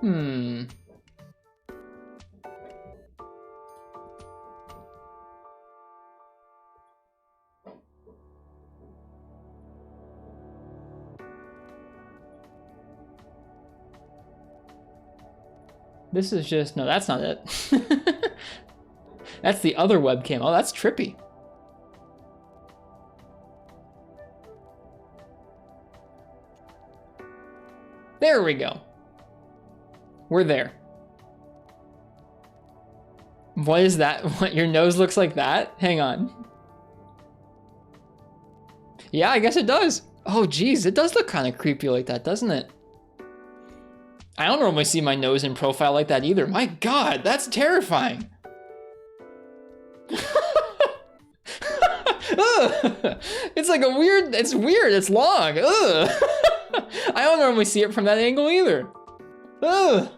Hmm. This is just, no, that's not it. That's the other webcam. Oh, that's trippy. There we go. We're there. What is that? What, your nose looks like that? Hang on. Yeah, I guess it does. Oh, geez, it does look kind of creepy like that, doesn't it? I don't normally see my nose in profile like that either. My God, that's terrifying. It's like a weird, it's weird, it's long. Ugh. I don't normally see it from that angle either. Ugh.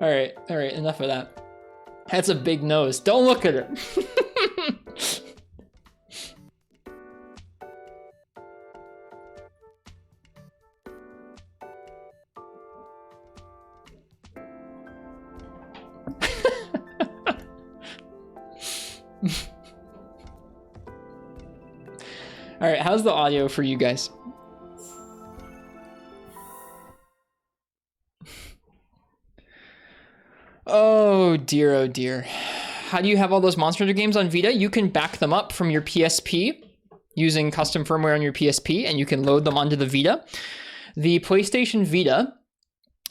All right, enough of that. That's a big nose. Don't look at it. All right, how's the audio for you guys? Oh dear, oh dear. How do you have all those Monster Hunter games on Vita? You can back them up from your PSP using custom firmware on your PSP, and you can load them onto the Vita. The PlayStation Vita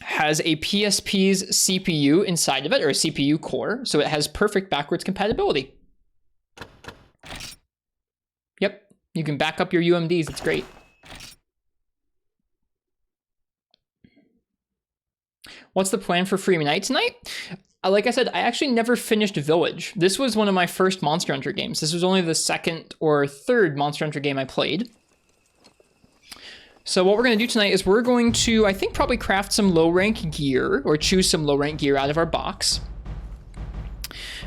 has a PSP's CPU inside of it, or a CPU core, so it has perfect backwards compatibility. Yep, you can back up your UMDs, it's great. What's the plan for Free Night tonight? Like I said, I actually never finished Village. This was one of my first Monster Hunter games. This was only the second or third Monster Hunter game I played. So what we're going to do tonight is we're going to, I think, probably craft some low rank gear, or choose some low rank gear out of our box.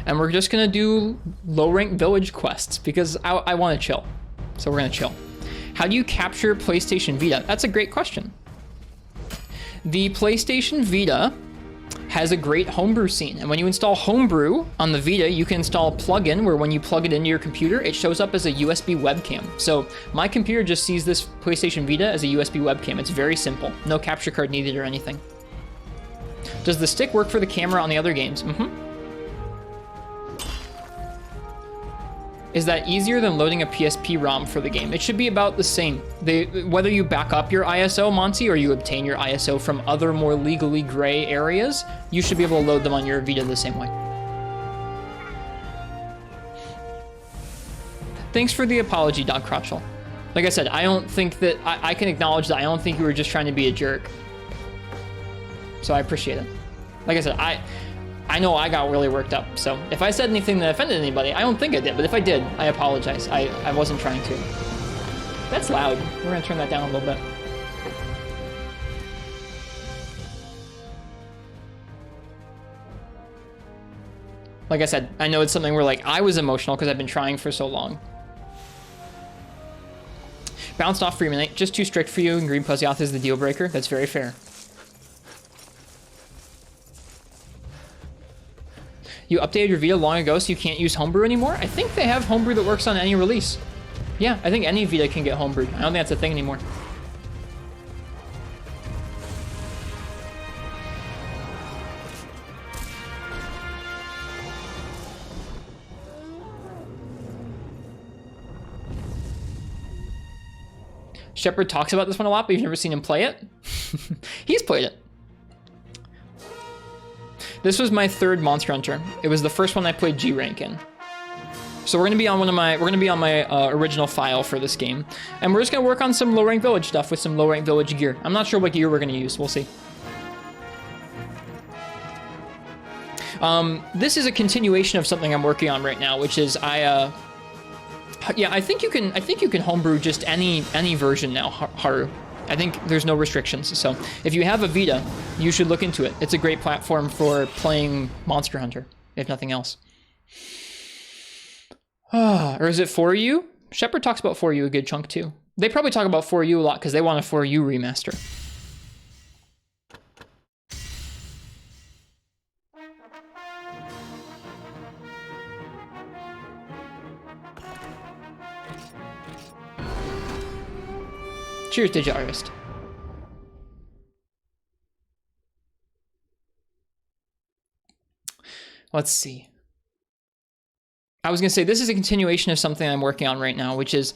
And we're just going to do low rank Village quests because I want to chill. So we're going to chill. How do you capture PlayStation Vita? That's a great question. The PlayStation Vita has a great homebrew scene. And when you install homebrew on the Vita, you can install a plugin where when you plug it into your computer, it shows up as a USB webcam. So my computer just sees this PlayStation Vita as a USB webcam. It's very simple. No capture card needed or anything. Does the stick work for the camera on the other games? Mm-hmm. Is that easier than loading a PSP ROM for the game? It should be about the same. Whether you back up your ISO, Monty, or you obtain your ISO from other more legally gray areas, you should be able to load them on your Vita the same way. Thanks for the apology, Doc Crotchel. Like I said, I don't think that, I can acknowledge that I don't think you were just trying to be a jerk. So I appreciate it. Like I said, I know I got really worked up, so if I said anything that offended anybody, I don't think I did, but if I did, I apologize. I wasn't trying to. That's loud. We're gonna turn that down a little bit. Like I said, I know it's something where like I was emotional because I've been trying for so long. Bounced off Freeman, just too strict for you, and Green Pozioth is the deal breaker. That's very fair. You updated your Vita long ago, so you can't use Homebrew anymore? I think they have Homebrew that works on any release. Yeah, I think any Vita can get Homebrew. I don't think that's a thing anymore. Shepard talks about this one a lot, but you've never seen him play it? He's played it. This was my third Monster Hunter. It was the first one I played G rank in. So we're gonna be on my original file for this game, and we're just gonna work on some low rank village stuff with some low rank village gear. I'm not sure what gear we're gonna use. We'll see. This is a continuation of something I'm working on right now, which is I think you can homebrew just any version now, Haru. I think there's no restrictions. So if you have a Vita, you should look into it. It's a great platform for playing Monster Hunter, if nothing else. Or is it 4U? Shepard talks about 4U a good chunk too. They probably talk about 4U a lot because they want a 4U remaster. Cheers, Digiarist. Let's see. I was gonna say, this is a continuation of something I'm working on right now, which is,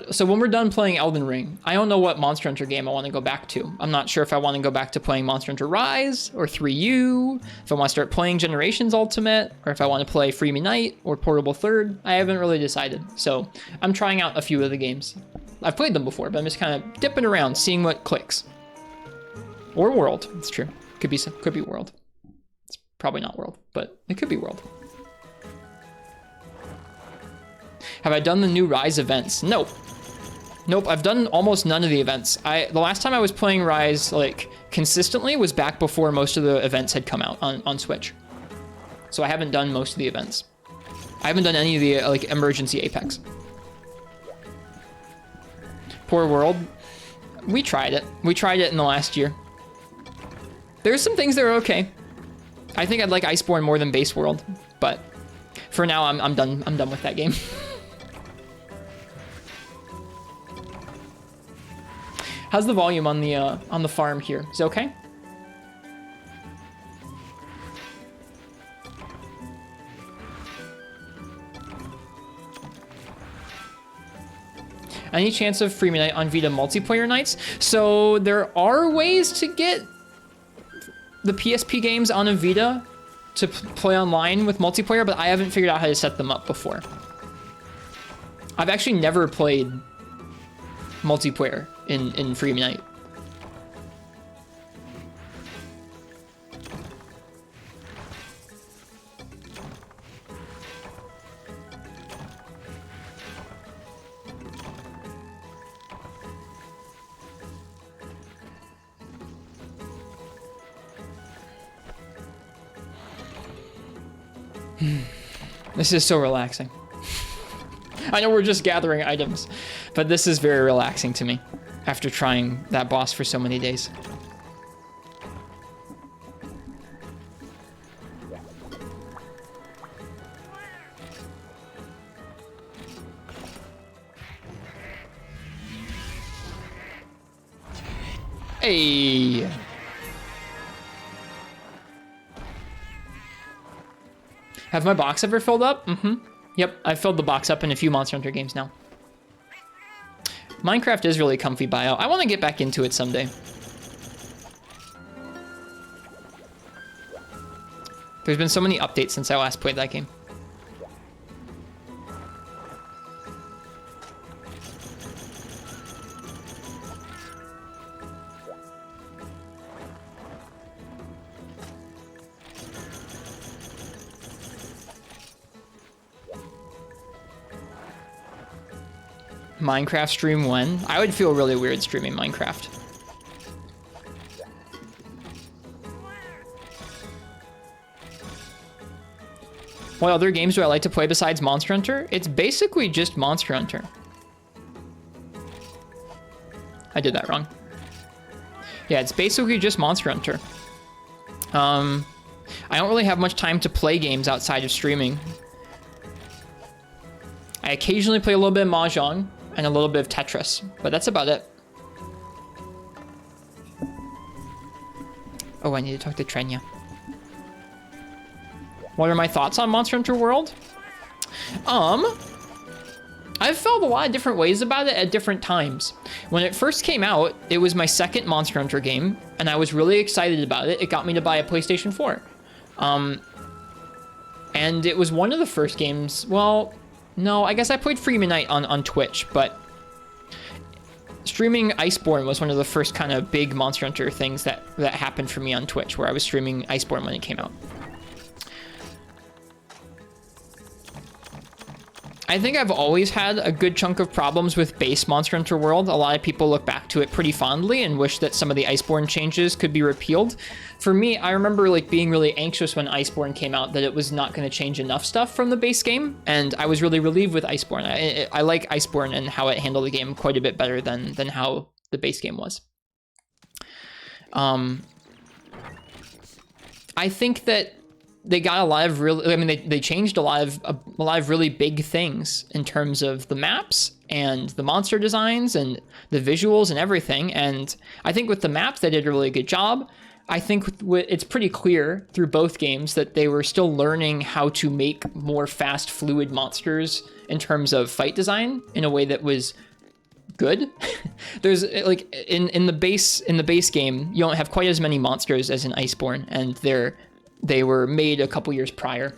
so when we're done playing Elden Ring, I don't know what Monster Hunter game I want to go back to. I'm not sure if I want to go back to playing Monster Hunter Rise or 3U, if I want to start playing Generations Ultimate, or if I want to play Free Me Night or Portable Third. I haven't really decided, so I'm trying out a few of the games. I've played them before, but I'm just kind of dipping around, seeing what clicks. Or World, it's true. Could be World. It's probably not World, but it could be World. Have I done the new Rise events? Nope. Nope, I've done almost none of the events. The last time I was playing Rise, like, consistently was back before most of the events had come out on Switch. So I haven't done most of the events. I haven't done any of the, like, Emergency Apex. Poor World. We tried it. We tried it in the last year. There's some things that are okay. I think I'd like Iceborne more than Base World, but for now, I'm done with that game. How's the volume on the farm here? Is it okay? Any chance of Free Me Night on Vita multiplayer nights? So there are ways to get the PSP games on a Vita to play online with multiplayer, but I haven't figured out how to set them up before. I've actually never played multiplayer in Free Me Night. This is so relaxing. I know we're just gathering items, but this is very relaxing to me after trying that boss for so many days. Hey! Have my box ever filled up? Mm-hmm. Yep, I've filled the box up in a few Monster Hunter games now. Minecraft is really comfy bio. I want to get back into it someday. There's been so many updates since I last played that game. Minecraft stream when? I would feel really weird streaming Minecraft. What other games do I like to play besides Monster Hunter? It's basically just Monster Hunter. I did that wrong. Yeah, it's basically just Monster Hunter. I don't really have much time to play games outside of streaming. I occasionally play a little bit of Mahjong and a little bit of Tetris, but that's about it. Oh, I need to talk to Trenya. What are my thoughts on Monster Hunter World? I've felt a lot of different ways about it at different times. When it first came out, it was my second Monster Hunter game, and I was really excited about it. It got me to buy a PlayStation 4. And it was one of the first games, well, no, I guess I played Free Me Night on Twitch, but streaming Iceborne was one of the first kind of big Monster Hunter things that happened for me on Twitch, where I was streaming Iceborne when it came out. I think I've always had a good chunk of problems with base Monster Hunter World. A lot of people look back to it pretty fondly and wish that some of the Iceborne changes could be repealed. For me, I remember like being really anxious when Iceborne came out that it was not going to change enough stuff from the base game, and I was really relieved with Iceborne. I like Iceborne and how it handled the game quite a bit better than how the base game was. I think that they got a lot of really, I mean, they changed a lot of really big things in terms of the maps and the monster designs and the visuals and everything. And I think with the maps, they did a really good job. I think it's pretty clear through both games that they were still learning how to make more fast, fluid monsters in terms of fight design in a way that was good. There's like in the base game, you don't have quite as many monsters as in Iceborne, and they were made a couple years prior,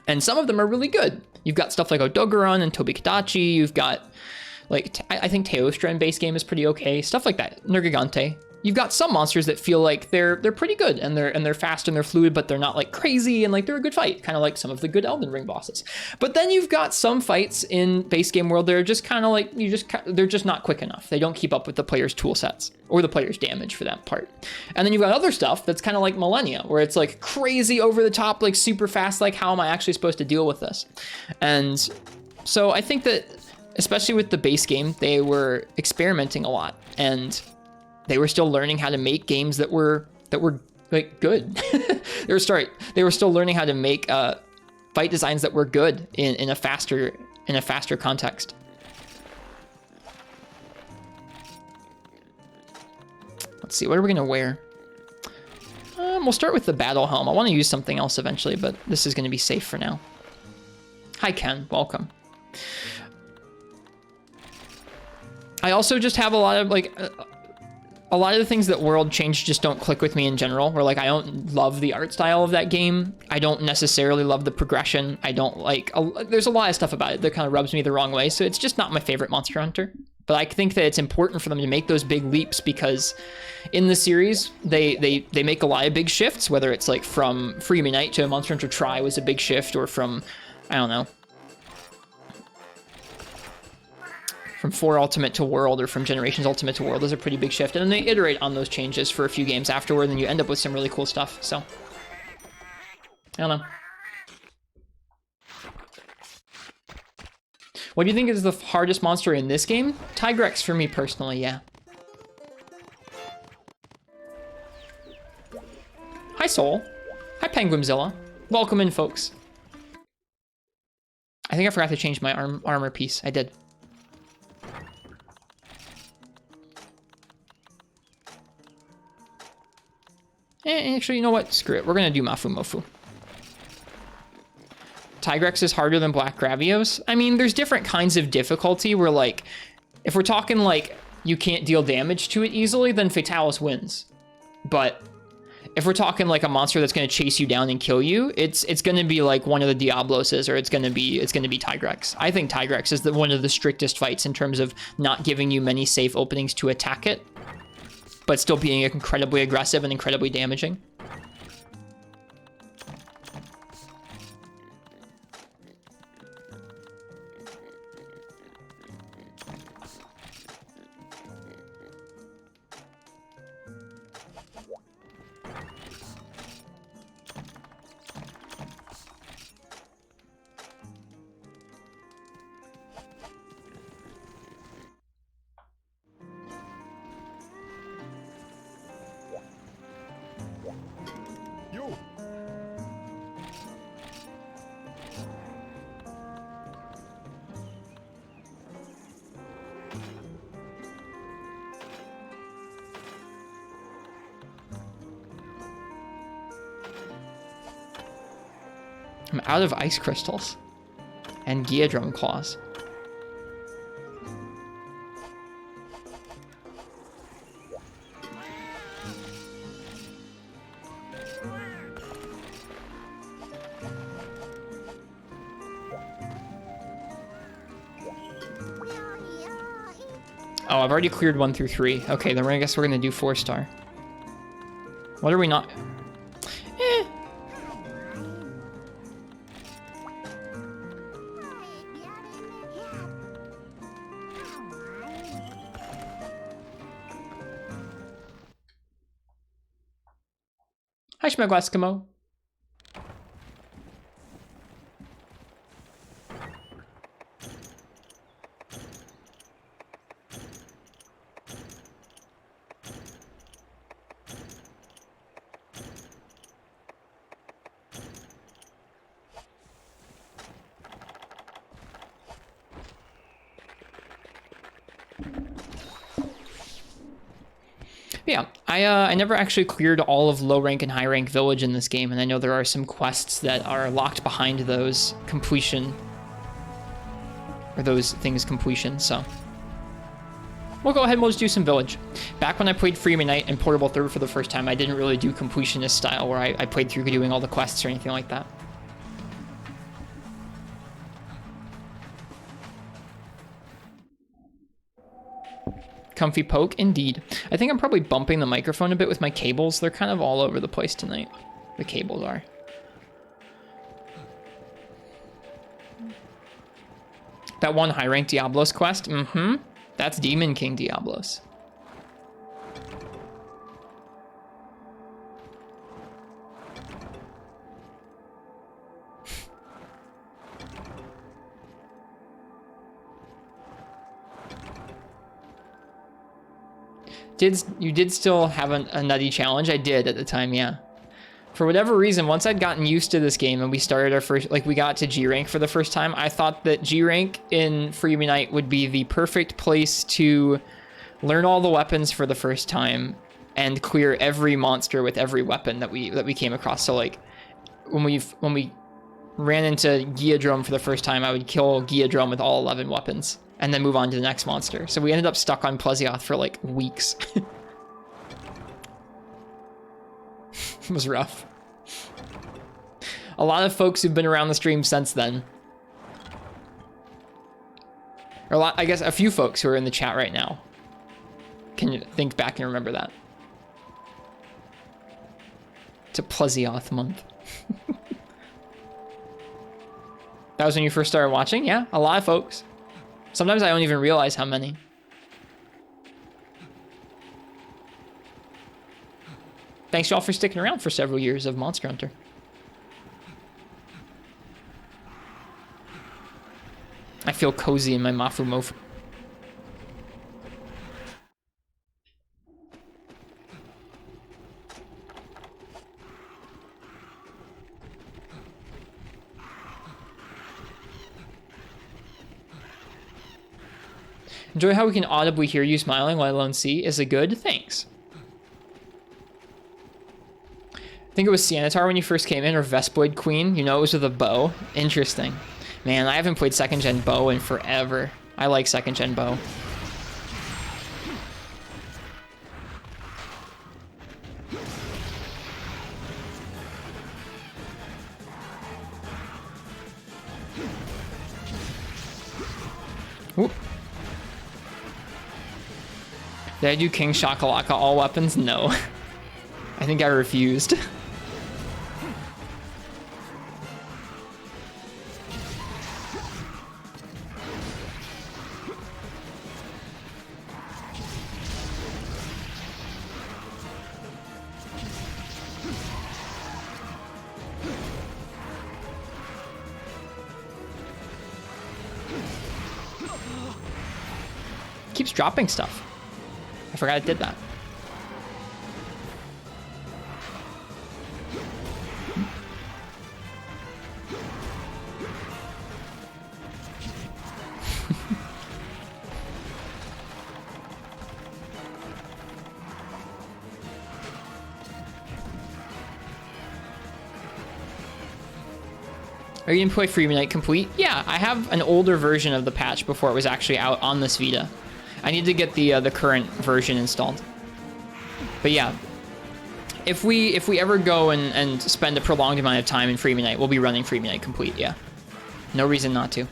and some of them are really good. You've got stuff like Odogaron and Tobikadachi. You've got like I think Teostra in base game is pretty okay. Stuff like that. Nergigante. You've got some monsters that feel like they're pretty good, and they're fast and they're fluid, but they're not like crazy, and like they're a good fight, kind of like some of the good Elden Ring bosses. But then you've got some fights in base game world that are just kind of like they're just not quick enough. They don't keep up with the player's tool sets or the player's damage for that part. And then you've got other stuff that's kind of like Malenia, where it's like crazy over the top, like super fast. Like, how am I actually supposed to deal with this? And so I think that especially with the base game, they were experimenting a lot, and they were still learning how to make games that were like good. they were still learning how to make fight designs that were good in a faster context. Let's see, what are we gonna wear? We'll start with the battle helm. I want to use something else eventually, but this is gonna be safe for now. Hi Ken, welcome. I also just have a lot of like. A lot of the things that World changed just don't click with me in general. Where like, I don't love the art style of that game. I don't necessarily love the progression. I don't like, there's a lot of stuff about it that kind of rubs me the wrong way. So it's just not my favorite Monster Hunter. But I think that it's important for them to make those big leaps, because in the series, they make a lot of big shifts, whether it's like from Free Unite to Monster Hunter Tri was a big shift, or from, I don't know, from 4 Ultimate to World, or from Generations Ultimate to World is a pretty big shift. And then they iterate on those changes for a few games afterward, and then you end up with some really cool stuff. So, I don't know. What do you think is the hardest monster in this game? Tygrex for me personally, yeah. Hi Soul. Hi Penguinzilla. Welcome in, folks. I think I forgot to change my armor piece. I did. Actually, you know what? Screw it. We're going to do Mafu Mofu. Tygrex is harder than Black Gravios. I mean, there's different kinds of difficulty where, like, if we're talking, like, you can't deal damage to it easily, then Fatalis wins. But if we're talking, like, a monster that's going to chase you down and kill you, it's going to be, like, one of the Diabloses, or it's going to be Tygrex. I think Tygrex is one of the strictest fights in terms of not giving you many safe openings to attack it, but still being incredibly aggressive and incredibly damaging. I'm out of ice crystals and Geodrome claws. Oh, I've already cleared 1 through 3. Okay, then I guess we're gonna do 4-star. What are we not? Hi, Schmeggo Eskimo. Yeah, I never actually cleared all of low rank and high rank village in this game, and I know there are some quests that are locked behind those completion, or those things completion, so. We'll go ahead and we'll just do some village. Back when I played Free Midnight and Portable Third for the first time, I didn't really do completionist style where I played through doing all the quests or anything like that. Comfy poke, indeed. I think I'm probably bumping the microphone a bit with my cables. They're kind of all over the place tonight. The cables are. That one high rank Diablos quest, that's Demon King Diablos. You did still have a nutty challenge? I did at the time, yeah. For whatever reason, once I'd gotten used to this game and we started our first, like we got to G rank for the first time, I thought that G rank in Free Midnight would be the perfect place to learn all the weapons for the first time and clear every monster with every weapon that we came across. So like when we ran into Geodrome for the first time, I would kill Geodrome with all 11 weapons and then move on to the next monster. So we ended up stuck on Plesioth for like weeks. It was rough. A lot of folks who've been around the stream since then. Or I guess a few folks who are in the chat right now can think back and remember that. It's a Plesioth month. That was when you first started watching? Yeah, a lot of folks. Sometimes I don't even realize how many. Thanks y'all for sticking around for several years of Monster Hunter. I feel cozy in my Mafu Mofu. Enjoy how we can audibly hear you smiling, let alone see. Is it good? Thanks. I think it was Sanitar when you first came in, or Vespoid Queen. You know, it was with a bow. Interesting. Man, I haven't played 2nd gen bow in forever. I like 2nd gen bow. Whoop. Did I do King Shakalaka all weapons? No. I think I refused. Keeps dropping stuff. I forgot it did that. Are you gonna play Free Midnight Complete? Yeah, I have an older version of the patch before it was actually out on this Vita. I need to get the current version installed. But yeah, if we ever go and spend a prolonged amount of time in Free Midnight, we'll be running Free Midnight Complete, yeah. No reason not to.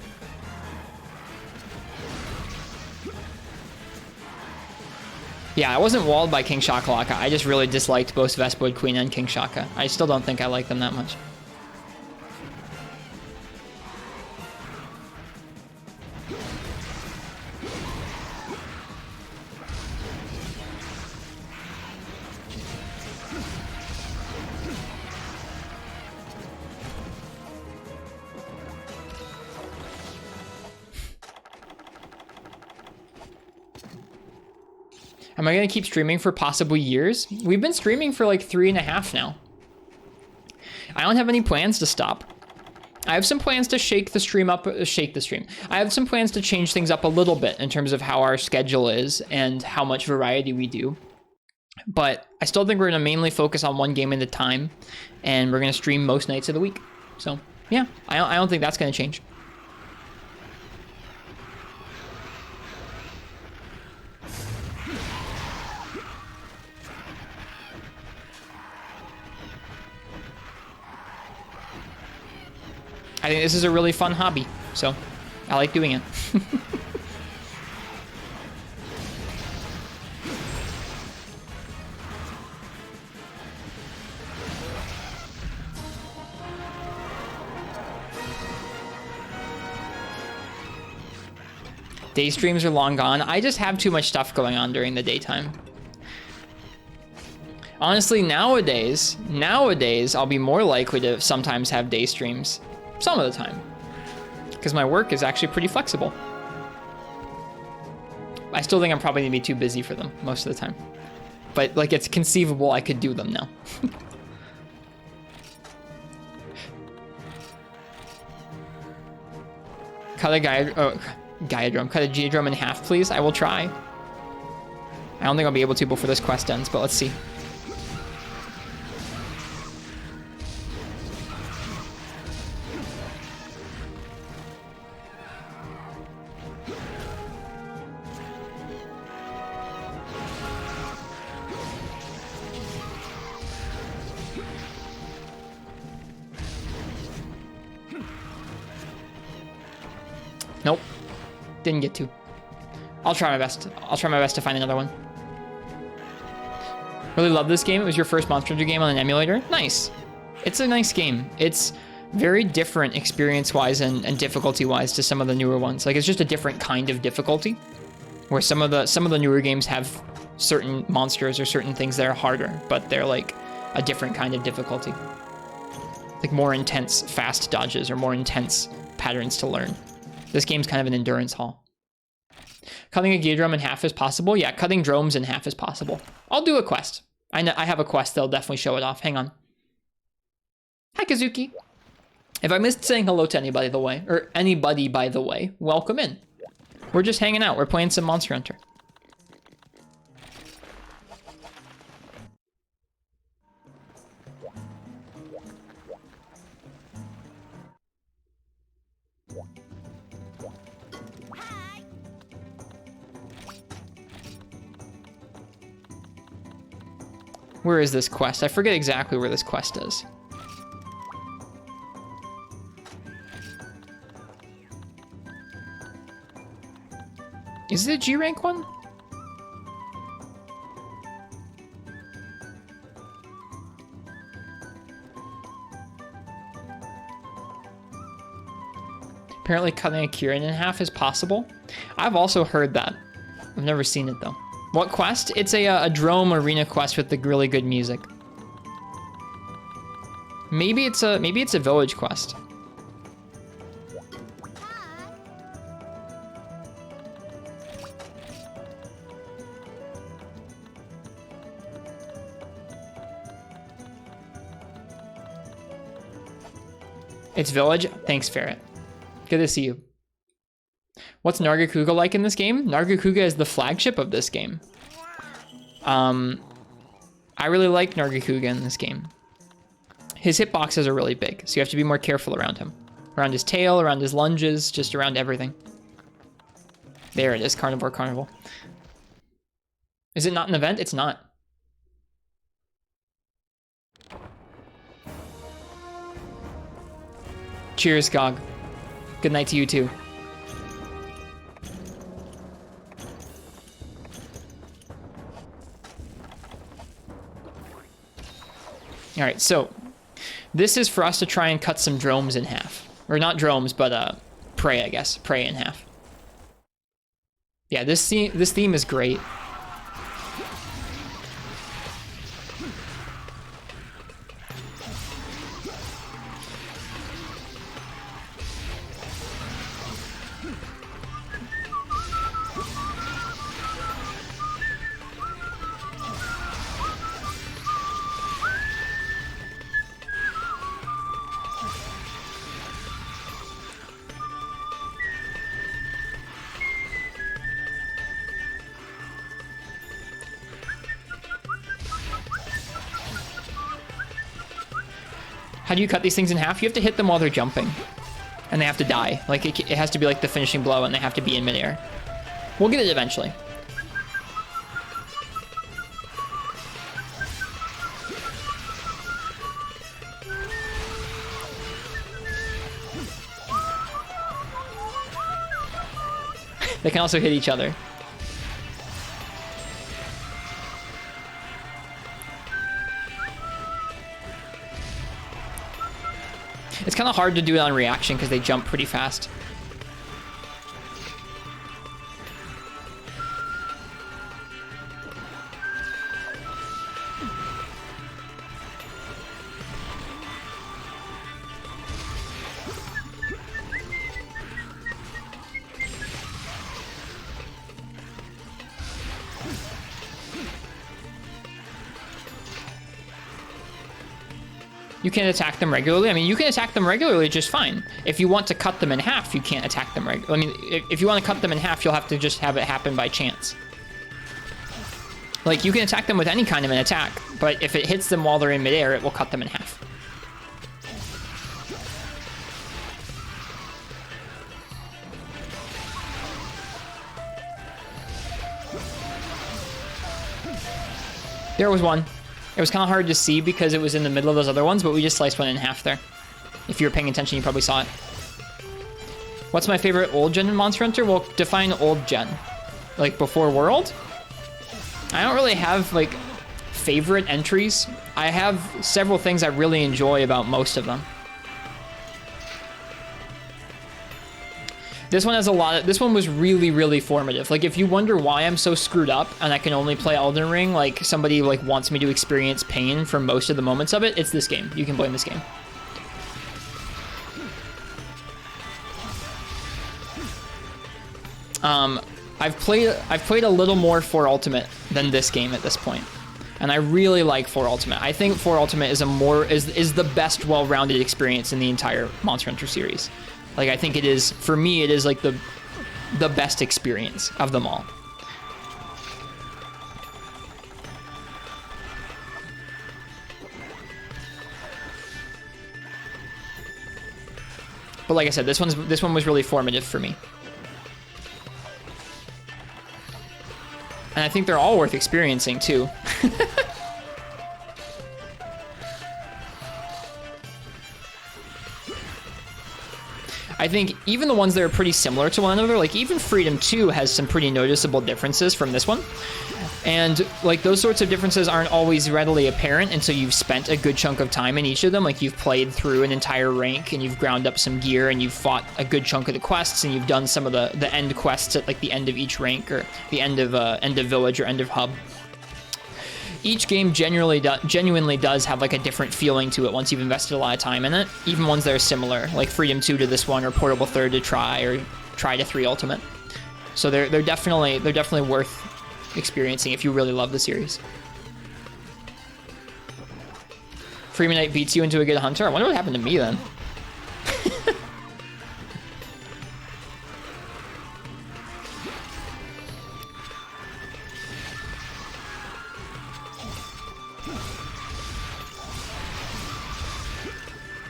Yeah, I wasn't walled by King Shakalaka. I just really disliked both Vespoid Queen and King Shaka. I still don't think I like them that much. Am I gonna keep streaming for possibly years? We've been streaming for like 3.5 now. I don't have any plans to stop. I have some plans to shake the stream up, I have some plans to change things up a little bit in terms of how our schedule is and how much variety we do. But I still think we're going to mainly focus on one game at a time, and we're going to stream most nights of the week. So, yeah, I don't think that's going to change. I think this is a really fun hobby, so I like doing it. Day streams are long gone. I just have too much stuff going on during the daytime. Honestly, nowadays, I'll be more likely to sometimes have day streams. Some of the time. Because my work is actually pretty flexible. I still think I'm probably going to be too busy for them most of the time. But, like, it's conceivable I could do them now. Cut a Gaia drum. Cut a G drum in half, please. I will try. I don't think I'll be able to before this quest ends, but let's see. Nope. Didn't get to. I'll try my best. I'll try my best to find another one. Really love this game. It was your first Monster Hunter game on an emulator. Nice. It's a nice game. It's very different experience-wise and difficulty-wise to some of the newer ones. Like, it's just a different kind of difficulty, where some of the newer games have certain monsters or certain things that are harder, but they're like a different kind of difficulty. Like more intense fast dodges or more intense patterns to learn. This game's kind of an endurance haul. Cutting a gear drum in half is possible. Yeah, cutting drones in half is possible. I'll do a quest. I have a quest that'll definitely show it off. Hang on. Hi, Kazuki. If I missed saying hello to anybody by the way, welcome in. We're just hanging out. We're playing some Monster Hunter. Where is this quest? I forget exactly where this quest is. Is it a G rank one? Apparently cutting a Kieran in half is possible. I've also heard that. I've never seen it though. What quest? It's a drone arena quest with the really good music. Maybe it's a village quest. It's village. Thanks, Ferret. Good to see you. What's Nargacuga like in this game? Nargacuga is the flagship of this game. I really like Nargacuga in this game. His hitboxes are really big, so you have to be more careful around him. Around his tail, around his lunges, just around everything. There it is, Carnivore Carnival. Is it not an event? It's not. Cheers, Gog. Good night to you too. All right, so this is for us to try and cut some dromes in half. Or not dromes, but prey, I guess. Prey in half. Yeah, this theme is great. How do you cut these things in half? You have to hit them while they're jumping. And they have to die. Like, it has to be like the finishing blow, and they have to be in midair. We'll get it eventually. They can also hit each other. It's kind of hard to do it on reaction because they jump pretty fast. You can't attack them regularly. I mean, you can attack them regularly just fine. If you want to cut them in half, you can't attack them regularly. I mean, if you want to cut them in half, you'll have to just have it happen by chance. Like, you can attack them with any kind of an attack, but if it hits them while they're in midair, it will cut them in half. There was one. It was kind of hard to see because it was in the middle of those other ones, but we just sliced one in half there. If you were paying attention, you probably saw it. What's my favorite old gen in Monster Hunter? Well, define old gen. Like before World? I don't really have like favorite entries. I have several things I really enjoy about most of them. This one has a lot of, this one was really, really formative. Like, if you wonder why I'm so screwed up and I can only play Elden Ring, like, somebody, like, wants me to experience pain for most of the moments of it, it's this game. You can blame this game. I've played a little more 4 Ultimate than this game at this point. And I really like 4 Ultimate. I think 4 Ultimate is is the best well-rounded experience in the entire Monster Hunter series. Like, I think it is, for me, it is like the best experience of them all. But like I said, this one was really formative for me. And I think they're all worth experiencing too. I think even the ones that are pretty similar to one another, like even Freedom 2 has some pretty noticeable differences from this one. And like those sorts of differences aren't always readily apparent until you've spent a good chunk of time in each of them. Like you've played through an entire rank and you've ground up some gear and you've fought a good chunk of the quests and you've done some of the end quests at like the end of each rank or the end of village or end of hub. Each game genuinely does have like a different feeling to it once you've invested a lot of time in it. Even ones that are similar, like Freedom 2 to this one, or Portable Third to Try, or Try to 3 Ultimate. So they're definitely worth experiencing if you really love the series. Freeman Knight beats you into a good hunter. I wonder what happened to me then.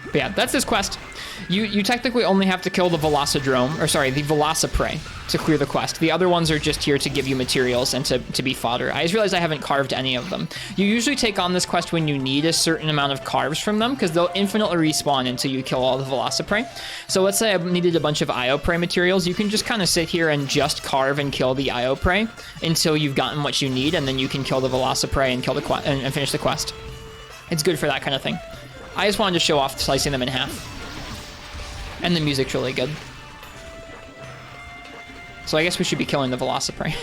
But yeah, that's this quest. You technically only have to kill the Velocidrome, or sorry, the Velociprey to clear the quest. The other ones are just here to give you materials and to be fodder. I just realized I haven't carved any of them. You usually take on this quest when you need a certain amount of carves from them, because they'll infinitely respawn until you kill all the Velociprey. So let's say I needed a bunch of Ioprey materials. You can just kind of sit here and just carve and kill the Ioprey until you've gotten what you need, and then you can kill the Velociprey and kill the and finish the quest. It's good for that kind of thing. I just wanted to show off slicing them in half. And the music's really good. So I guess we should be killing the Velociprey.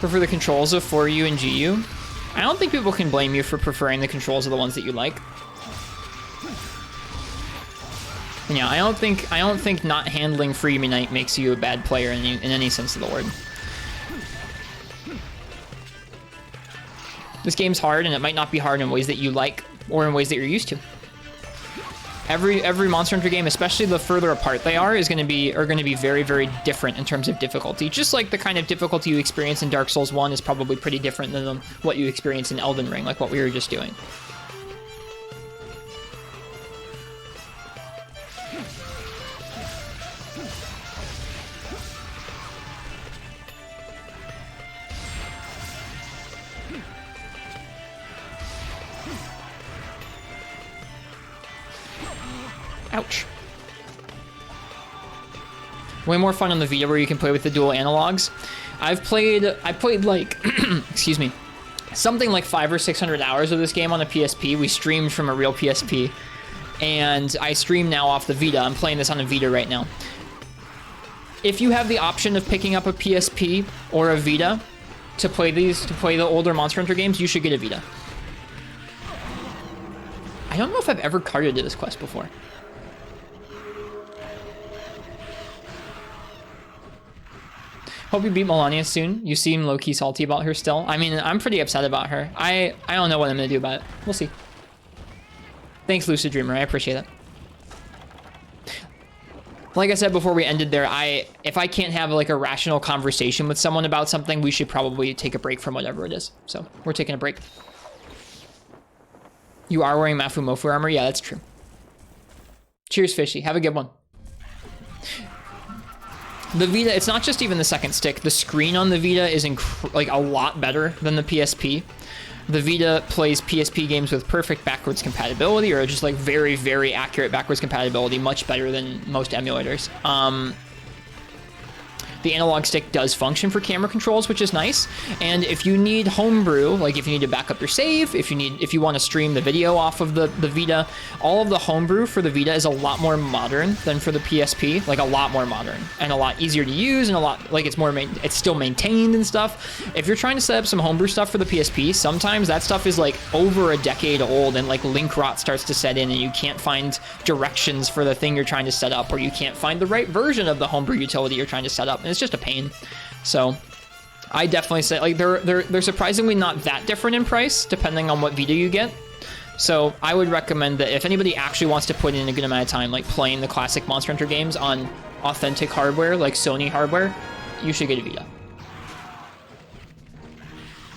Prefer the controls of 4U and GU. I don't think people can blame you for preferring the controls of the ones that you like. Yeah, I don't think not handling Free Me Knight makes you a bad player in any sense of the word. This game's hard, and it might not be hard in ways that you like or in ways that you're used to. Every Monster Hunter game, especially the further apart they are going to be very, very different in terms of difficulty. Just like the kind of difficulty you experience in Dark Souls 1 is probably pretty different than what you experience in Elden Ring, like what we were just doing. Ouch. Way more fun on the Vita where you can play with the dual analogs. I played like, excuse me, something like 500 or 600 hours of this game on a PSP. We streamed from a real PSP, and I stream now off the Vita. I'm playing this on a Vita right now. If you have the option of picking up a PSP or a Vita to play the older Monster Hunter games, you should get a Vita. I don't know if I've ever carded to this quest before. Hope you beat Malenia soon. You seem low-key salty about her still. I mean, I'm pretty upset about her. I don't know what I'm gonna do about it. We'll see. Thanks, Lucid Dreamer. I appreciate it. Like I said before we ended there, if I can't have like a rational conversation with someone about something, we should probably take a break from whatever it is. So we're taking a break. You are wearing Mafu Mofu armor? Yeah, that's true. Cheers, Fishy. Have a good one. The Vita, it's not just even the second stick. The screen on the Vita is like a lot better than the PSP. The Vita plays PSP games with perfect backwards compatibility, or just like very, very accurate backwards compatibility, much better than most emulators. The analog stick does function for camera controls, which is nice. And if you need homebrew, like if you need to back up your save, if you want to stream the video off of the Vita, all of the homebrew for the Vita is a lot more modern than for the PSP, like a lot more modern and a lot easier to use, and a lot like it's still maintained and stuff. If you're trying to set up some homebrew stuff for the PSP, sometimes that stuff is like over a decade old, and like link rot starts to set in, and you can't find directions for the thing you're trying to set up, or you can't find the right version of the homebrew utility you're trying to set up. And it's just a pain. So I definitely say, like, they're surprisingly not that different in price depending on what Vita you get. So I would recommend that if anybody actually wants to put in a good amount of time like playing the classic Monster Hunter games on authentic hardware, like Sony hardware, you should get a Vita.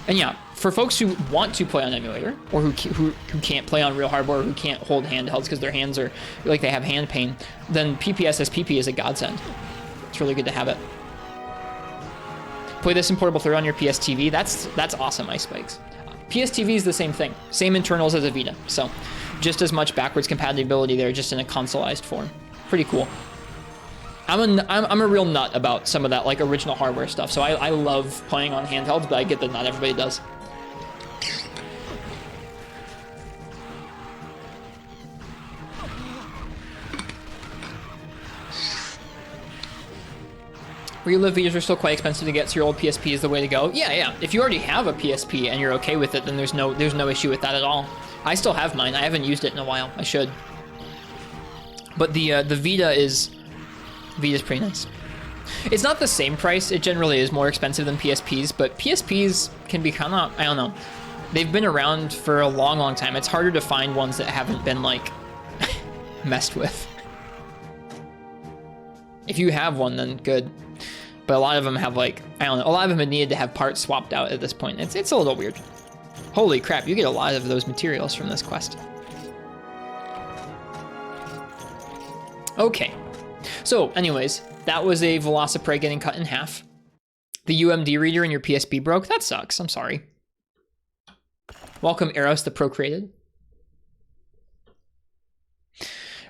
And yeah, for folks who want to play on emulator, or who can't play on real hardware, or who can't hold handhelds because their hands are like they have hand pain, then PPSSPP is a godsend. It's really good to have it. Play this in portable third on your PS TV. That's awesome, Ice Spikes. PS TV is the same thing, same internals as a Vita, so just as much backwards compatibility there, just in a consoleized form. Pretty cool. I'm a real nut about some of that like original hardware stuff, so I love playing on handhelds, but I get that not everybody does. Relive Vitas are still quite expensive to get, so your old PSP is the way to go. Yeah. If you already have a PSP and you're okay with it, then there's no issue with that at all. I still have mine. I haven't used it in a while. I should. But the Vita's pretty nice. It's not the same price. It generally is more expensive than PSPs, but PSPs can be kind of, I don't know. They've been around for a long, long time. It's harder to find ones that haven't been like messed with. If you have one, then good. But a lot of them have like, I don't know, a lot of them have needed to have parts swapped out at this point. It's a little weird. Holy crap, you get a lot of those materials from this quest. Okay. So anyways, that was a Velociprey getting cut in half. The UMD reader in your PSP broke. That sucks. I'm sorry. Welcome, Eros the Procreated.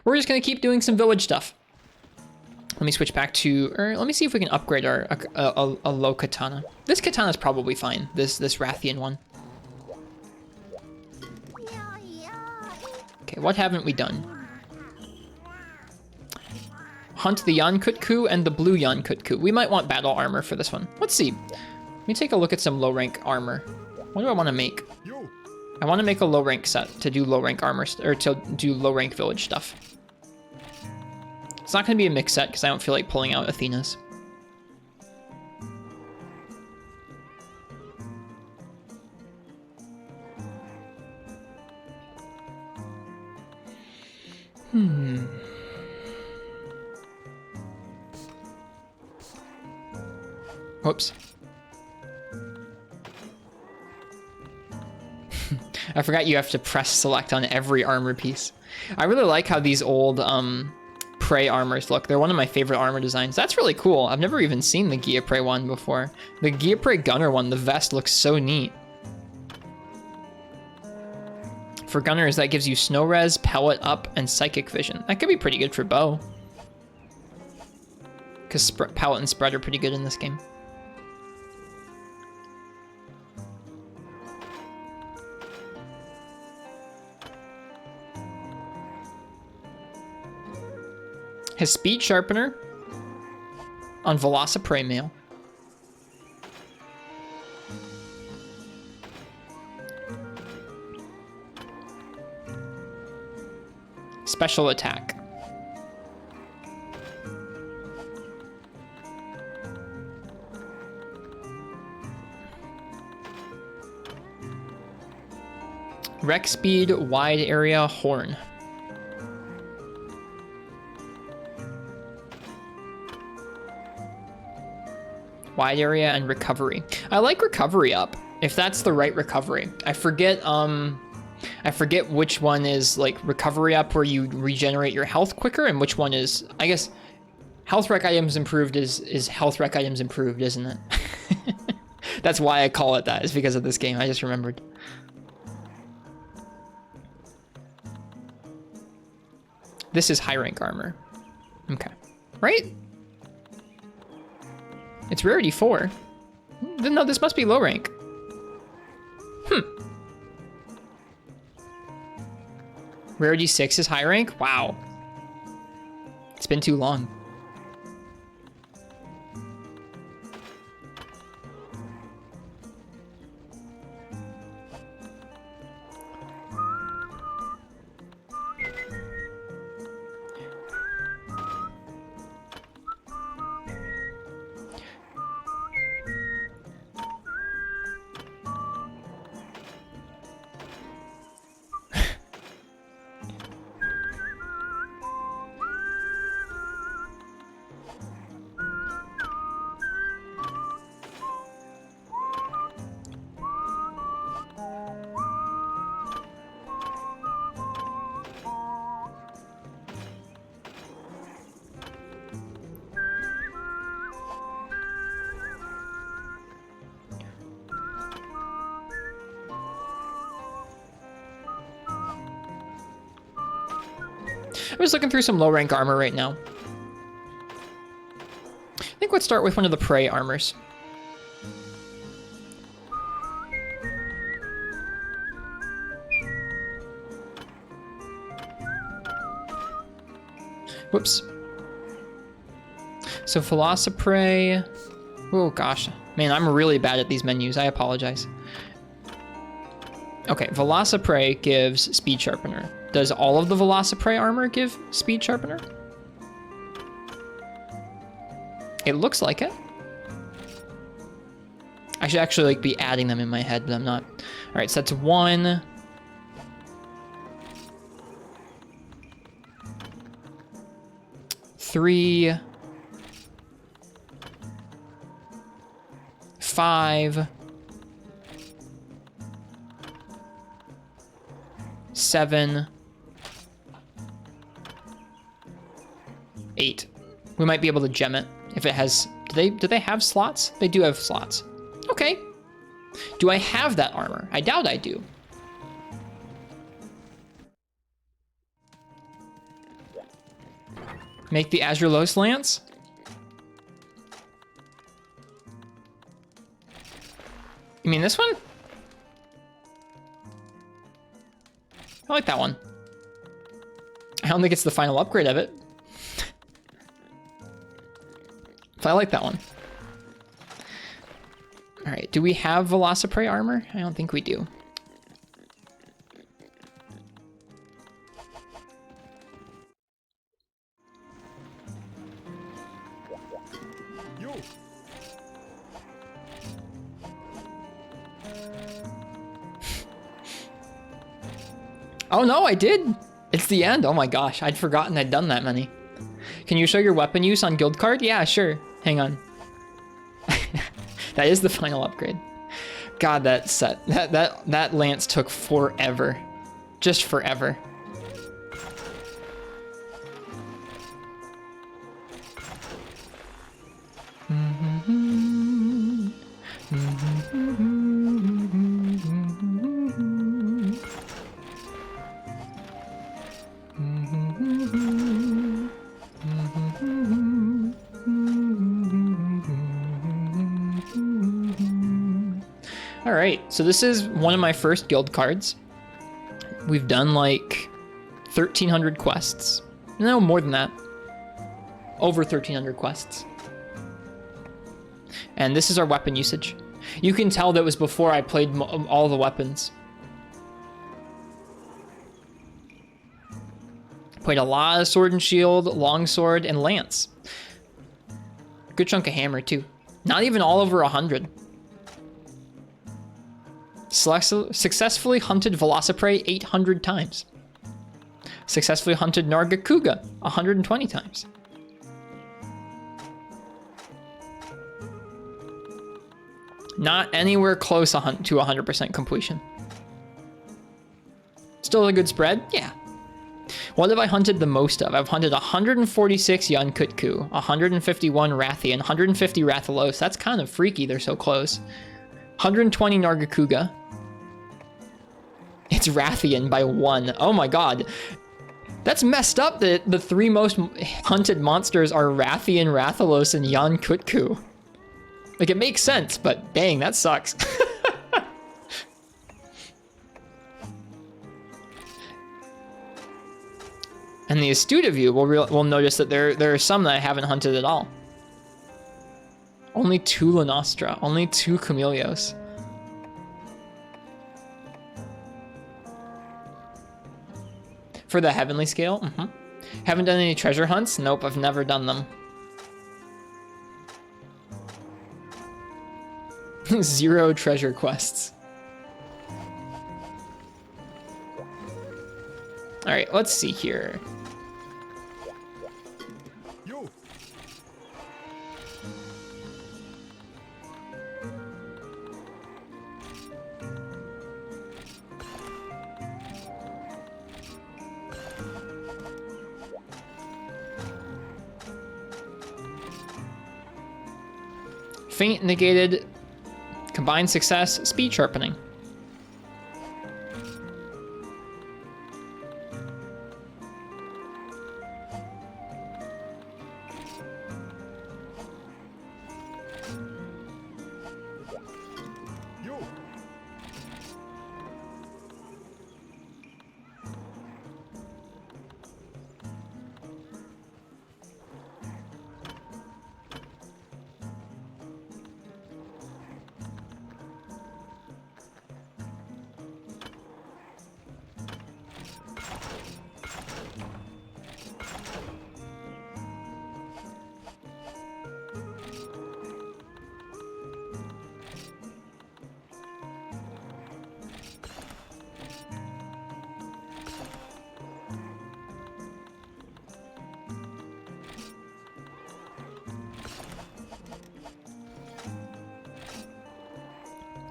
We're just going to keep doing some village stuff. Let me switch back to, let me see if we can upgrade our a low katana. This katana's probably fine, this Rathian one. Okay, what haven't we done? Hunt the Yankutku and the blue Yankutku. We might want battle armor for this one. Let's see. Let me take a look at some low rank armor. What do I want to make? I want to make a low rank set to do low rank armor, or to do low rank village stuff. It's not going to be a mix set because I don't feel like pulling out Athena's. Whoops. I forgot you have to press select on every armor piece. I really like how these old Prey armors look. They're one of my favorite armor designs. That's really cool. I've never even seen the Gia Prey one before. The Gia Prey Gunner one, the vest looks so neat. For Gunners, that gives you Snow Res, Pellet Up, and Psychic Vision. That could be pretty good for Bow. Because Pellet and Spread are pretty good in this game. His Speed Sharpener on Velociprey Mail. Special attack. Rec Speed, Wide Area, Horn. Wide Area and Recovery. I like Recovery Up, if that's the right recovery. I forget which one is like Recovery Up where you regenerate your health quicker and which one is, I guess, Health Rec Items Improved is Health Rec Items Improved, isn't it? That's why I call it that, is because of this game. I just remembered. This is high rank armor. Okay. Right? It's rarity 4. No, this must be low rank. Rarity 6 is high rank? Wow. It's been too long. I'm just looking through some low rank armor right now. I think let's start with one of the Prey armors. Whoops. So Velociprey. Oh gosh. Man, I'm really bad at these menus. I apologize. Okay, Velociprey gives Speed Sharpener. Does all of the Velociprey armor give Speed Sharpener? It looks like it. I should actually like be adding them in my head, but I'm not. All right, so that's 1. Three. 5. 7. 8. We might be able to gem it if it has. Do they have slots? They do have slots. Okay. Do I have that armor? I doubt I do. Make the Azurelos Lance. You mean this one? I like that one. I don't think it's the final upgrade of it. But I like that one. All right, do we have Velociprey armor? I don't think we do. Oh no, I did. It's the end. Oh my gosh, I'd forgotten I'd done that many. Can you show your weapon use on guild card? Yeah, sure. Hang on. That is the final upgrade. God, that set, that lance took forever. Just forever. All right, so this is one of my first guild cards. We've done like 1,300 quests. No, more than that. Over 1,300 quests. And this is our weapon usage. You can tell that was before I played all the weapons. Played a lot of sword and shield, longsword, and lance. Good chunk of hammer too. Not even all over 100. Successfully hunted Velociprey 800 times. Successfully hunted Nargacuga 120 times. Not anywhere close to 100% completion. Still a good spread? Yeah. What have I hunted the most of? I've hunted 146 Yunkutku, 151 Rathian, 150 Rathalos. That's kind of freaky, they're so close. 120 Nargacuga. It's Rathian by 1. Oh my god. That's messed up that the 3 most hunted monsters are Rathian, Rathalos, and Yunkutku. Like, it makes sense, but dang, that sucks. And the astute of you will notice that there are some that I haven't hunted at all. Only 2 Lunostra, only 2 Chameleos. For the heavenly scale? Haven't done any treasure hunts? Nope, I've never done them. 0 treasure quests. All right, let's see here. Feint negated, combined success, speed sharpening.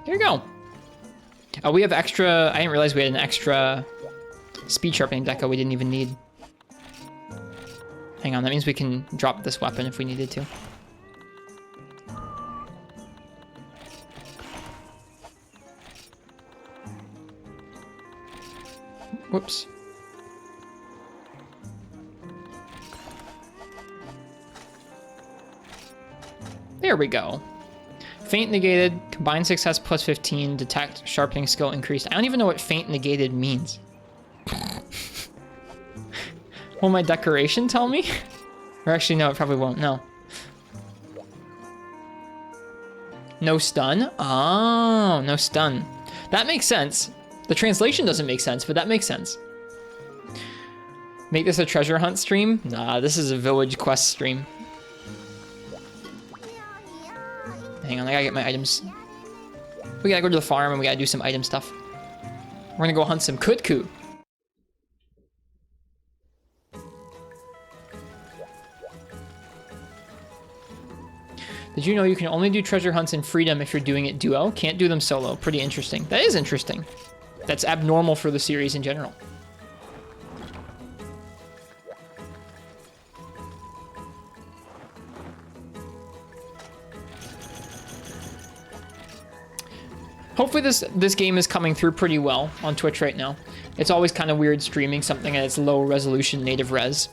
Here you go. Oh, we have extra. I didn't realize we had an extra speed sharpening deco we didn't even need. Hang on, that means we can drop this weapon if we needed to. Whoops. There we go. Feint negated, combined success plus 15, detect, sharpening skill increased. I don't even know what feint negated means. Will my decoration tell me? Or actually, no, it probably won't, no. No stun? Oh, no stun. That makes sense. The translation doesn't make sense, but that makes sense. Make this a treasure hunt stream? Nah, this is a village quest stream. Hang on, I gotta get my items. We gotta go to the farm and we gotta do some item stuff. We're gonna go hunt some Kutku. Did you know you can only do treasure hunts in freedom if you're doing it duo? Can't do them solo. Pretty interesting. That is interesting. That's abnormal for the series in general. Hopefully this game is coming through pretty well on Twitch right now. It's always kind of weird streaming something at its low resolution native res.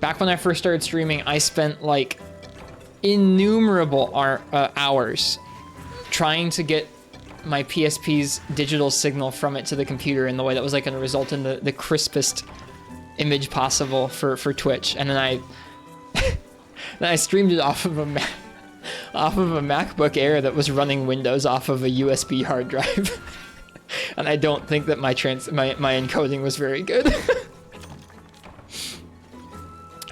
Back when I first started streaming, I spent like innumerable hours trying to get my PSP's digital signal from it to the computer in the way that was like going to result in the crispest image possible for Twitch. And then I streamed it off of a MacBook Air that was running Windows off of a USB hard drive. And I don't think that my encoding was very good.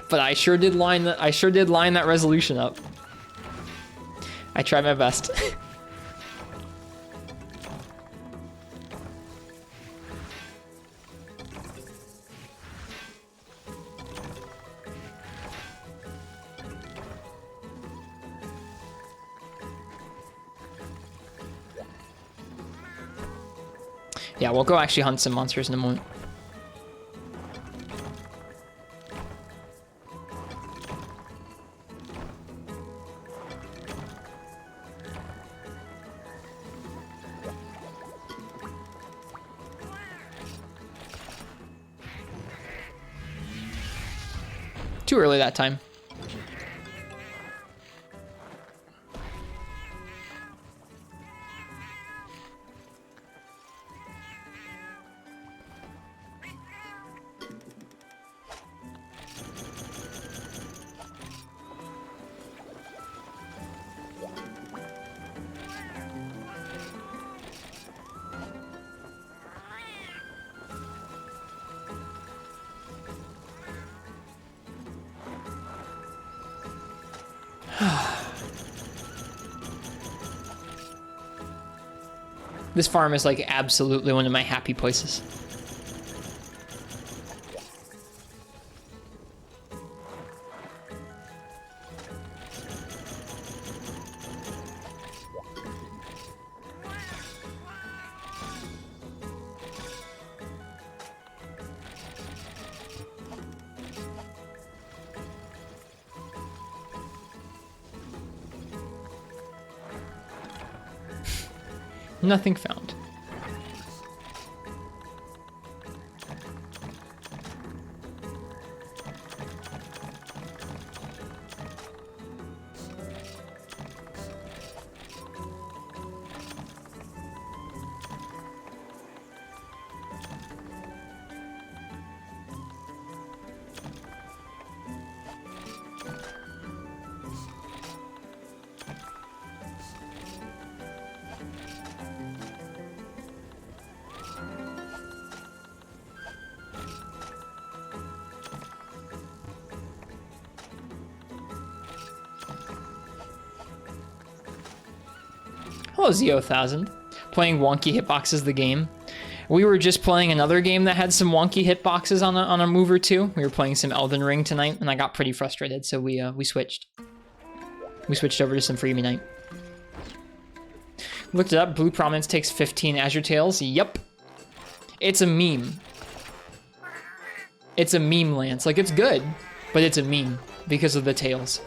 But I sure did line that resolution up. I tried my best. Yeah, we'll go actually hunt some monsters in a moment. Too early that time. This farm is like absolutely one of my happy places. Nothing found. Hello, Zeo1000. Playing wonky hitboxes the game. We were just playing another game that had some wonky hitboxes on a move or two. We were playing some Elden Ring tonight, and I got pretty frustrated, so we switched. We switched over to some Freemy Night. Looked it up. Blue Prominence takes 15 Azure Tails. Yep. It's a meme. It's a meme, Lance. Like, it's good, but it's a meme because of the tails.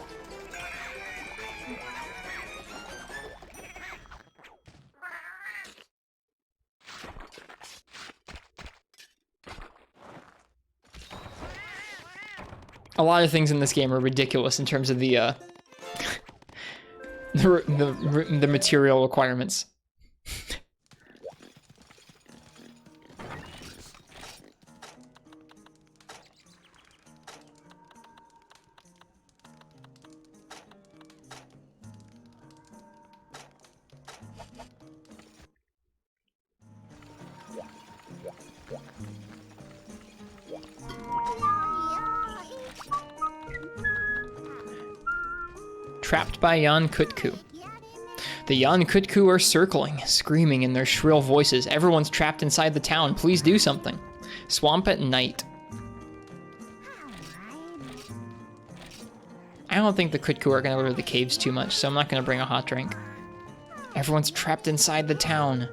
A lot of things in this game are ridiculous in terms of the the material requirements. Trapped by Yan Kutku. The Yan Kutku are circling, screaming in their shrill voices. Everyone's trapped inside the town. Please do something. Swamp at night. I don't think the Kutku are gonna go to the caves too much, so I'm not gonna bring a hot drink. Everyone's trapped inside the town.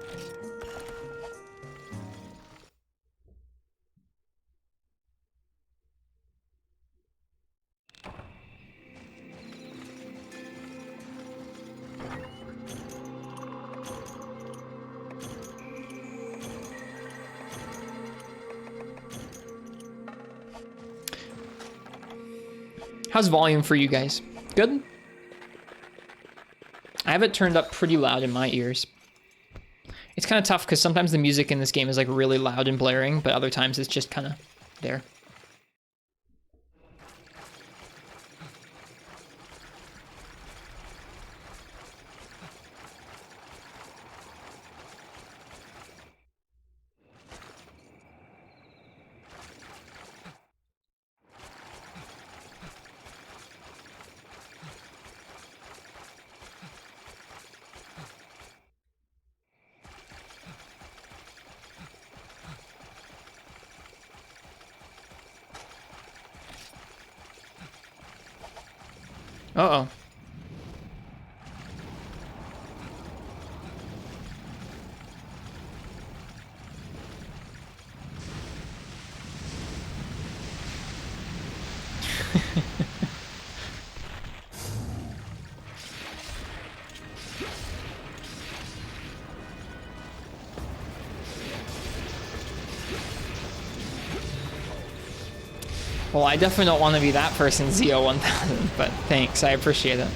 How's volume for you guys? Good? I have it turned up pretty loud in my ears. It's kind of tough because sometimes the music in this game is like really loud and blaring, but other times it's just kind of there. Uh-oh. Well, I definitely don't want to be that person, Zio1000, but thanks, I appreciate it.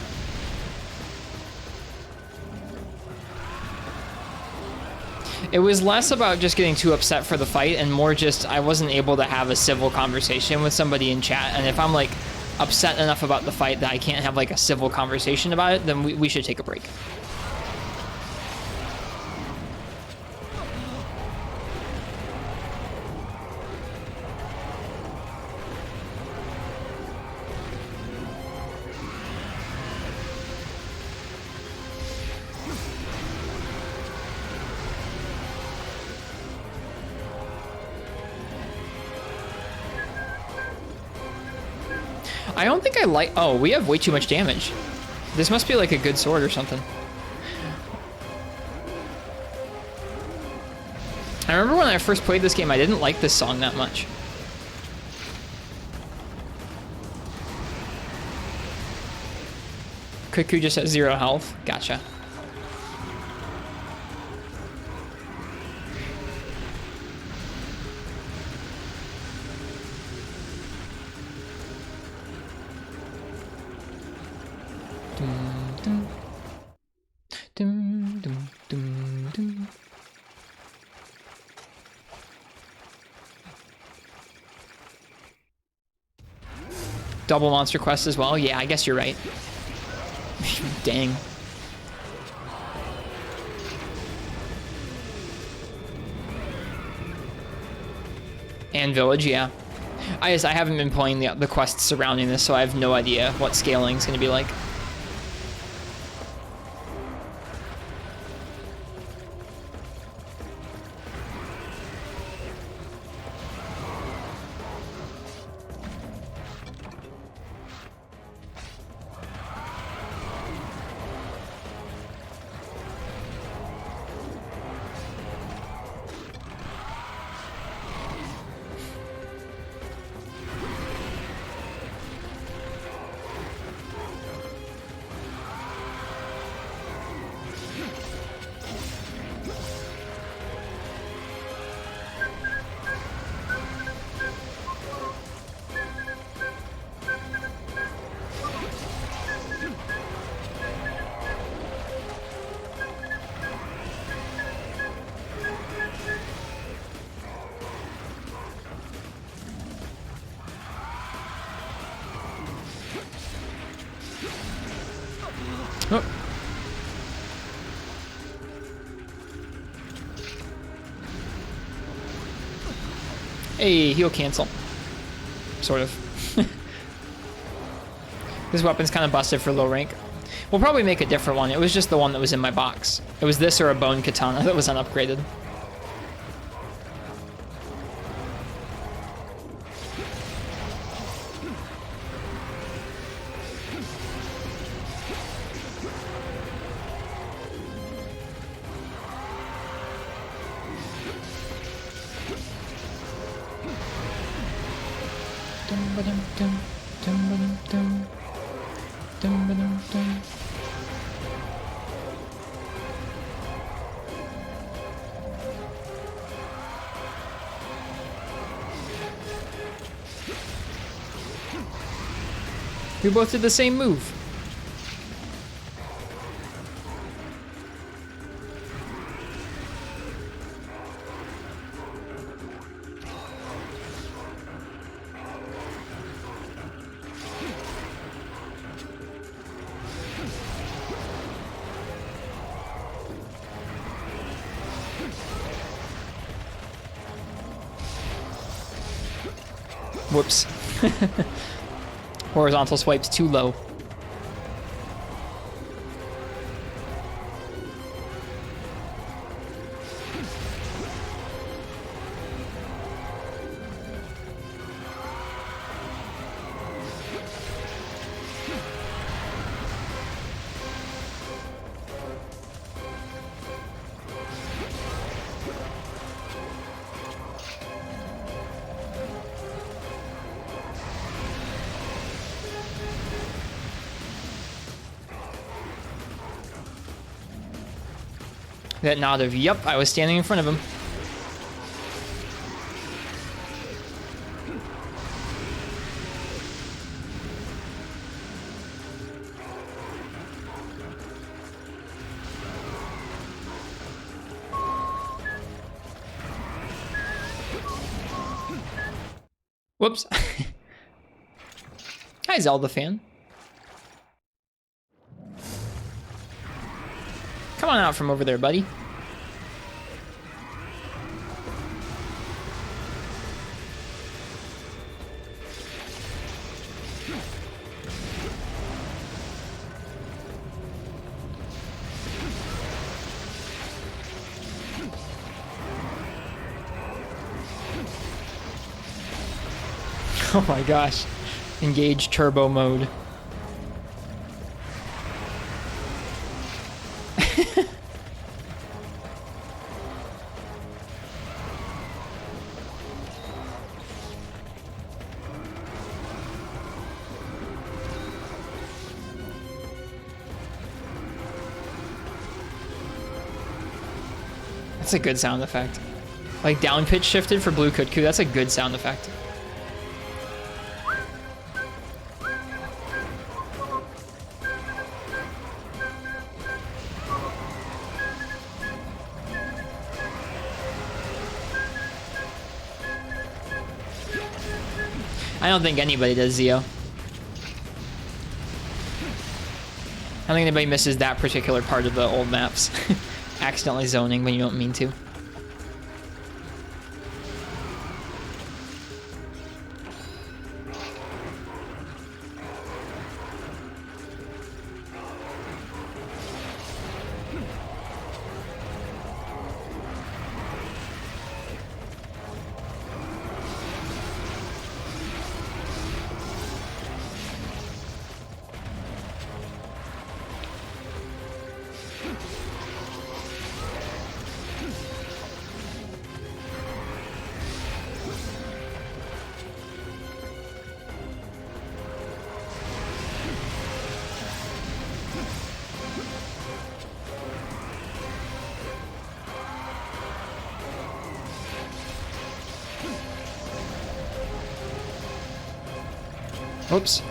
It was less about just getting too upset for the fight and more just I wasn't able to have a civil conversation with somebody in chat, and if I'm like upset enough about the fight that I can't have like a civil conversation about it, then we should take a break. I don't think I like... Oh, we have way too much damage. This must be like a good sword or something. I remember when I first played this game, I didn't like this song that much. Kutku just has 0 health. Gotcha. Double monster quest as well? Yeah, I guess you're right. Dang. And village, yeah. I haven't been playing the quests surrounding this, so I have no idea what scaling is going to be like. Oh. Hey, he'll cancel. Sort of. This weapon's kind of busted for low rank. We'll probably make a different one. It was just the one that was in my box. It was this or a bone katana that was unupgraded. We both did the same move. Whoops. Horizontal swipe's too low. That nod of, yup, I was standing in front of him. Whoops. Hi, Zelda fan. Come on out from over there, buddy. Oh my gosh. Engage turbo mode. That's a good sound effect. Like down pitch shifted for Blue Kutku, that's a good sound effect. I don't think anybody does, Zio. I don't think anybody misses that particular part of the old maps. Accidentally zoning when you don't mean to. Oops.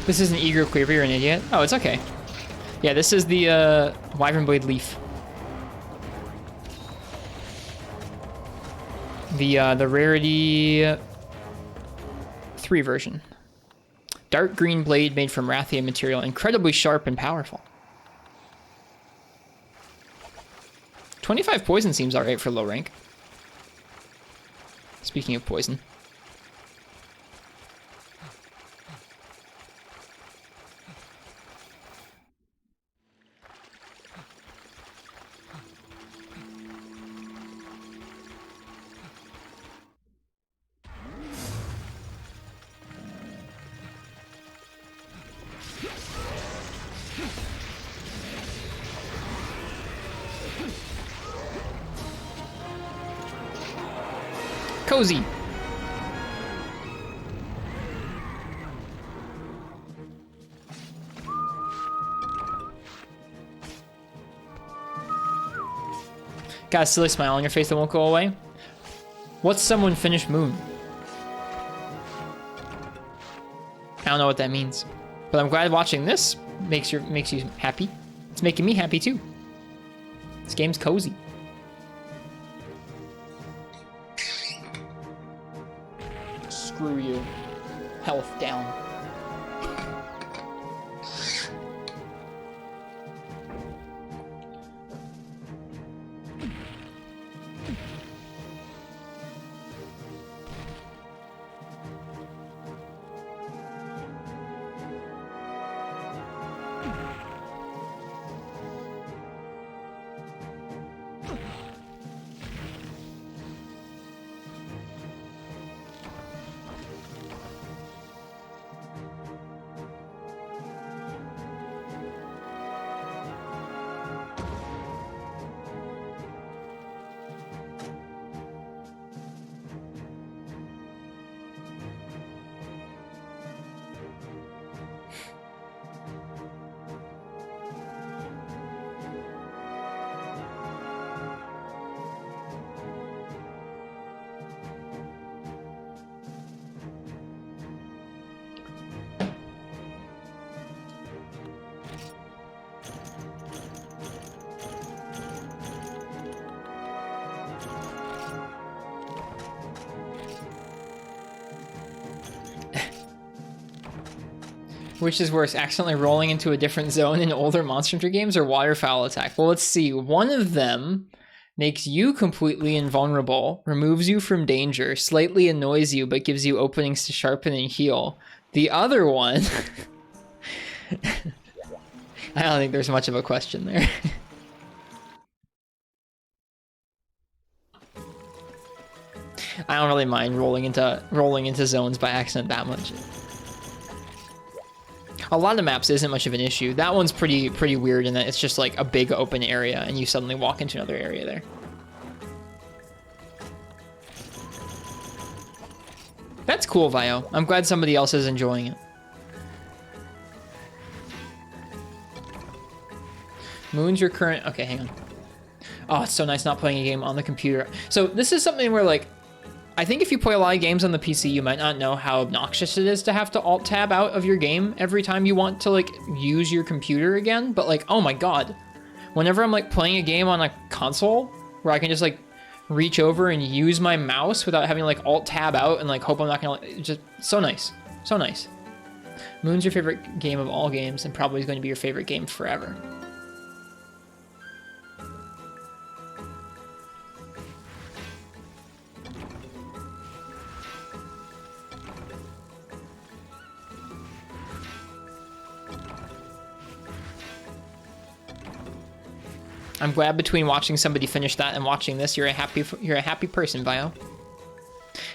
This isn't Eager Quiver, you're an idiot. Oh, it's okay. Yeah, this is the Wyvern Blade Leaf. The rarity 3 version. Dark green blade made from Rathian material, incredibly sharp and powerful. 25 poison seems alright for low rank. Speaking of poison. Cozy. Got a silly smile on your face that won't go away. What's someone finished Moon? I don't know what that means, but I'm glad watching this makes you happy. It's making me happy too. This game's cozy. Screw you. Health down. Which is worse, accidentally rolling into a different zone in older Monster Hunter games or waterfowl attack? Well, let's see. One of them makes you completely invulnerable, removes you from danger, slightly annoys you, but gives you openings to sharpen and heal. The other one... I don't think there's much of a question there. I don't really mind rolling into zones by accident that much. A lot of maps isn't much of an issue. That one's pretty weird in that it's just like a big open area and you suddenly walk into another area there. That's cool, Vio. I'm glad somebody else is enjoying it. Moon's your current... Okay, hang on. Oh, it's so nice not playing a game on the computer. So this is something where, like, I think if you play a lot of games on the PC, you might not know how obnoxious it is to have to alt-tab out of your game every time you want to, like, use your computer again. But, like, oh my god. Whenever I'm, like, playing a game on a console, where I can just, like, reach over and use my mouse without having to, like, alt-tab out and, like, hope I'm not gonna... It's just so nice. So nice. Moon's your favorite game of all games and probably is going to be your favorite game forever. I'm glad between watching somebody finish that and watching this, you're a happy person, Bio.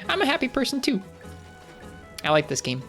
I'm a happy person too. I like this game.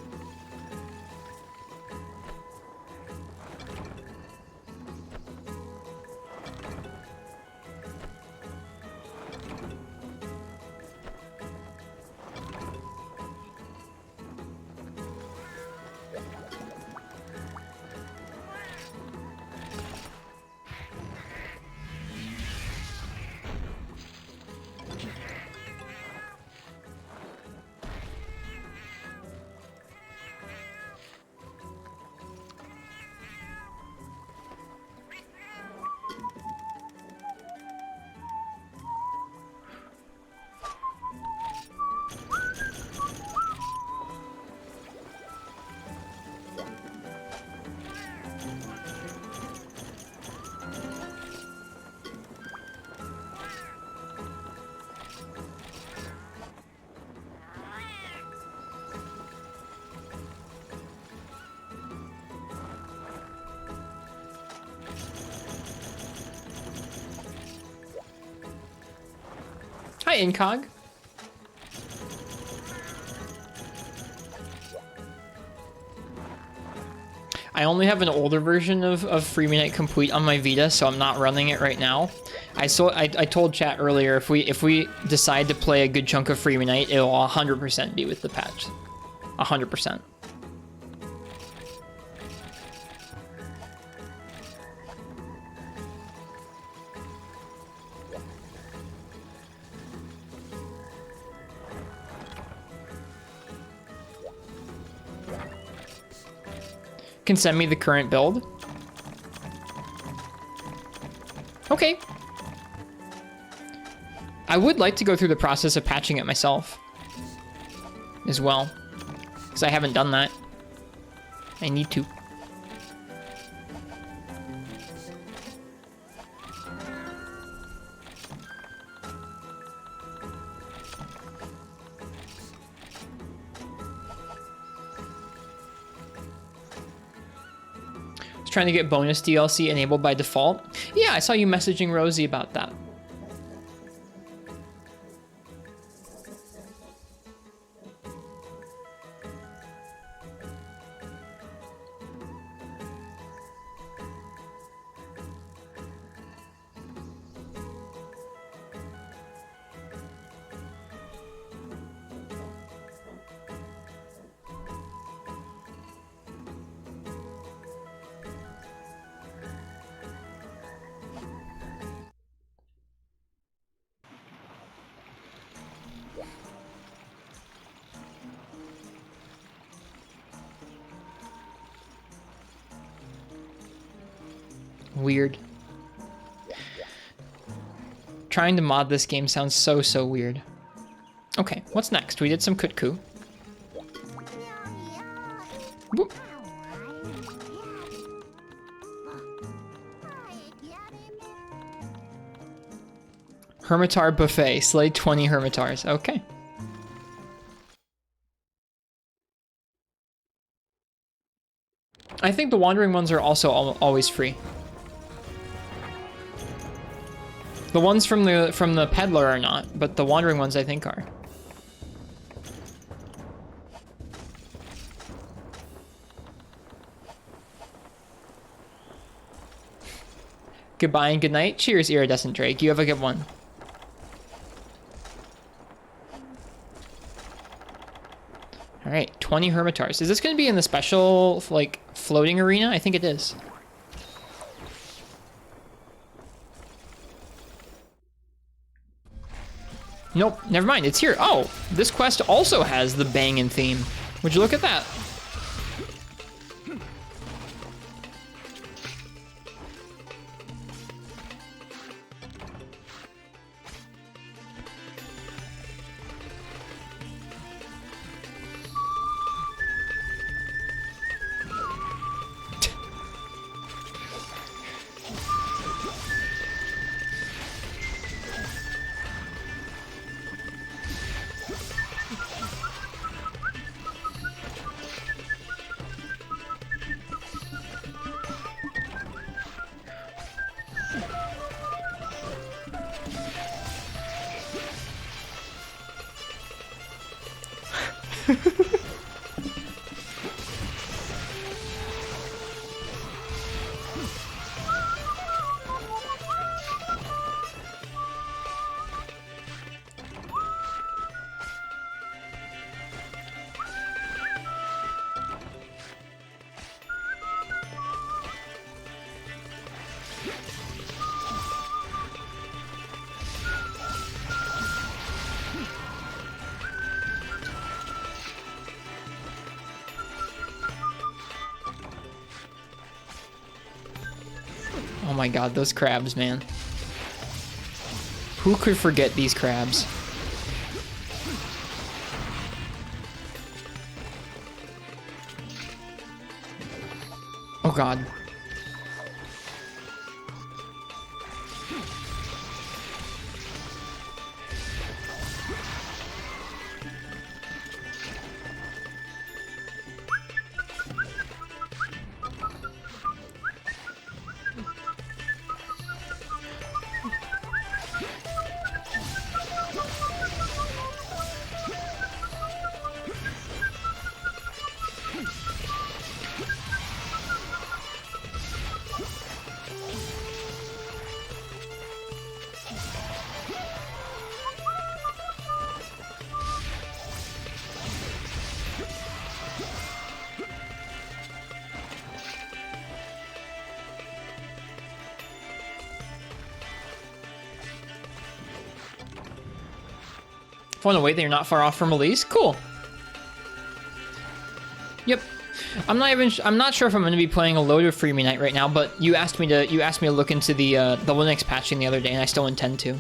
Hi, Incog. I only have an older version of Free Midnight Complete on my Vita, so I'm not running it right now. I told chat earlier, if we decide to play a good chunk of Free Unite, it'll 100% be with the patch. 100%. Can send me the current build. Okay. I would like to go through the process of patching it myself as well, because I haven't done that. I need to. Trying to get bonus DLC enabled by default. Yeah, I saw you messaging Rosie about that. Weird. Trying to mod this game sounds so weird. Okay, what's next? We did some Kutku. Boop. Hermitar buffet. Slay 20 Hermitars. Okay. I think the wandering ones are also always free. The ones from the peddler are not, but the wandering ones I think are. Goodbye and good night. Cheers, Iridescent Drake. You have a good one. All right, 20 Hermitars. Is this going to be in the special, like, floating arena? I think it is. Nope, never mind. It's here. Oh, this quest also has the bangin' theme. Would you look at that? Oh my god, those crabs, man. Who could forget these crabs? Oh god. Want to wait that you're not far off from release? Cool. Yep. I'm not sure if I'm going to be playing a load of Free Me Night right now, but you asked me to look into the Linux patching the other day, and I still intend to.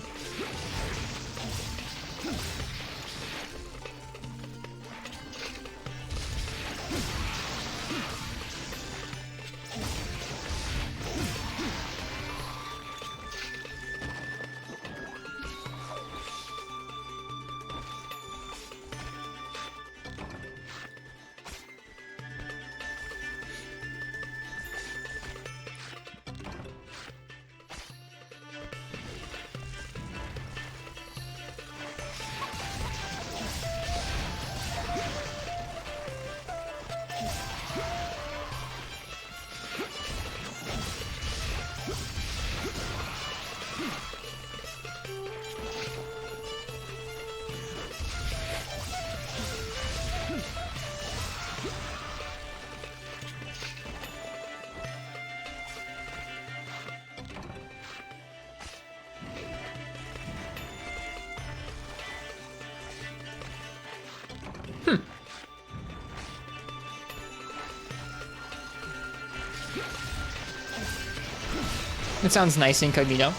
It sounds nice, incognito.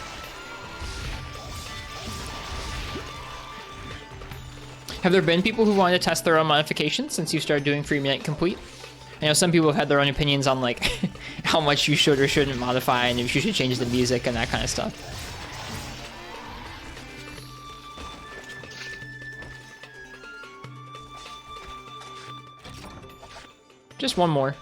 Have there been people who wanted to test their own modifications since you started doing Free Me Night Complete? I know some people have had their own opinions on like how much you should or shouldn't modify and if you should change the music and that kind of stuff. Just one more.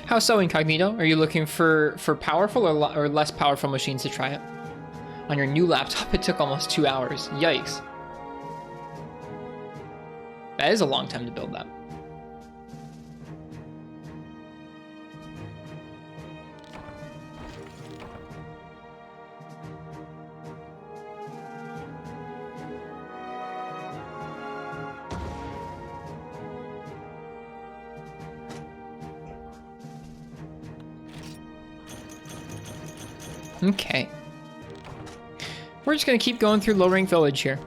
How so, Incognito? Are you looking for powerful or less powerful machines to try it? On your new laptop, it took almost 2 hours. Yikes. That is a long time to build that. Okay. We're just gonna keep going through Low Rank Village here.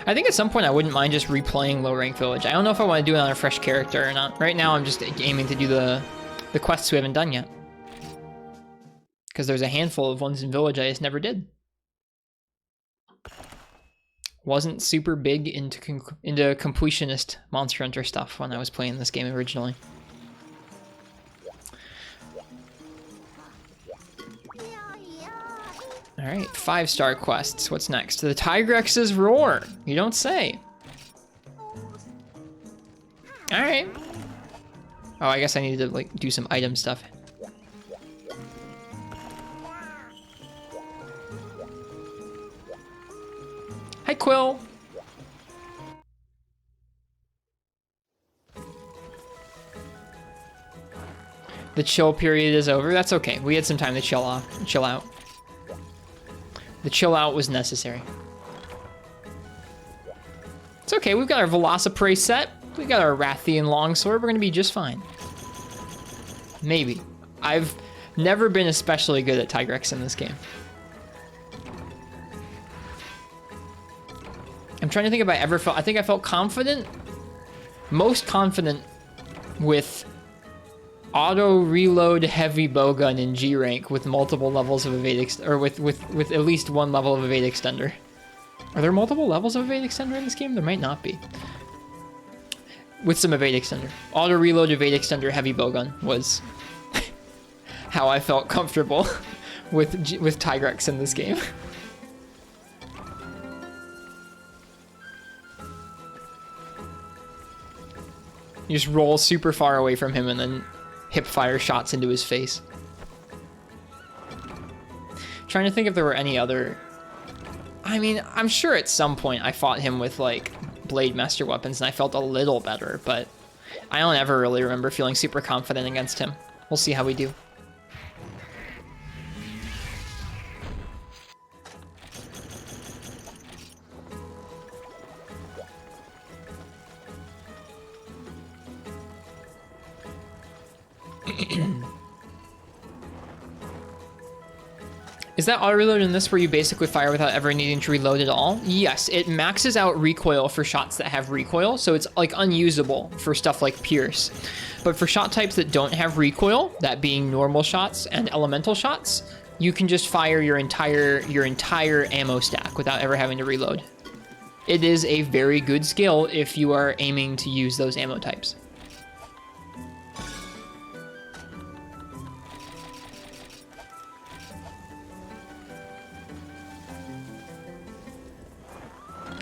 I think at some point I wouldn't mind just replaying Low Rank Village. I don't know if I want to do it on a fresh character or not. Right now I'm just aiming to do the quests we haven't done yet. Because there's a handful of ones in Village I just never did. Wasn't super big into completionist Monster Hunter stuff when I was playing this game originally. Alright, 5-star quests. What's next? The Tygrex's Roar. You don't say. Alright. Oh, I guess I need to like do some item stuff. Hi, Quill. The chill period is over. That's okay. We had some time to chill out. The chill out was necessary. It's okay, we've got our Velociprey set. We got our Rathian Longsword. We're gonna be just fine. Maybe. I've never been especially good at Tygrex in this game. I'm trying to think if I ever felt, I think I felt confident, most confident with auto reload heavy bowgun in G rank with multiple levels of evade or with at least one level of evade extender. Are there multiple levels of evade extender in this game? There might not be. with some evade extender. Auto reload evade extender heavy bowgun was how I felt comfortable with Tygrex in this game. You just roll super far away from him and then hip fire shots into his face. Trying to think if there were any other... I mean, I'm sure at some point I fought him with like Blade Master weapons and I felt a little better, but I don't ever really remember feeling super confident against him. We'll see how we do. Is that auto reload in this where you basically fire without ever needing to reload at all? Yes, it maxes out recoil for shots that have recoil, so it's like unusable for stuff like Pierce. But for shot types that don't have recoil, that being normal shots and elemental shots, you can just fire your entire ammo stack without ever having to reload. It is a very good skill if you are aiming to use those ammo types.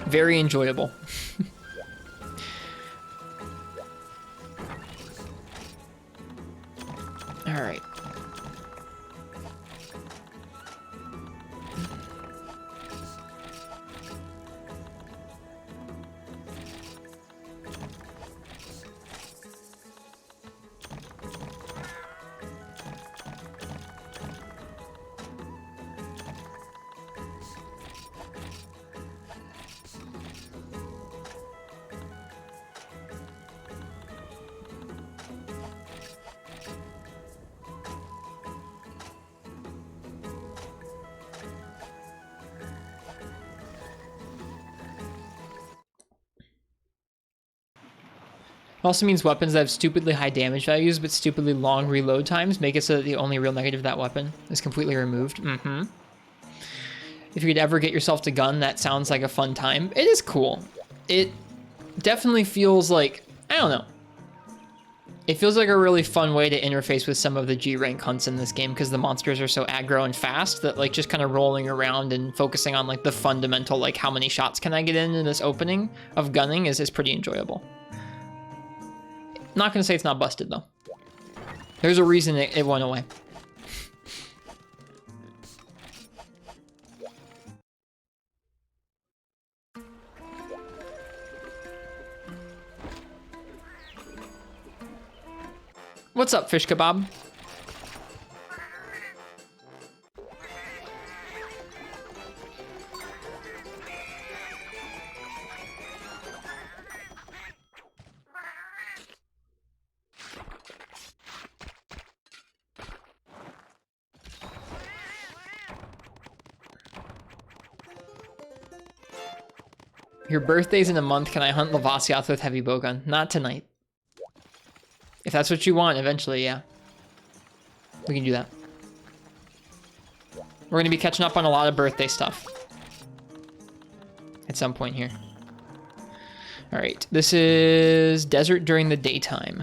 Very enjoyable. All right. It also means weapons that have stupidly high damage values but stupidly long reload times make it so that the only real negative of that weapon is completely removed. If you could ever get yourself to gun, that sounds like a fun time. It is cool. It definitely feels like, I don't know. It feels like a really fun way to interface with some of the G rank hunts in this game because the monsters are so aggro and fast that like just kind of rolling around and focusing on like the fundamental, like how many shots can I get in this opening of gunning is pretty enjoyable. Not gonna say it's not busted though. There's a reason it went away. What's up, fish kebab? Your birthday's in a month. Can I hunt Lavasiath with heavy bowgun? Not tonight. If that's what you want, eventually, yeah. We can do that. We're gonna be catching up on a lot of birthday stuff. At some point here. Alright, this is desert during the daytime.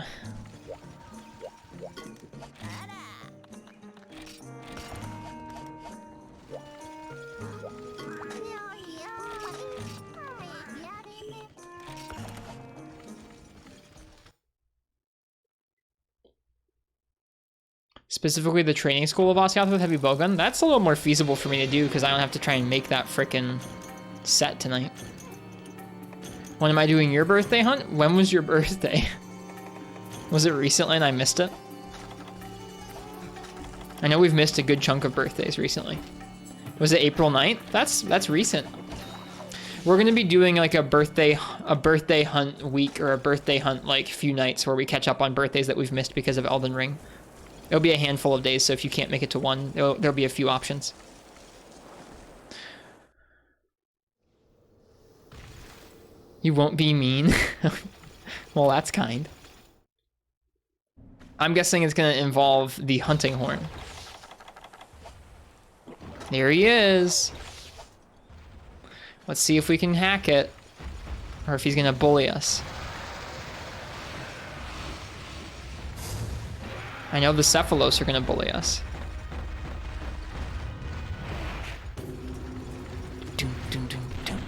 Specifically the training school of Lavasiath with heavy bowgun. That's a little more feasible for me to do because I don't have to try and make that frickin' set tonight. When am I doing your birthday hunt? When was your birthday? Was it recently and I missed it? I know we've missed a good chunk of birthdays recently. Was it April 9th? That's recent. We're gonna be doing like a birthday hunt week or a birthday hunt like few nights where we catch up on birthdays that we've missed because of Elden Ring. It'll be a handful of days, so if you can't make it to one, there'll be a few options. You won't be mean? Well, that's kind. I'm guessing it's gonna involve the hunting horn. There he is. Let's see if we can hack it, or if he's gonna bully us. I know the Cephalos are gonna bully us. Dun, dun, dun, dun.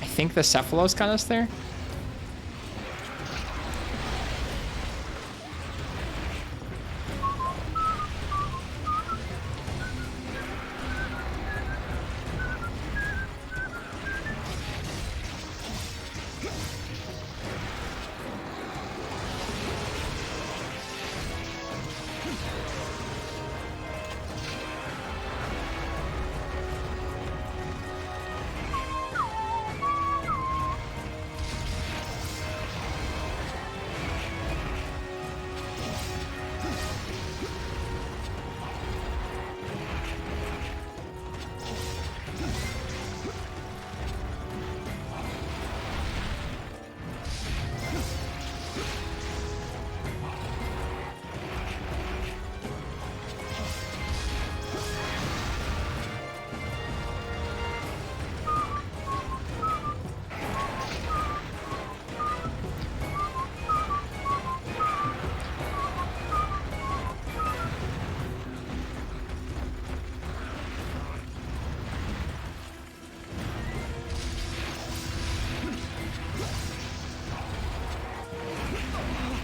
I think the Cephalos got us there.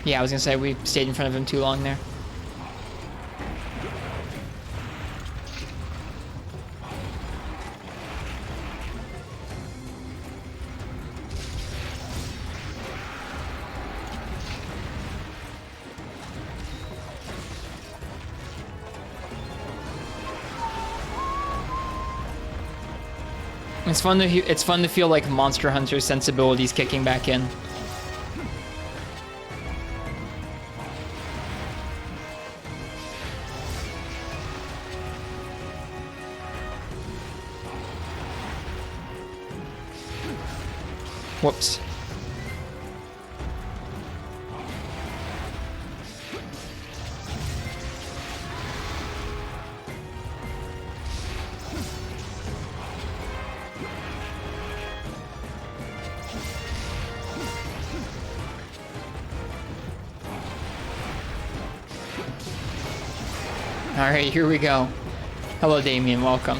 Yeah, I was gonna say we stayed in front of him too long there. It's fun to feel like Monster Hunter's sensibilities kicking back in. Whoops. All right, here we go. Hello, Damien, welcome.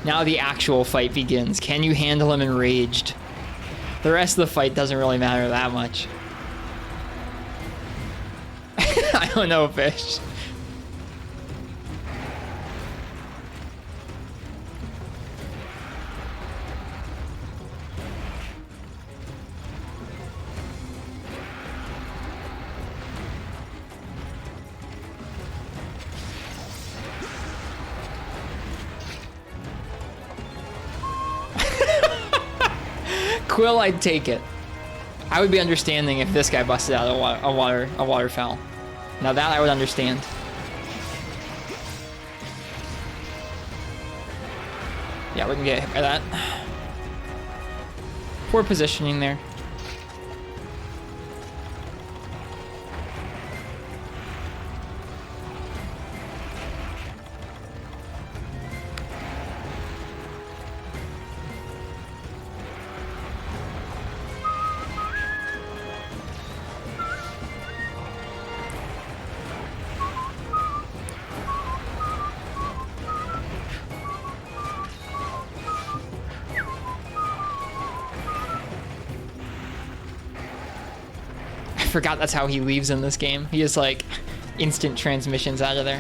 Now the actual fight begins. Can you handle him enraged? The rest of the fight doesn't really matter that much. I don't know, Fish. Quill, I'd take it. I would be understanding if this guy busted out a waterfowl. Now that I would understand. Yeah, we can get hit by that. Poor positioning there. I forgot that's how he leaves in this game. He is like instant transmissions out of there.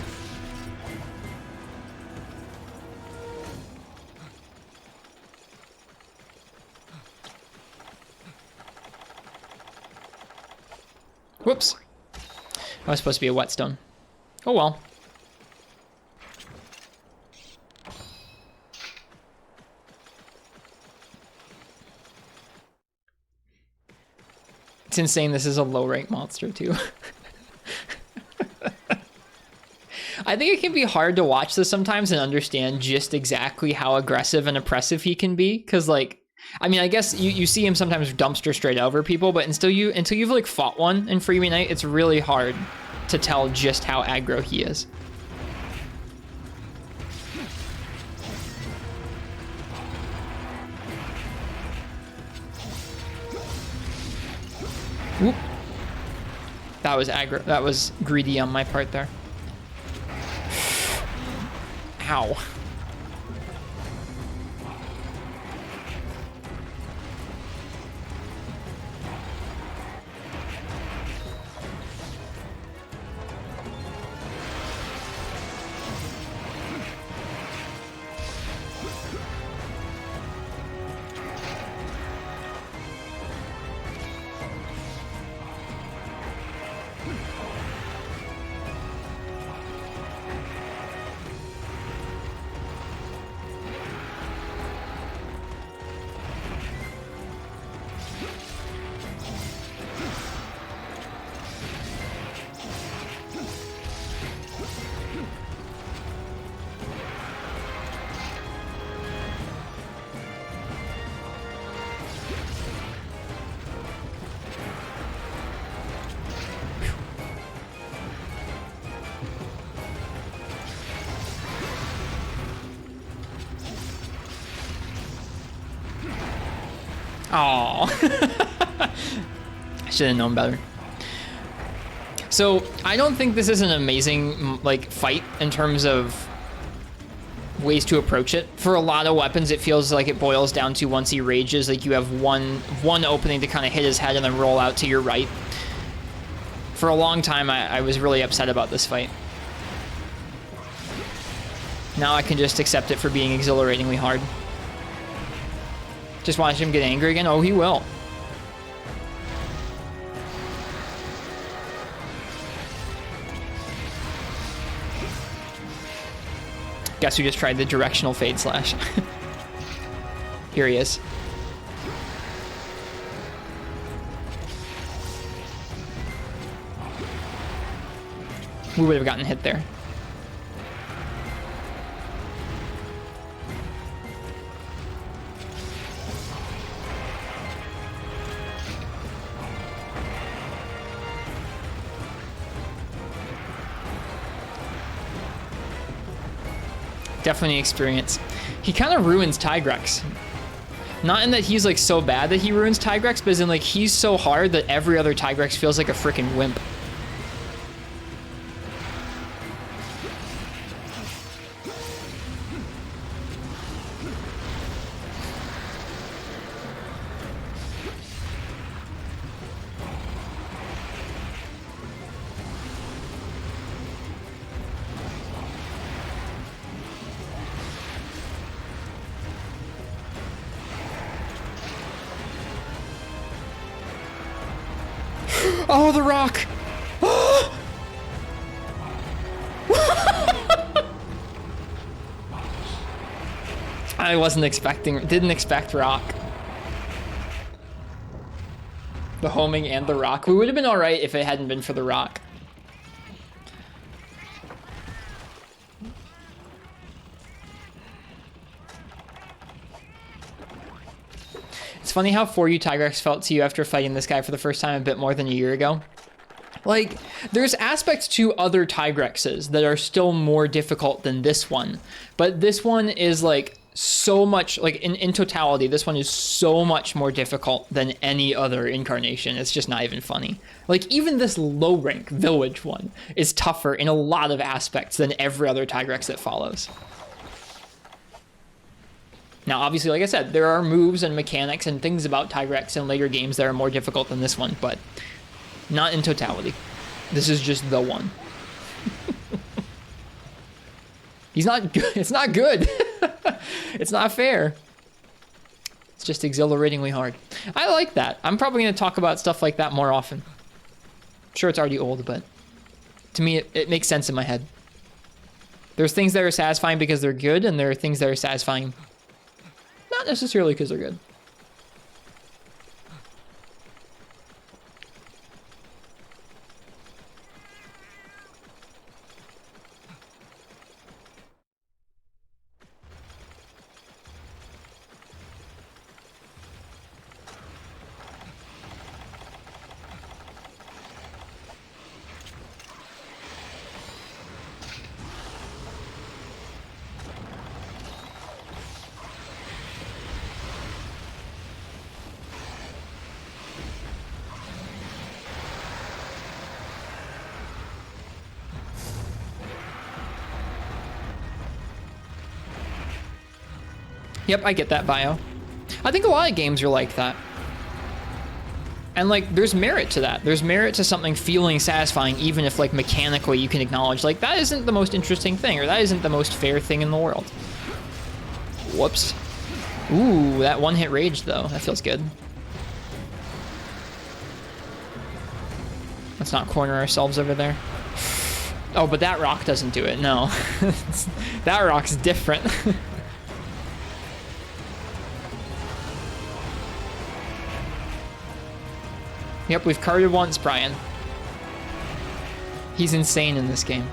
Whoops. That was supposed to be a whetstone. Oh well. It's insane this is a low rank monster too. I think it can be hard to watch this sometimes and understand just exactly how aggressive and oppressive he can be. Cause like, I mean, I guess you see him sometimes dumpster straight over people, but until you've like fought one in Freebie Night, it's really hard to tell just how aggro he is. Whoop. That was aggro. That was greedy on my part there. Ow. Oh, I should have known better. So I don't think this is an amazing like fight in terms of ways to approach it. For a lot of weapons, it feels like it boils down to once he rages, like you have one opening to kind of hit his head and then roll out to your right. For a long time, I was really upset about this fight. Now I can just accept it for being exhilaratingly hard. Just watch him get angry again? Oh, he will. Guess who just tried the directional fade slash? Here he is. We would have gotten hit there. Definitely experience. He kind of ruins Tygrex. Not in that he's like so bad that he ruins Tygrex, but as in like he's so hard that every other Tygrex feels like a freaking wimp. Oh, the rock! I wasn't expecting, didn't expect rock. The homing and the rock. We would have been all right if it hadn't been for the rock. It's funny how For You Tygrex felt to you after fighting this guy for the first time a bit more than a year ago. Like, there's aspects to other Tygrexes that are still more difficult than this one. But this one is like so much, like in totality, this one is so much more difficult than any other incarnation. It's just not even funny. Like even this low rank village one is tougher in a lot of aspects than every other Tygrex that follows. Now, obviously, like I said, there are moves and mechanics and things about Tygrex in later games that are more difficult than this one, but not in totality. This is just the one. He's not good. It's not good. It's not fair. It's just exhilaratingly hard. I like that. I'm probably going to talk about stuff like that more often. I'm sure it's already old, but to me, it makes sense in my head. There's things that are satisfying because they're good, and there are things that are satisfying not necessarily because they're good. Yep, I get that bio. I think a lot of games are like that. And like, there's merit to that. There's merit to something feeling satisfying, even if like mechanically you can acknowledge like that isn't the most interesting thing, or that isn't the most fair thing in the world. Whoops. Ooh, that one hit rage though. That feels good. Let's not corner ourselves over there. Oh, but that rock doesn't do it, no. That rock's different. Yep, we've carded once, Brian. He's insane in this game.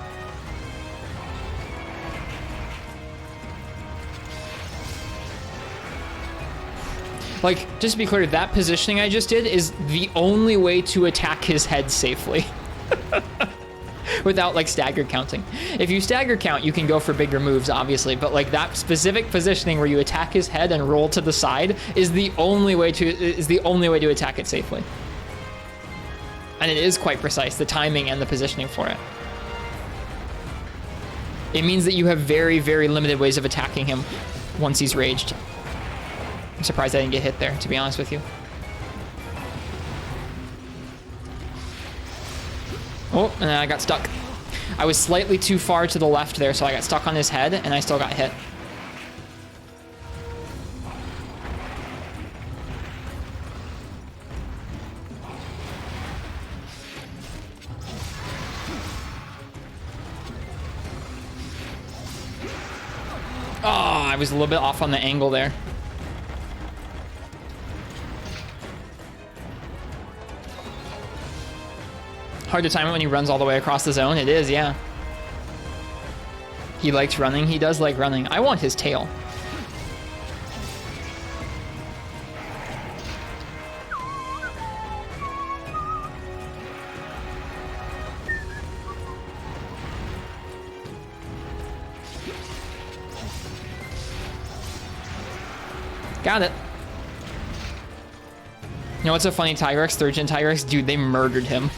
Like, just to be clear, that positioning I just did is the only way to attack his head safely. Without, like, stagger counting. If you stagger count, you can go for bigger moves, obviously, but, like, that specific positioning where you attack his head and roll to the side is the only way to attack it safely. And it is quite precise, the timing and the positioning for it. It means that you have very, very limited ways of attacking him once he's raged. I'm surprised I didn't get hit there, to be honest with you. Oh, and then I got stuck. I was slightly too far to the left there, so I got stuck on his head, and I still got hit. Oh, I was a little bit off on the angle there. Hard to time it when he runs all the way across the zone. It is, yeah. He likes running. He does like running. I want his tail. Got it. You know what's a funny Tygrex? Third gen Tygrex? Dude, they murdered him.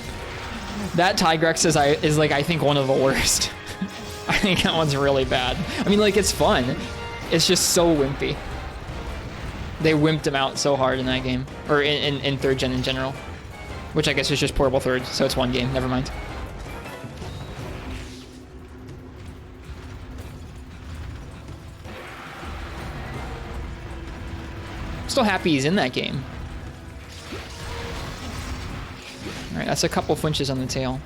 That Tygrex is like, I think, one of the worst. I think that one's really bad. I mean, like, it's fun. It's just so wimpy. They wimped him out so hard in that game. Or in third gen in general. Which I guess is just portable third, so it's one game. Never mind. Still happy he's in that game. Alright, that's a couple flinches on the tail.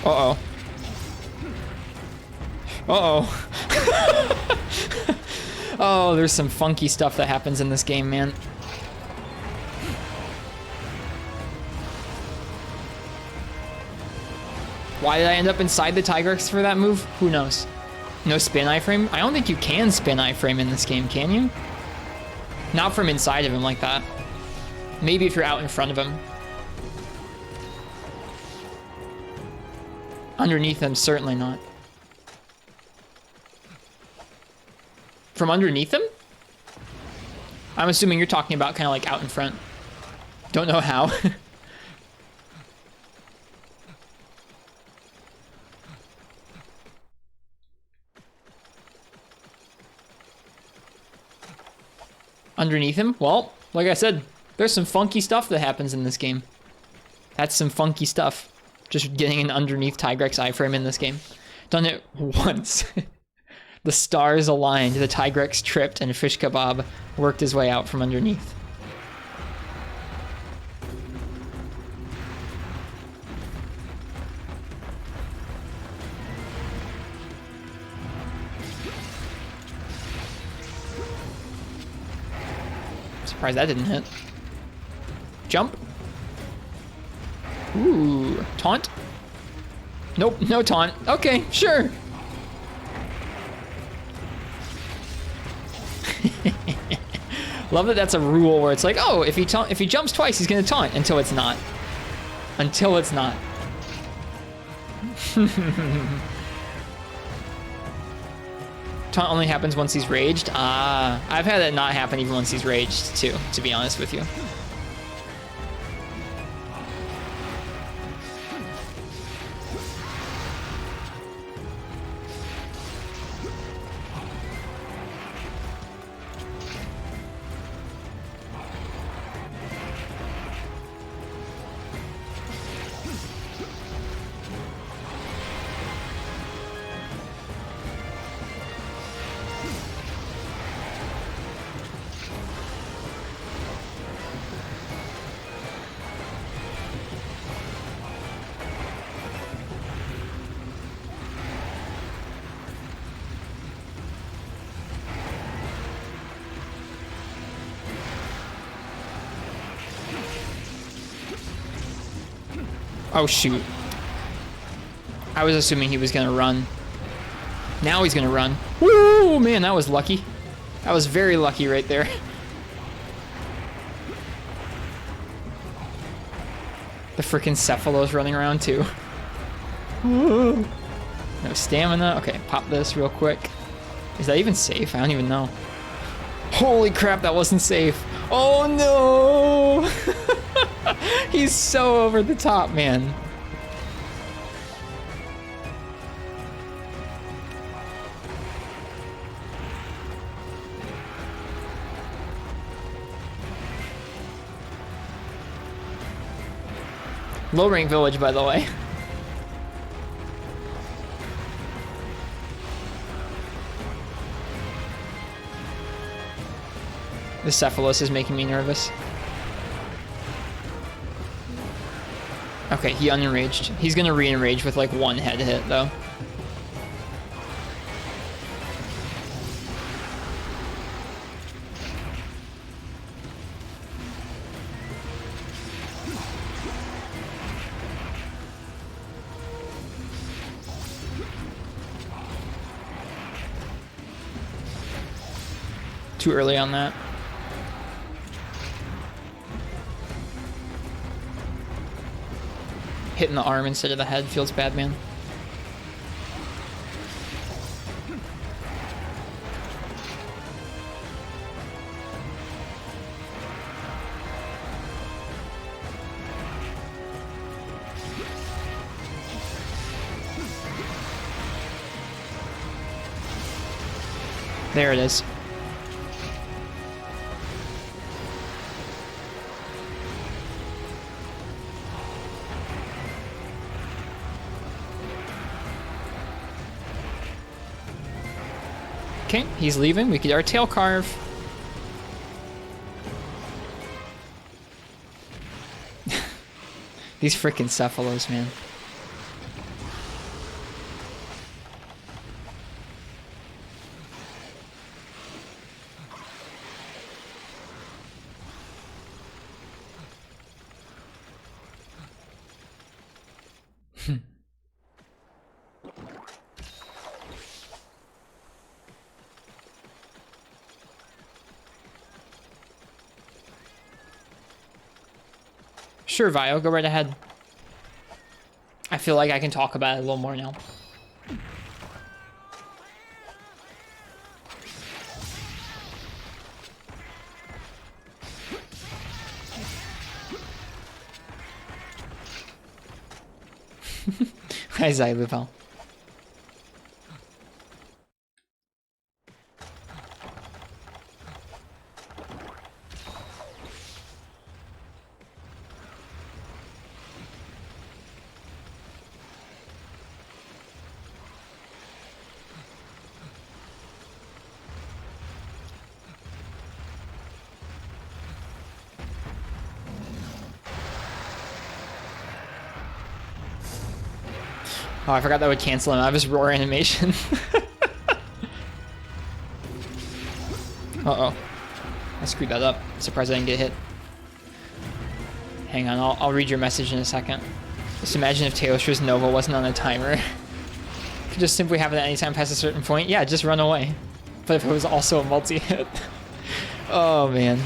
Uh-oh. Uh-oh. Oh, there's some funky stuff that happens in this game, man. Why did I end up inside the Tygrex for that move? Who knows? No spin iframe? I don't think you can spin iframe in this game, can you? Not from inside of him like that. Maybe if you're out in front of him. Underneath him, certainly not. From underneath him? I'm assuming you're talking about kind of like out in front. Don't know how. Underneath him? Well, like I said, there's some funky stuff that happens in this game. That's some funky stuff. Just getting an underneath Tygrex iframe in this game. Done it once. The stars aligned, the Tygrex tripped, and Fish Kebab worked his way out from underneath. Surprised that didn't hit. Jump. Ooh, taunt? Nope, no taunt. Okay, sure. Love that that's a rule where it's like, oh, if he jumps twice, he's gonna taunt until it's not. Until it's not. Taunt only happens once he's raged. I've had it not happen even once he's raged too, to be honest with you. Oh, shoot. I was assuming he was gonna run. Now he's gonna run. Woo, man, that was lucky. That was very lucky right there. The freaking Cephalo's running around too. No stamina. Okay, pop this real quick. Is that even safe? I don't even know. Holy crap, that wasn't safe. Oh no! He's so over the top, man. Low rank village, by the way. The Cephalos is making me nervous. Okay, he unenraged. He's gonna re-enrage with like one head hit though. Too early on that. Hitting the arm instead of the head feels bad, man. There it is. Okay, he's leaving. We could our tail carve. These freaking Cephalos, man. Sure, Vio, go right ahead. I feel like I can talk about it a little more now. Hi, Xylupal. Oh, I forgot that would cancel him. I have his roar animation. Uh-oh. I screwed that up. Surprised I didn't get hit. Hang on, I'll read your message in a second. Just imagine if Teostra's Nova wasn't on a timer. Could just simply have it at any time past a certain point. Yeah, just run away. But if it was also a multi-hit. Oh, man.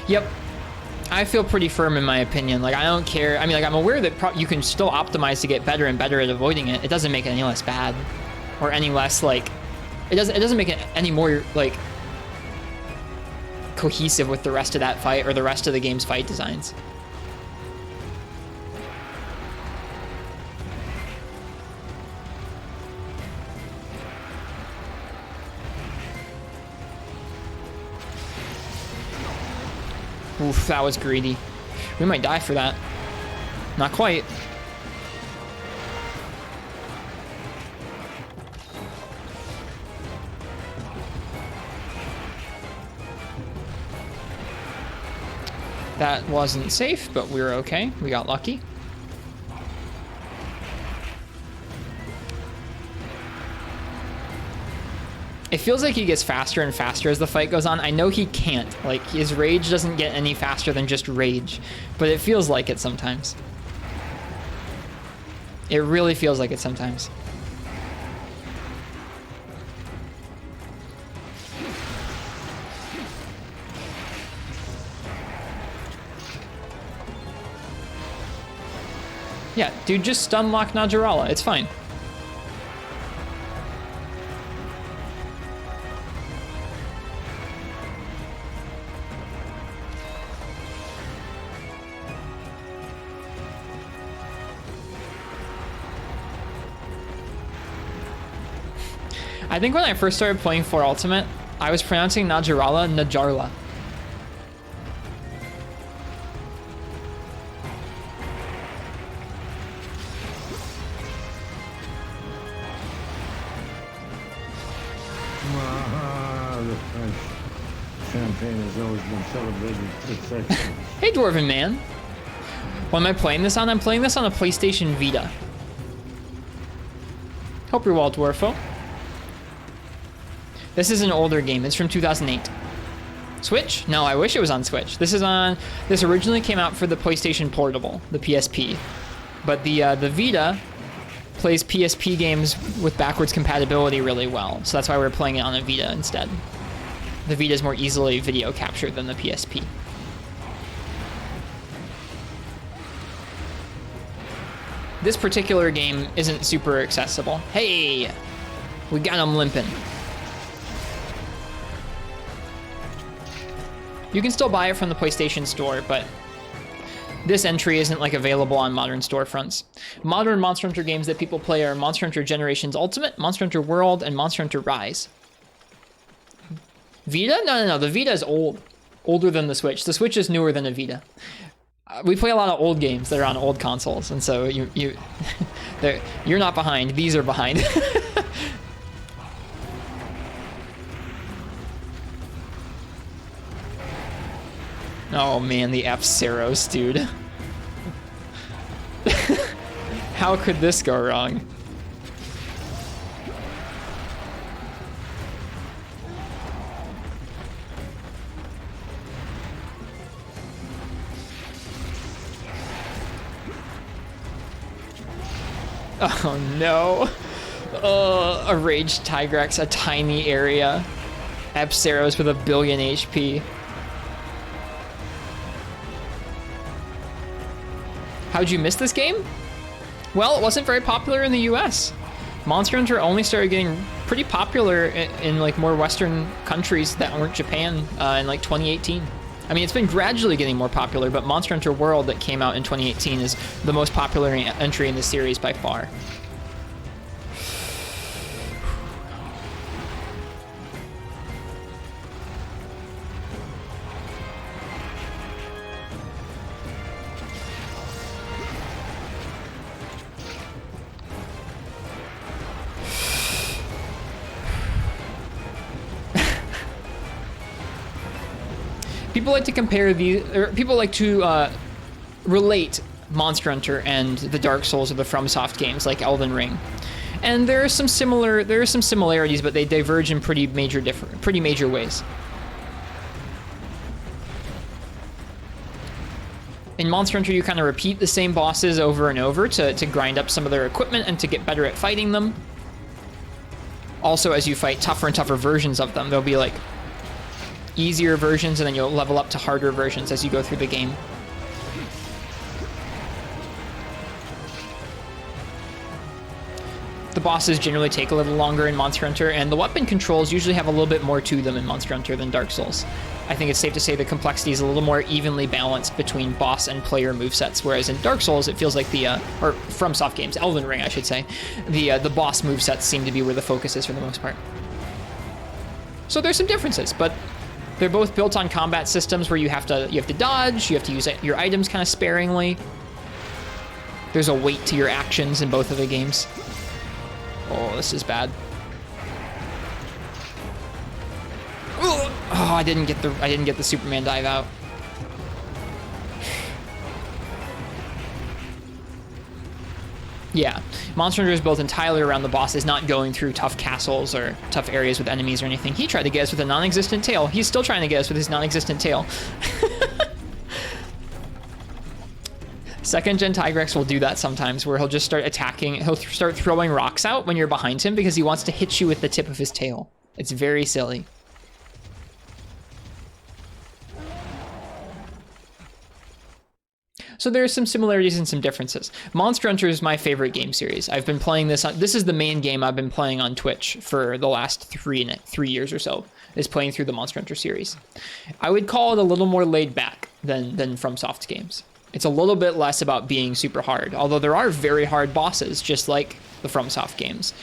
Yep. I feel pretty firm in my opinion. Like, I don't care. I mean, like, I'm aware that you can still optimize to get better and better at avoiding it. It doesn't make it any less bad. Or any less, like... It doesn't make it any more, like... cohesive with the rest of that fight or the rest of the game's fight designs. Oof, that was greedy. We might die for that. Not quite. That wasn't safe, but we were okay. We got lucky. It feels like he gets faster and faster as the fight goes on. I know he can't. Like, his rage doesn't get any faster than just rage, but it feels like it sometimes. It really feels like it sometimes. Yeah, dude, just stun lock Najarala. It's fine. I think when I first started playing 4 Ultimate, I was pronouncing Najarala Najarla. The French champagne has always been celebrated with excellence. Hey, Dwarven Man. What am I playing this on? I'm playing this on a PlayStation Vita. Hope you're well, Dwarfo. This is an older game. It's from 2008. Switch? No, I wish it was on Switch. This originally came out for the PlayStation Portable, the PSP. But the Vita plays PSP games with backwards compatibility really well. So that's why we're playing it on a Vita instead. The Vita is more easily video captured than the PSP. This particular game isn't super accessible. Hey, we got him limping. You can still buy it from the PlayStation Store, but this entry isn't like available on modern storefronts. Modern Monster Hunter games that people play are Monster Hunter Generations Ultimate, Monster Hunter World, and Monster Hunter Rise. Vita? No. The Vita is old. Older than the Switch. The Switch is newer than a Vita. We play a lot of old games that are on old consoles, and so you're not behind. These are behind. Oh man, the F-Zeros, dude. How could this go wrong? Oh no. A raged Tygrex, a tiny area. F-Zeros with 1 billion HP. How'd you miss this game? Well, it wasn't very popular in the US. Monster Hunter only started getting pretty popular in like more Western countries that weren't Japan in like 2018. I mean, it's been gradually getting more popular, but Monster Hunter World that came out in 2018 is the most popular entry in the series by far. People like to compare people like to relate Monster Hunter and the Dark Souls or the FromSoft games like Elden Ring. And there are some similarities, but they diverge in pretty major ways. In Monster Hunter, you kind of repeat the same bosses over and over to grind up some of their equipment and to get better at fighting them. Also, as you fight tougher and tougher versions of them, there'll be like easier versions, and then you'll level up to harder versions as you go through the game. The bosses generally take a little longer in Monster Hunter, and the weapon controls usually have a little bit more to them in Monster Hunter than Dark Souls. I think it's safe to say the complexity is a little more evenly balanced between boss and player movesets, whereas in Dark Souls it feels like or FromSoft games, Elden Ring I should say, the boss movesets seem to be where the focus is for the most part. So there's some differences, but they're both built on combat systems where you have to dodge, you have to use your items kind of sparingly. There's a weight to your actions in both of the games. Oh, this is bad. Oh, I didn't get the Superman dive out. Yeah, Monster Hunter is built entirely around the bosses not going through tough castles or tough areas with enemies or anything. He tried to get us with a non-existent tail. He's still trying to get us with his non-existent tail. Second gen Tygrex will do that sometimes, where he'll just start attacking. He'll start throwing rocks out when you're behind him because he wants to hit you with the tip of his tail. It's very silly. So there's some similarities and some differences. Monster Hunter is my favorite game series. I've been playing this on, this is the main game I've been playing on Twitch for the last three years or so, is playing through the Monster Hunter series. I would call it a little more laid back than FromSoft games. It's a little bit less about being super hard, although there are very hard bosses, just like the FromSoft games.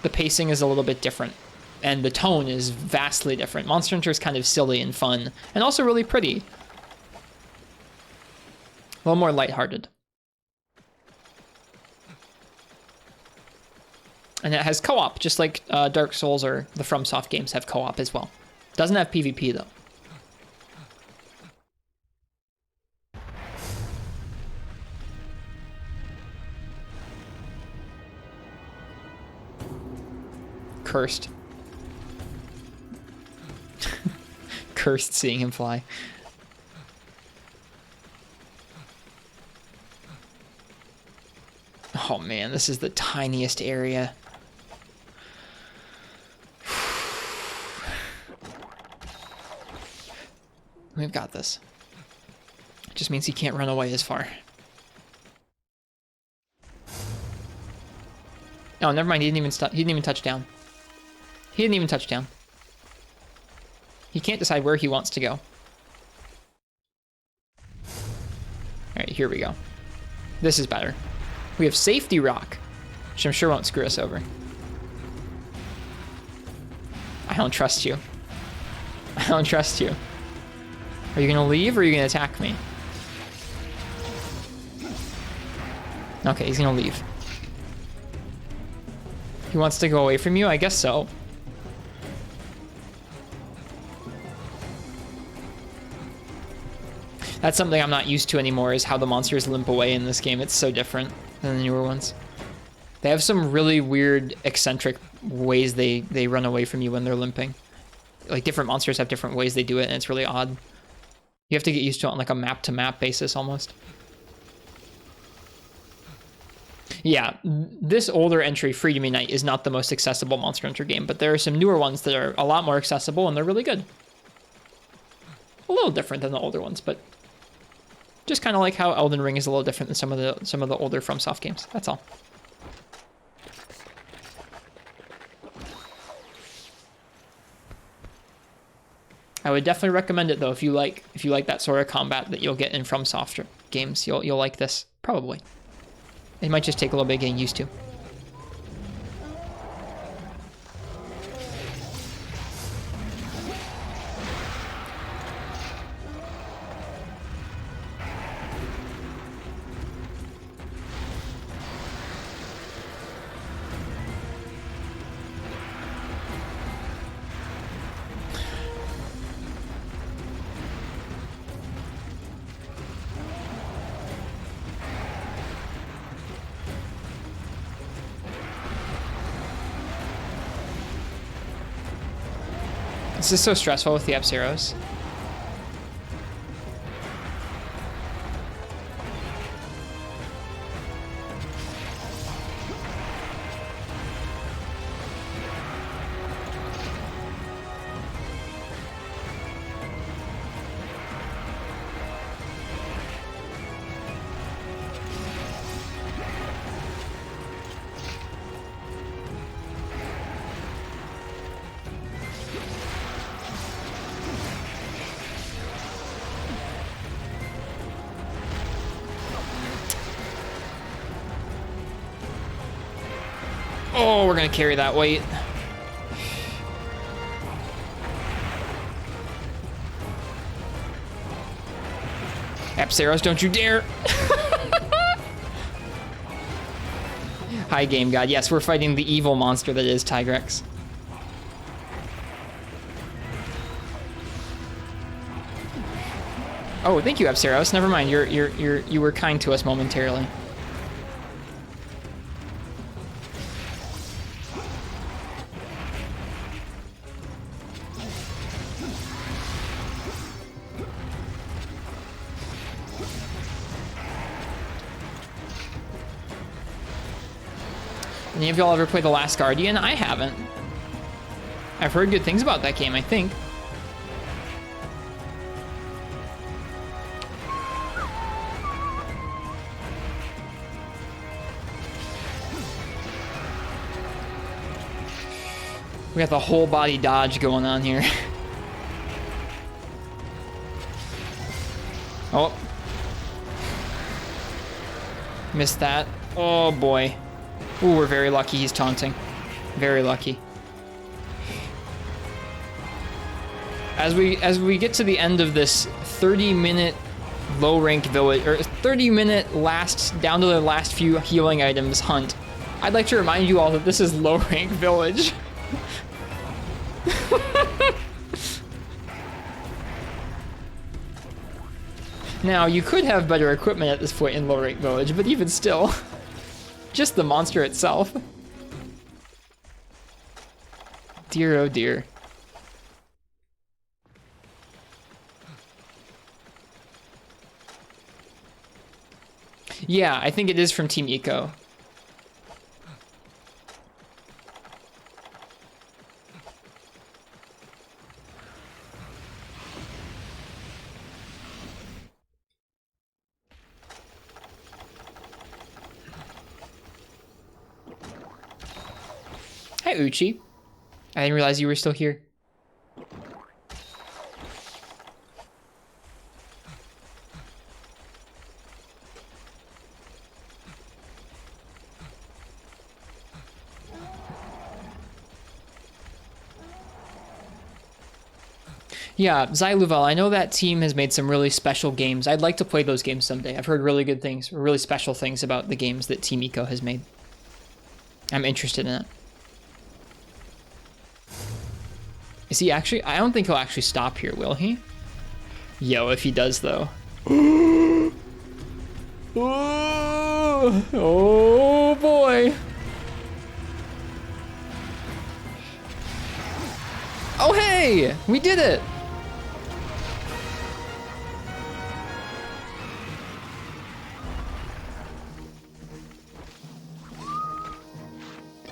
The pacing is a little bit different, and the tone is vastly different. Monster Hunter is kind of silly and fun, and also really pretty. A little more lighthearted. And it has co-op, just like Dark Souls or the FromSoft games have co-op as well. Doesn't have PvP, though. Cursed. Cursed seeing him fly. Oh man, this is the tiniest area. We've got this. It just means he can't run away as far. Oh, never mind. He didn't even touch down. He didn't even touch down. He can't decide where he wants to go. All right, here we go. This is better. We have Safety Rock, which I'm sure won't screw us over. I don't trust you. I don't trust you. Are you gonna leave or are you gonna attack me? Okay, he's gonna leave. He wants to go away from you? I guess so. That's something I'm not used to anymore, is how the monsters limp away in this game. It's so different than the newer ones. They have some really weird, eccentric ways they run away from you when they're limping. Like, different monsters have different ways they do it, and it's really odd. You have to get used to it on like a map-to-map basis, almost. Yeah, this older entry, Free to Me Night, is not the most accessible Monster Hunter game, but there are some newer ones that are a lot more accessible, and they're really good. A little different than the older ones, but just kind of like how Elden Ring is a little different than some of the older FromSoft games. That's all. I would definitely recommend it though. If you like that sort of combat that you'll get in FromSoft games, you'll like this probably. It might just take a little bit getting used to. This is so stressful with the F-Zeros. Oh, we're gonna carry that weight. F-Zeros, don't you dare! Hi, Game God. Yes, we're fighting the evil monster that is Tygrex. Oh, thank you, F-Zeros. Never mind. You were kind to us momentarily. Any of y'all ever play The Last Guardian? I haven't. I've heard good things about that game, I think. We got the whole body dodge going on here. Oh. Missed that. Oh boy. Ooh, we're very lucky he's taunting. Very lucky. As we get to the end of this 30-minute low rank village, or 30-minute last, down to the last few healing items hunt, I'd like to remind you all that this is low rank village. Now, you could have better equipment at this point in low rank village, but even still, just the monster itself. Dear, oh dear. Yeah, I think it is from Team Eco. Hi, Uchi. I didn't realize you were still here. Yeah, Xyluval, I know that team has made some really special games. I'd like to play those games someday. I've heard really good things, really special things about the games that Team Eco has made. I'm interested in it. Is he actually? I don't think he'll actually stop here, will he? Yo, if he does, though. Oh boy. Oh hey, we did it.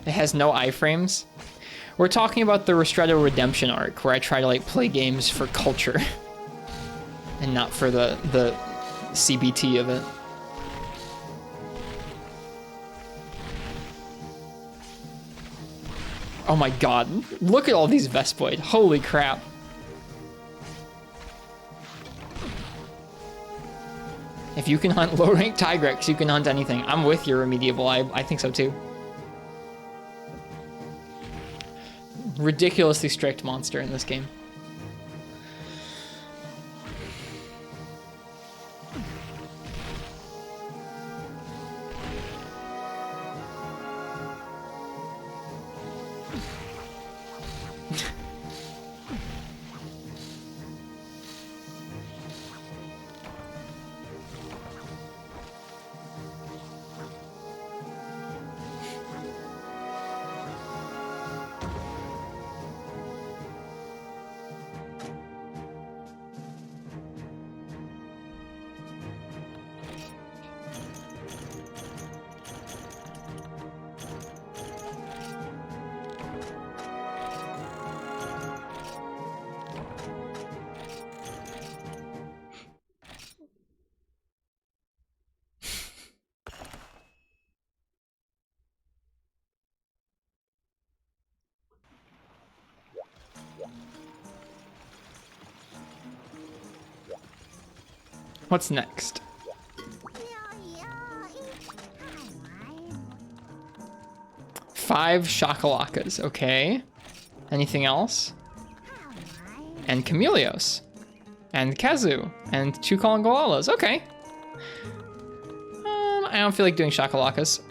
It has no iframes. We're talking about the Ristretto Redemption arc, where I try to like play games for culture and not for the CBT of it. Oh my god, look at all these Vespoid. Holy crap. If you can hunt low rank Tygrex, you can hunt anything. I'm with you, Remediable. I think so too. Ridiculously strict monster in this game. What's next? 5 Shakalakas, okay. Anything else? And Chameleos. And Kazu. And 2 Kolongolalas, okay. I don't feel like doing Shakalakas.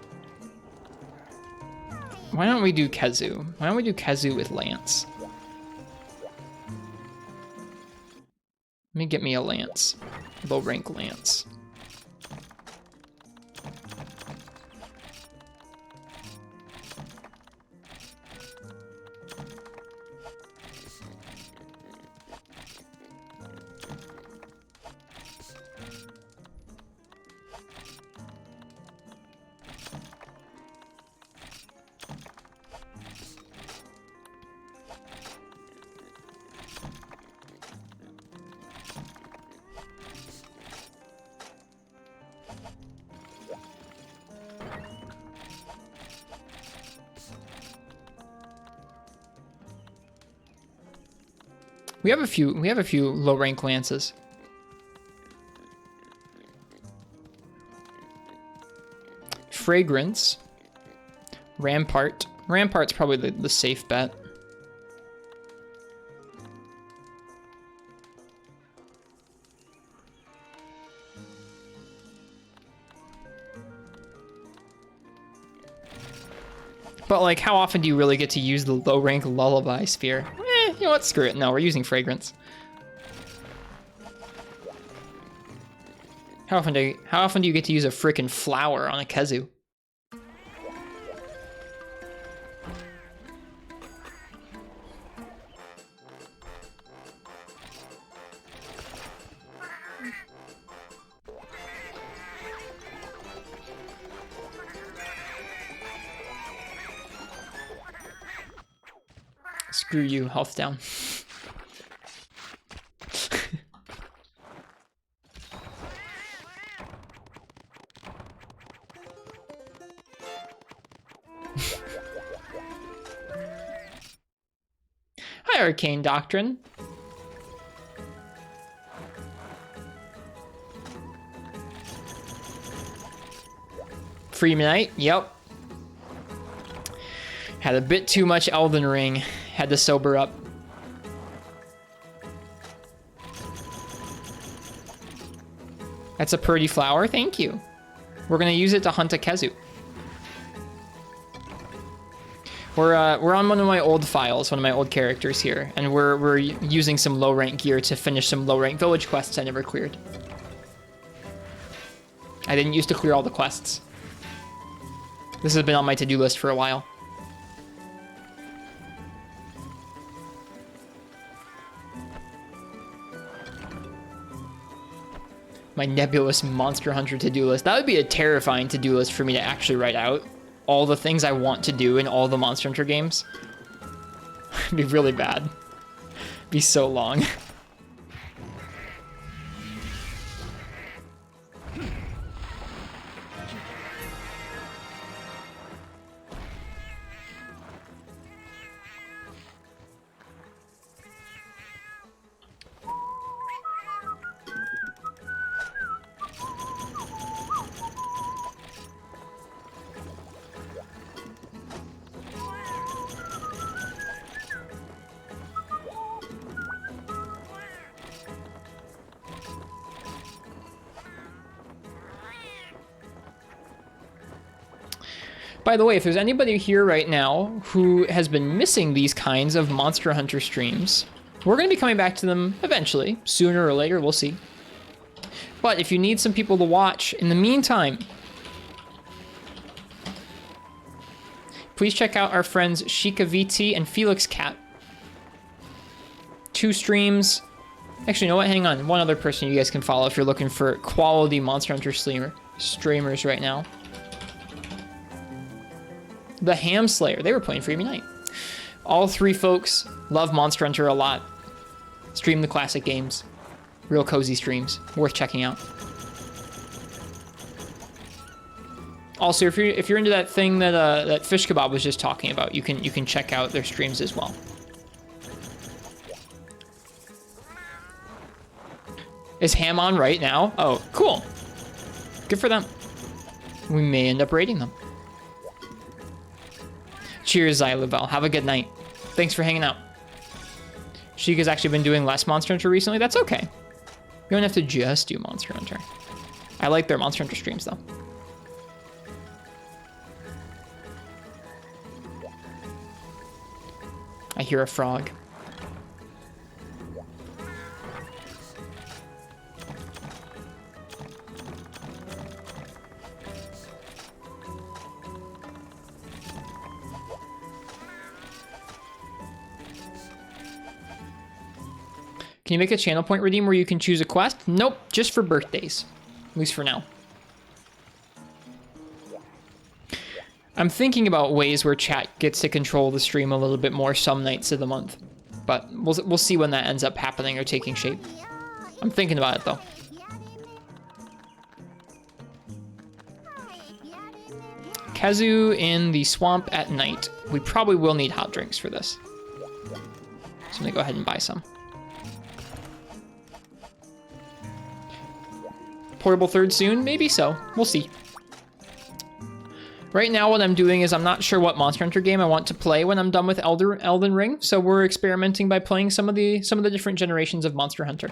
Why don't we do Kazu? Why don't we do Kazu with Lance? Let me get me a Lance. Low rank Lance. We have a few low rank lances. Fragrance. Rampart. Rampart's probably the safe bet. But like, how often do you really get to use the low rank lullaby sphere? You know what? Screw it. No, we're using fragrance. How often do you get to use a frickin' flower on a Kezu? Screw you, health down. Hi, Arcane Doctrine. Free Midnight, yep. Had a bit too much Elden Ring. Had to sober up. That's a pretty flower, thank you. We're gonna use it to hunt a Kezu. We're on one of my old files, one of my old characters here, and we're using some low rank gear to finish some low rank village quests I never cleared. I didn't used to clear all the quests. This has been on my to-do list for a while. My nebulous Monster Hunter to-do list. That would be a terrifying to-do list for me to actually write out. All the things I want to do in all the Monster Hunter games. It'd be really bad. It'd be so long. By the way, if there's anybody here right now who has been missing these kinds of Monster Hunter streams, we're going to be coming back to them eventually, sooner or later, we'll see. But if you need some people to watch, in the meantime, please check out our friends Shika VT and Felix Cat. 2 streams. Actually, you know what? Hang on. One other person you guys can follow if you're looking for quality Monster Hunter streamers right now. The Ham Slayer. They were playing Free Night. All 3 folks love Monster Hunter a lot. Stream the classic games. Real cozy streams. Worth checking out. Also, if you're into that thing that that Fish Kebab was just talking about, you can check out their streams as well. Is Ham on right now? Oh, cool. Good for them. We may end up raiding them. Cheers, Xylabel. Have a good night. Thanks for hanging out. Sheikah's actually been doing less Monster Hunter recently. That's okay. You don't have to just do Monster Hunter. I like their Monster Hunter streams, though. I hear a frog. Can you make a channel point redeem where you can choose a quest? Nope, just for birthdays. At least for now. I'm thinking about ways where chat gets to control the stream a little bit more some nights of the month. But we'll see when that ends up happening or taking shape. I'm thinking about it, though. Kezu in the swamp at night. We probably will need hot drinks for this. So I'm gonna go ahead and buy some. portable third soon? Maybe so. We'll see. Right now, what I'm doing is I'm not sure what Monster Hunter game I want to play when I'm done with Elden Ring, so we're experimenting by playing some of the different generations of Monster Hunter.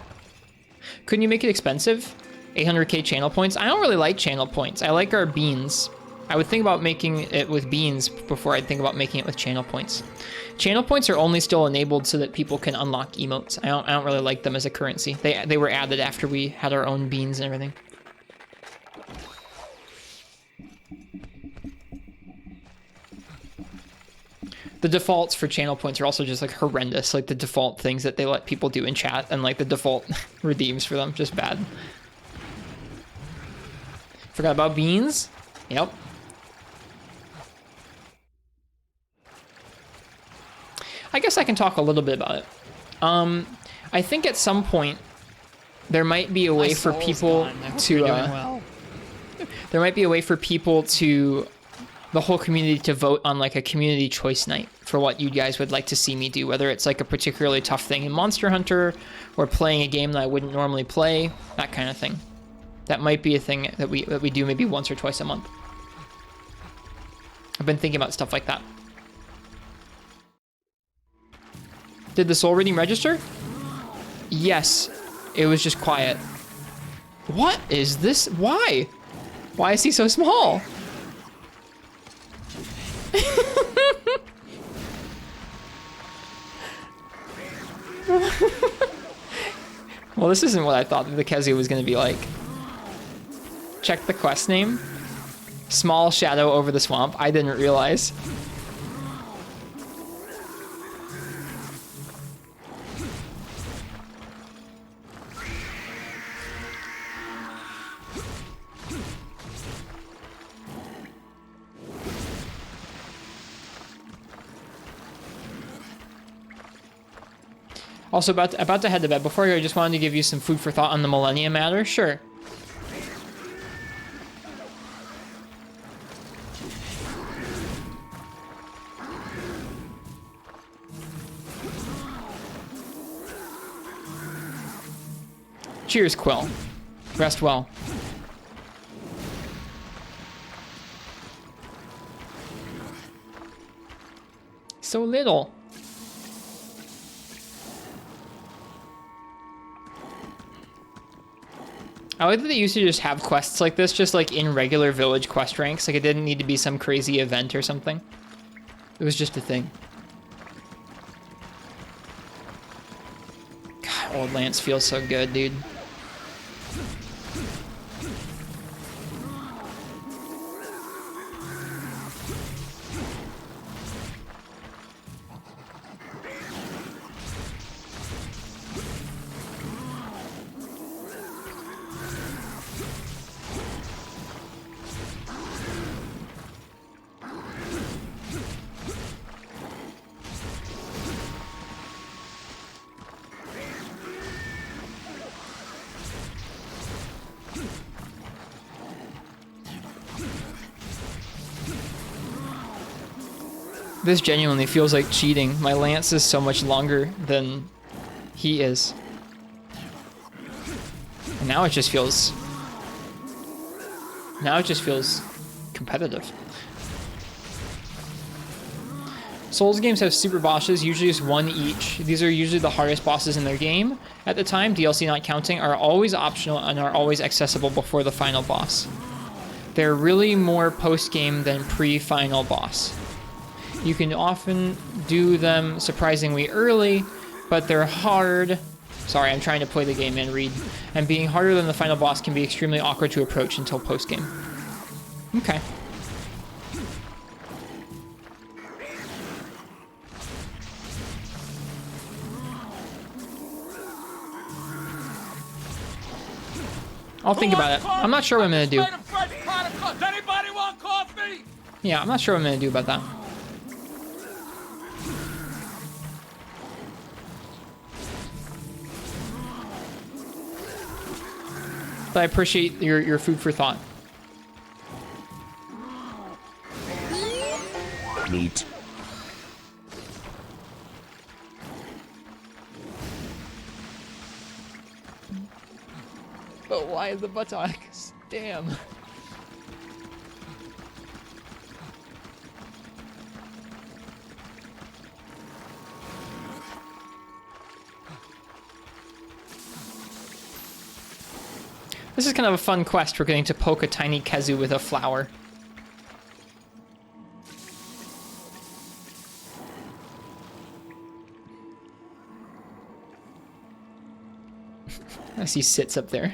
Couldn't you make it expensive? 800k channel points? I don't really like channel points. I like our beans. I would think about making it with beans before I'd think about making it with channel points. Channel points are only still enabled so that people can unlock emotes. I don't really like them as a currency. They were added after we had our own beans and everything. The defaults for channel points are also just like horrendous. Like the default things that they let people do in chat and like the default redeems for them, just bad. Forgot about beans? Yep. I guess I can talk a little bit about it. I think at some point there might be a way for people to there might be a way for people to the whole community to vote on like a community choice night for what you guys would like to see me do, whether it's like a particularly tough thing in Monster Hunter or playing a game that I wouldn't normally play, that kind of thing. That might be a thing that we do maybe once or twice a month. I've been thinking about stuff like that. Did the soul reading register? Yes, it was just quiet. What is this? Why? Why is he so small? Well, this isn't what I thought the Kezia was going to be like. Check the quest name. Small shadow over the swamp. I didn't realize. Also, about to head to bed. Before I just wanted to give you some food for thought on the Malenia matter. Sure. Cheers, Quill. Rest well. So little. I like that they used to just have quests like this, just like in regular village quest ranks. Like it didn't need to be some crazy event or something. It was just a thing. God, Old Lance feels so good, dude. This genuinely feels like cheating. My lance is so much longer than he is. And now it just feels... Now it just feels competitive. Souls games have super bosses, usually just one each. These are usually the hardest bosses in their game. At the time, DLC not counting, are always optional and are always accessible before the final boss. They're really more post-game than pre-final boss. You can often do them surprisingly early, but they're hard. Sorry, I'm trying to play the game and read. And being harder than the final boss can be extremely awkward to approach until post-game. Okay. I'll think about it. I'm not sure what I'm gonna do. Anybody want coffee? Yeah, I'm not sure what I'm gonna do about that. But I appreciate your food for thought. Meat. But why the buttocks? Damn. This is kind of a fun quest. We're getting to poke a tiny Kezu with a flower. As he sits up there.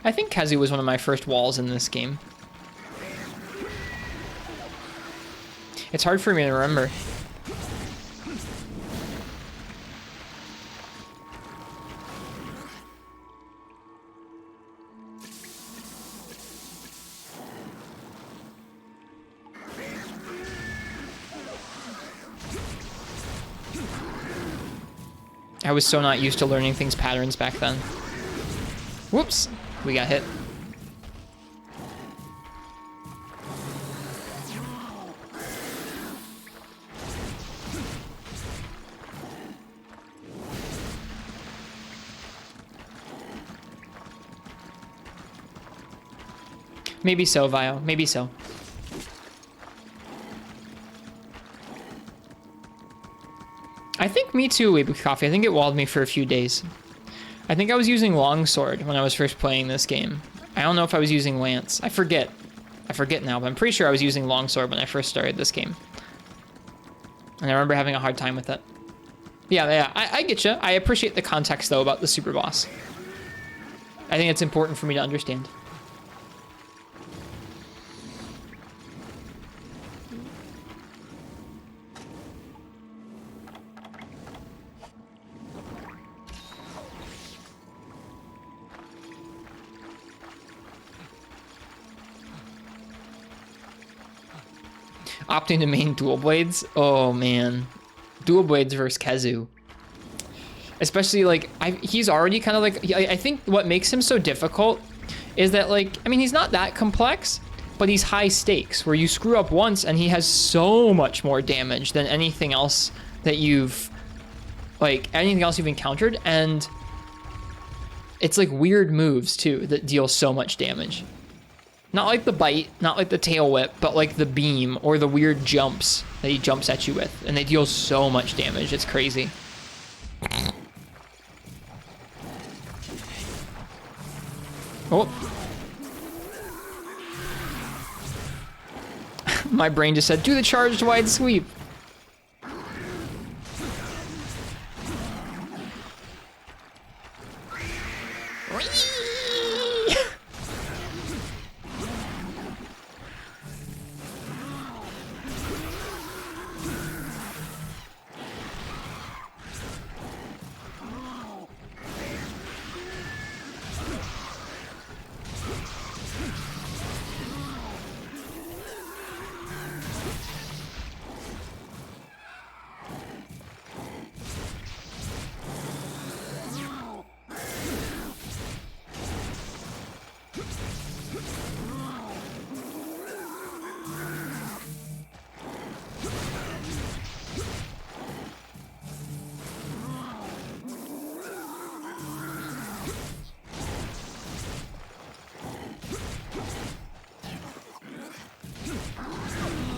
I think Kezu was one of my first walls in this game. It's hard for me to remember. I was so not used to learning things patterns back then. Whoops, we got hit. Maybe so, Vio. Maybe so. I think me too, Weebly Coffee. I think it walled me for a few days. I think I was using Longsword when I was first playing this game. I don't know if I was using Lance. I forget. I forget now, but I'm pretty sure I was using Longsword when I first started this game. And I remember having a hard time with it. Yeah, I get you. I appreciate the context, though, about the super boss. I think it's important for me to understand. Opting to main dual blades. Oh man, dual blades versus Kezu. Especially like he's already kind of like I think what makes him so difficult is that like I mean he's not that complex, but he's high stakes where you screw up once and he has so much more damage than anything else that you've encountered, and it's like weird moves too that deal so much damage. Not like the bite, not like the tail whip, but like the beam or the weird jumps that he jumps at you with. And they deal so much damage, it's crazy. Oh. My brain just said, do the charged wide sweep.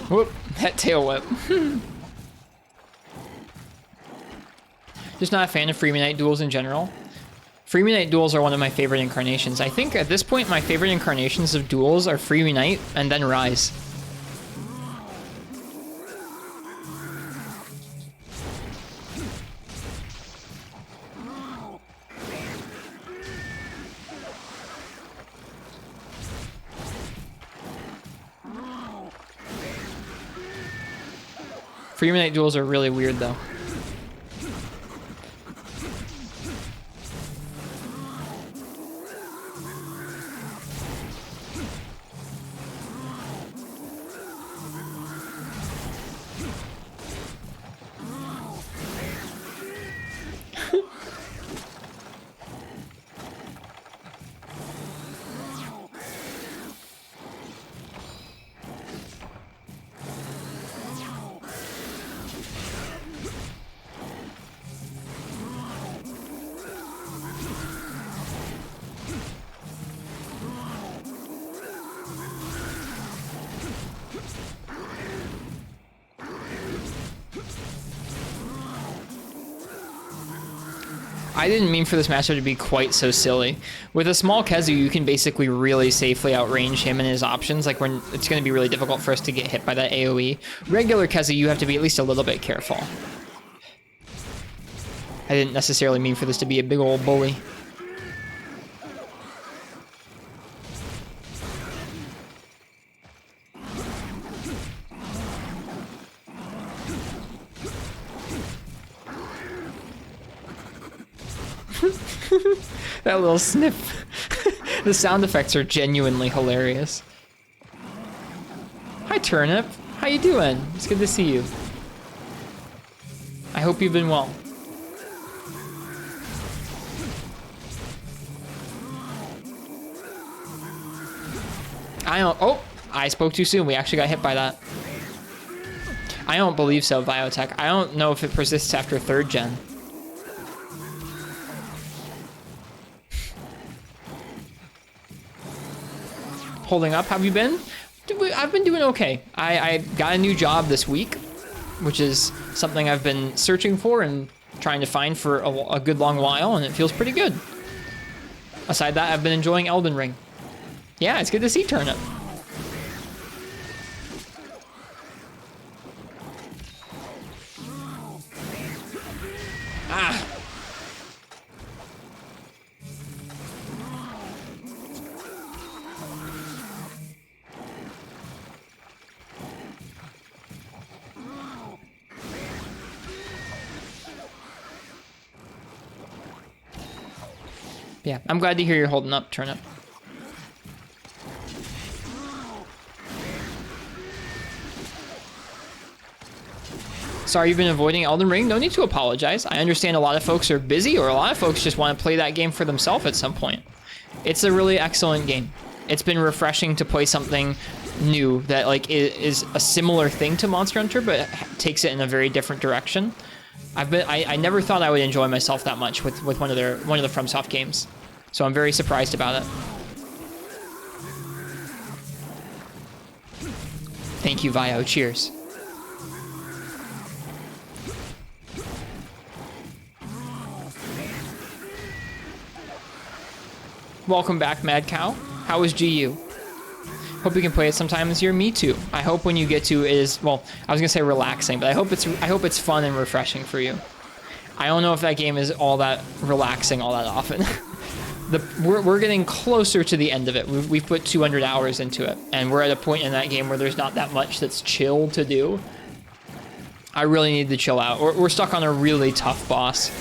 Whoop, that tail whip. Just not a fan of Freeman Knight duels in general. Freeman Knight duels are one of my favorite incarnations. I think at this point my favorite incarnations of duels are Freeman Knight and then Rise. Freeman Knight duels are really weird though. I didn't mean for this matchup to be quite so silly. With a small Kezu, you can basically really safely outrange him and his options. Like, when it's going to be really difficult for us to get hit by that AoE. Regular Kezu, you have to be at least a little bit careful. I didn't necessarily mean for this to be a big old bully. That little sniff. The sound effects are genuinely hilarious. Hi, Turnip. How you doing? It's good to see you. I hope you've been well. Oh, I spoke too soon. We actually got hit by that. I don't believe so, Biotech. I don't know if it persists after 3rd gen. Holding up, have you been? I've been doing okay. I got a new job this week, which is something I've been searching for and trying to find for a good long while, and it feels pretty good. Aside that, I've been enjoying Elden Ring. Yeah, it's good to see Turnip. Ah! Yeah, I'm glad to hear you're holding up, Turnip. Sorry you've been avoiding Elden Ring. No need to apologize. I understand a lot of folks are busy, or a lot of folks just want to play that game for themselves at some point. It's a really excellent game. It's been refreshing to play something new that like is a similar thing to Monster Hunter, but takes it in a very different direction. I never thought I would enjoy myself that much with one of the FromSoft games. So I'm very surprised about it. Thank you, Vio. Cheers. Welcome back, Mad Cow. How was GU? Hope you can play it sometime this year. Me too. I hope when you get to it is, well, I was gonna say relaxing, but I hope it's fun and refreshing for you. I don't know if that game is all that relaxing all that often. We're getting closer to the end of it. We've put 200 hours into it, and we're at a point in that game where there's not that much that's chill to do. I really need to chill out. We're stuck on a really tough boss,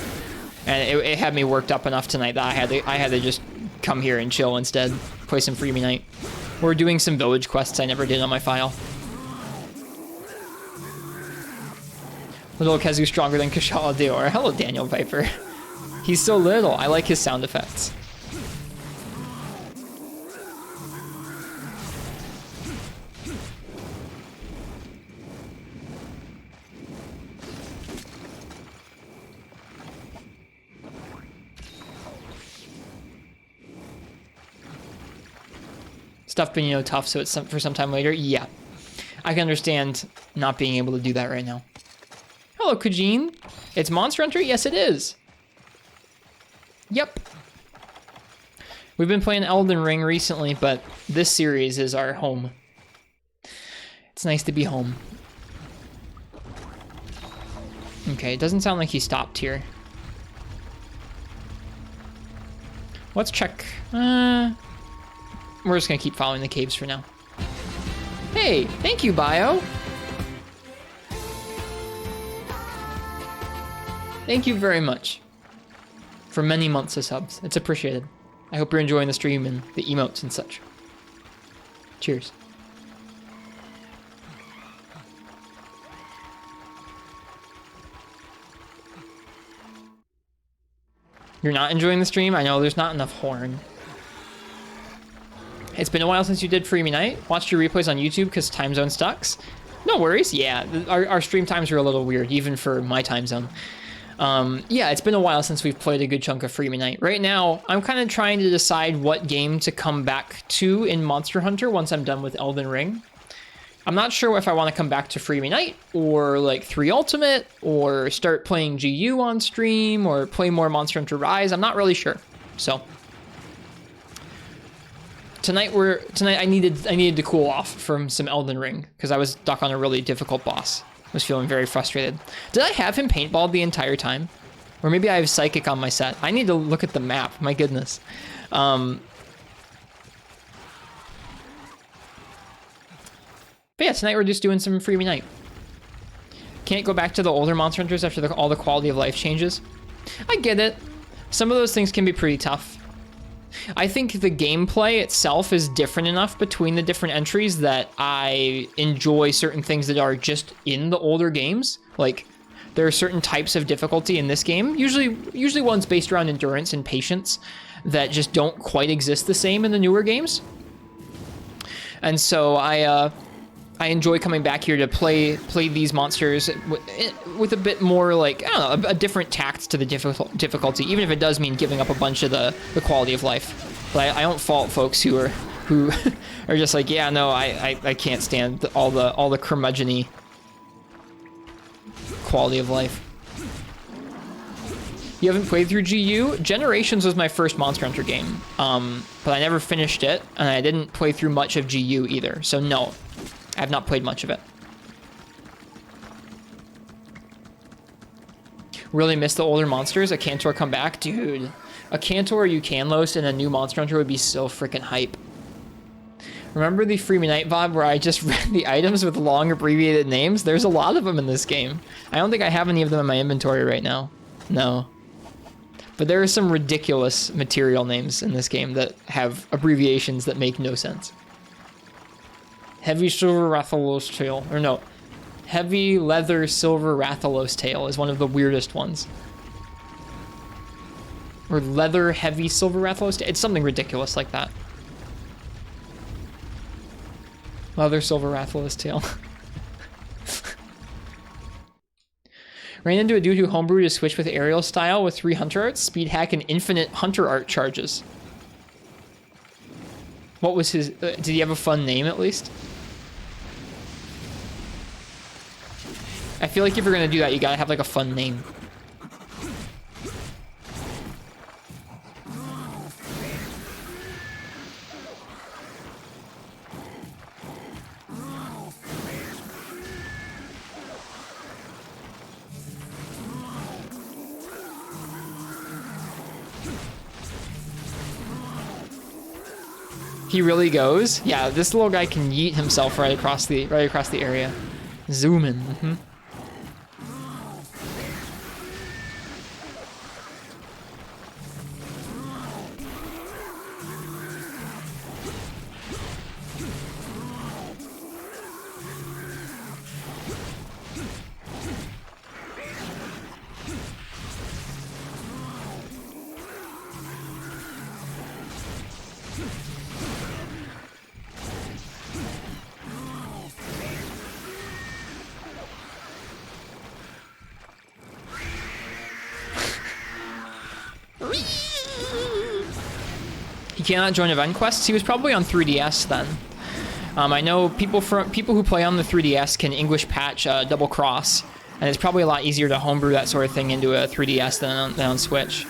and it had me worked up enough tonight that I had to just come here and chill instead. Play some Freebie Night. We're doing some village quests I never did on my file. Little Kezu stronger than Kashala Dior. Hello, Daniel Viper. He's so little. I like his sound effects. Stuff being, you know, tough, so it's for some time later. Yeah, I can understand not being able to do that right now. Hello, Kajin. It's Monster Hunter? Yes, it is. Yep. We've been playing Elden Ring recently, but this series is our home. It's nice to be home. Okay, it doesn't sound like he stopped here. Let's check. We're just gonna keep following the caves for now. Hey, thank you, Bio. Thank you very much for many months of subs. It's appreciated. I hope you're enjoying the stream and the emotes and such. Cheers. You're not enjoying the stream? I know there's not enough horn. It's been a while since you did Freebie Night. Watched your replays on YouTube because time zone sucks. No worries. Yeah, our stream times are a little weird, even for my time zone. Yeah, it's been a while since we've played a good chunk of Freebie Night. Right now, I'm kind of trying to decide what game to come back to in Monster Hunter once I'm done with Elden Ring. I'm not sure if I want to come back to Free Unite or like 3 Ultimate or start playing GU on stream or play more Monster Hunter Rise. I'm not really sure. So tonight I needed to cool off from some Elden Ring because I was stuck on a really difficult boss. I was feeling very frustrated. Did I have him paintballed the entire time? Or maybe I have Psychic on my set. I need to look at the map. My goodness. But yeah, tonight we're just doing some Free Unite. Can't go back to the older Monster Hunters after all the quality of life changes. I get it. Some of those things can be pretty tough. I think the gameplay itself is different enough between the different entries that I enjoy certain things that are just in the older games. Like, there are certain types of difficulty in this game, usually ones based around endurance and patience, that just don't quite exist the same in the newer games. And so I enjoy coming back here to play these monsters with a bit more, like, I don't know, a different tact to the difficulty, even if it does mean giving up a bunch of the quality of life. But I don't fault folks who are just like, yeah, no, I can't stand all the curmudgeon-y quality of life. You haven't played through GU? Generations was my first Monster Hunter game, but I never finished it, and I didn't play through much of GU either, so no. I have not played much of it. Really miss the older monsters. A Cantor come back? Dude, a Cantor you can Eucanlos and a new Monster Hunter would be so freaking hype. Remember the Free Unite VOD where I just read the items with long abbreviated names? There's a lot of them in this game. I don't think I have any of them in my inventory right now. No. But there are some ridiculous material names in this game that have abbreviations that make no sense. Heavy Silver Rathalos Tail, or no, Heavy Leather Silver Rathalos Tail is one of the weirdest ones. Or Leather Heavy Silver Rathalos Tail, it's something ridiculous like that. Leather Silver Rathalos Tail. Ran into a dude who homebrewed a switch with aerial style with 3 hunter arts, speed hack, and infinite hunter art charges. What was his, did he have a fun name at least? I feel like if you're gonna do that, you gotta have like a fun name. He really goes? Yeah, this little guy can yeet himself right across the area. Zoom in. Mm-hmm. He cannot join event quests. He was probably on 3DS then. I know people who play on the 3DS can English patch double cross, and it's probably a lot easier to homebrew that sort of thing into a 3DS than on Switch.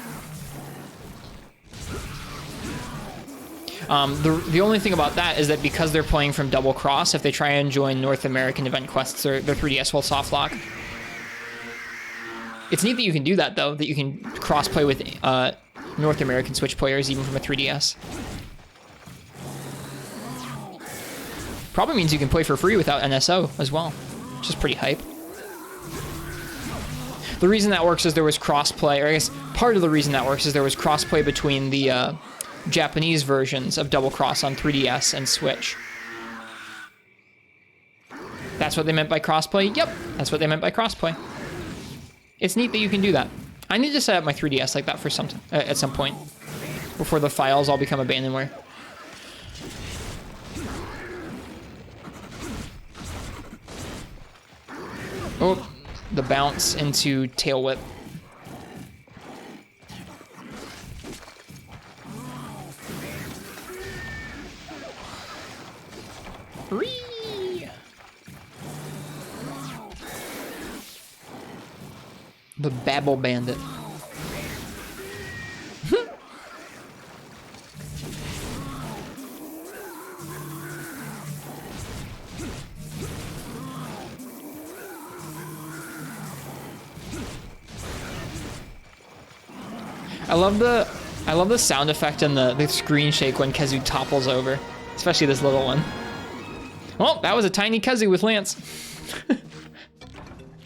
The only thing about that is that because they're playing from double cross, if they try and join North American event quests, their 3DS will soft lock. It's neat that you can do that though, that you can cross play with North American Switch players even from a 3DS. Probably means you can play for free without NSO as well, which is pretty hype. The reason that works is there was crossplay, or I guess part of the reason that works is there was crossplay between the Japanese versions of Double Cross on 3DS and Switch. That's what they meant by crossplay? Yep, that's what they meant by crossplay. It's neat that you can do that. I need to set up my 3DS like that for at some point, before the files all become abandonware. Oh, the bounce into tail whip. Whee! The Babble Bandit. I love the sound effect and the screen shake when Khezu topples over, especially this little one. Well, that was a tiny Khezu with Lance.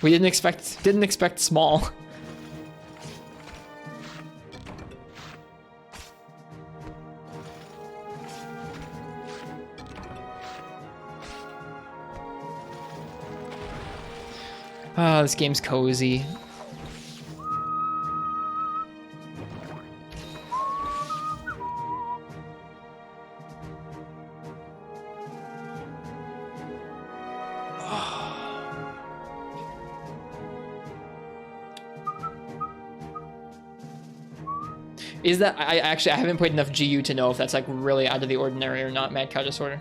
We didn't expect small. Ah, this game's cozy. Is that, I haven't played enough GU to know if that's like really out of the ordinary or not, Mad Cow Disorder.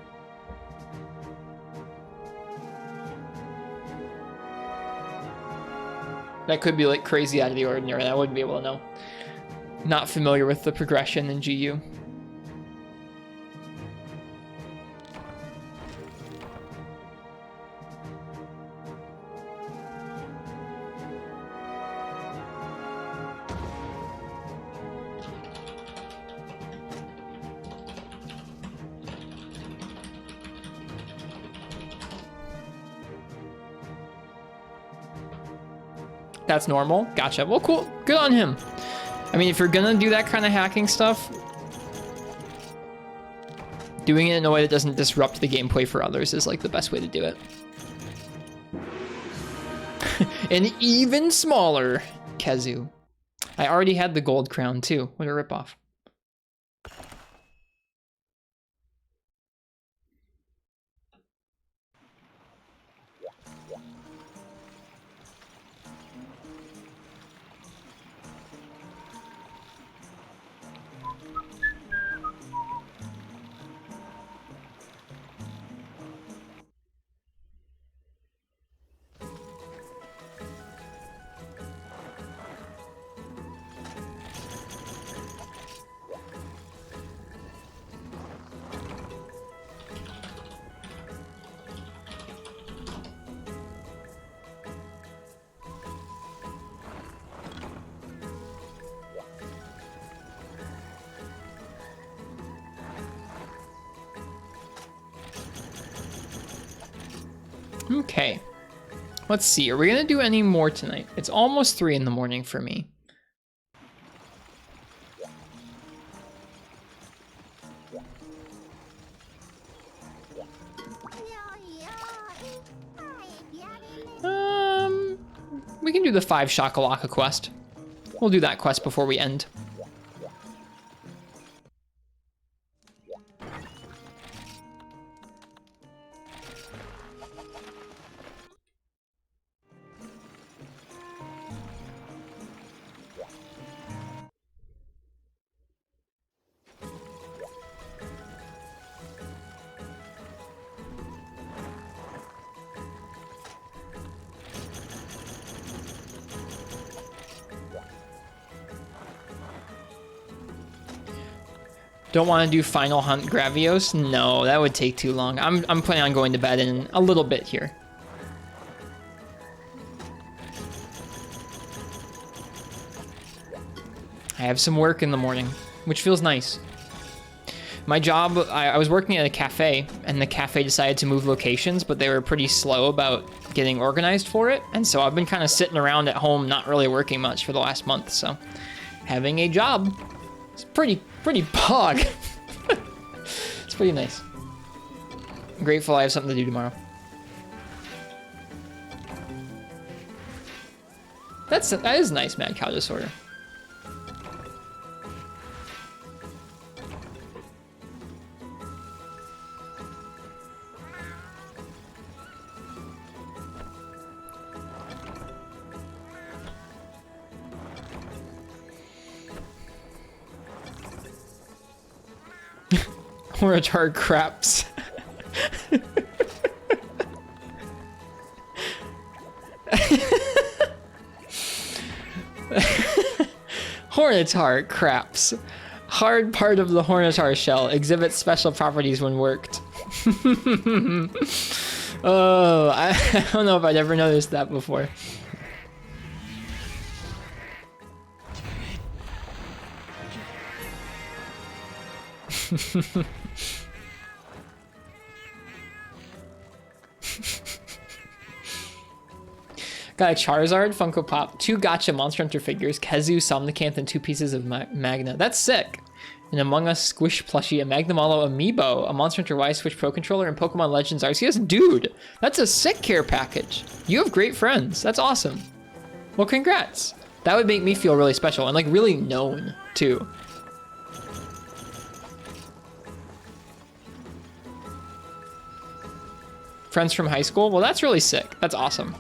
That could be like crazy out of the ordinary, I wouldn't be able to know. Not familiar with the progression in GU. That's normal. Gotcha. Well, cool. Good on him. I mean, if you're gonna do that kind of hacking stuff, doing it in a way that doesn't disrupt the gameplay for others is like the best way to do it. An even smaller Khezu. I already had the gold crown too. What a ripoff. Okay, let's see. Are we gonna do any more tonight? It's almost 3 in the morning for me. We can do the 5 Shakalaka quest. We'll do that quest before we end. Don't want to do Final Hunt Gravios? No, that would take too long. I'm planning on going to bed in a little bit here. I have some work in the morning, which feels nice. My job, I was working at a cafe, and the cafe decided to move locations, but they were pretty slow about getting organized for it, and so I've been kind of sitting around at home, not really working much for the last month, so having a job is pretty pog. It's pretty nice. I'm grateful I have something to do tomorrow. That is nice, Mad Cow Disorder. Retard craps. Hornitar craps. Hard part of the Hornitar shell exhibits special properties when worked. Oh, I don't know if I'd ever noticed that before. Got a Charizard, Funko Pop, 2 Gacha Monster Hunter figures, Kezu, Somnicanth, and 2 pieces of Magna. That's sick. An Among Us Squish plushie, a Magnamalo amiibo, a Monster Hunter Y Switch Pro Controller, and Pokemon Legends Arceus. Dude, that's a sick care package. You have great friends. That's awesome. Well, congrats. That would make me feel really special and like really known too. Friends from high school? Well, that's really sick. That's awesome.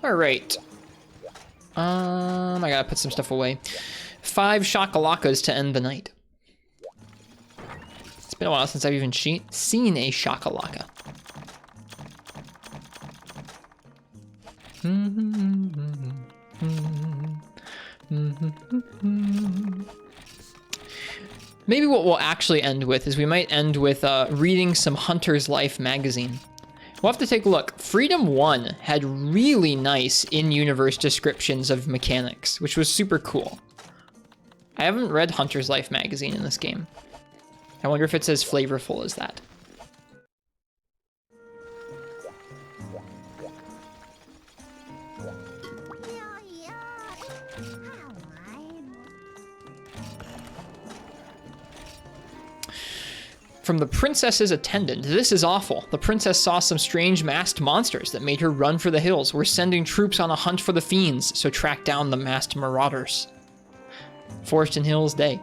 All right. I gotta put some stuff away. 5 Shakalakas to end the night. It's been a while since I've even seen a Shakalaka. Maybe what we'll actually end with is we might end with reading some Hunter's Life magazine. We'll have to take a look. Freedom 1 had really nice in-universe descriptions of mechanics, which was super cool. I haven't read Hunter's Life magazine in this game. I wonder if it's as flavorful as that. From the princess's attendant, this is awful. The princess saw some strange masked monsters that made her run for the hills. We're sending troops on a hunt for the fiends, so track down the masked marauders. Forest and Hills Day.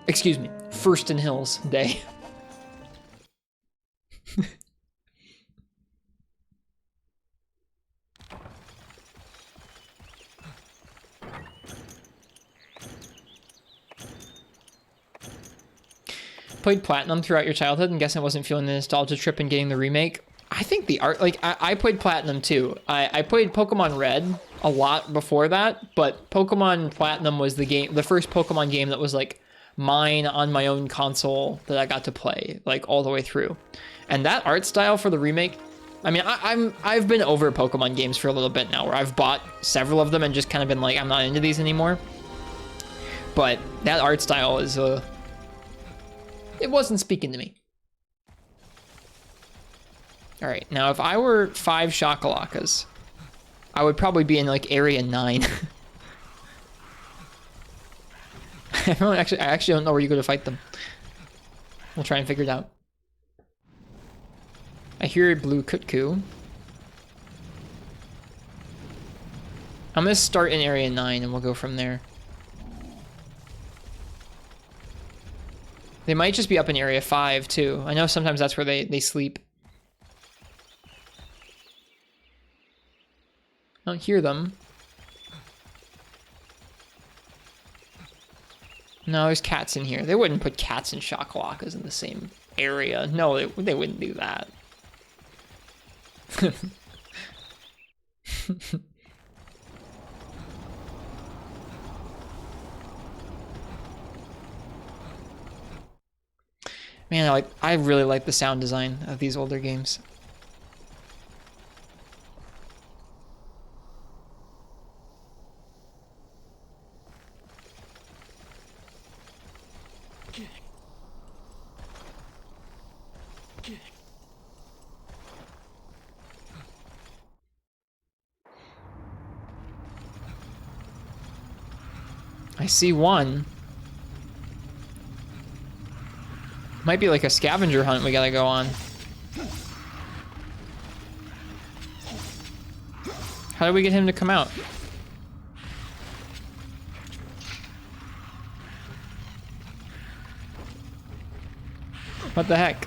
Excuse me, First and Hills Day. Played Platinum throughout your childhood and guessing I wasn't feeling the nostalgia trip and getting the remake. I think the art, like, I played Platinum too. I played Pokemon Red a lot before that, but Pokemon Platinum was the first Pokemon game that was like mine on my own console that I got to play like all the way through. And that art style for the remake, I mean, I've been over Pokemon games for a little bit now where I've bought several of them and just kind of been like, I'm not into these anymore. But that art style is, it wasn't speaking to me. All right, now if I were 5 Shakalakas, I would probably be in like area 9. I actually don't know where you go to fight them. We'll try and figure it out. I hear a blue Kutku. I'm gonna start in area 9 and we'll go from there. They might just be up in area 5 too. I know sometimes that's where they sleep. I don't hear them. No, there's cats in here. They wouldn't put cats and Shakalakas in the same area. No, they wouldn't do that. Man, I really like the sound design of these older games. I see one. Might be like a scavenger hunt we gotta go on. How do we get him to come out? What the heck?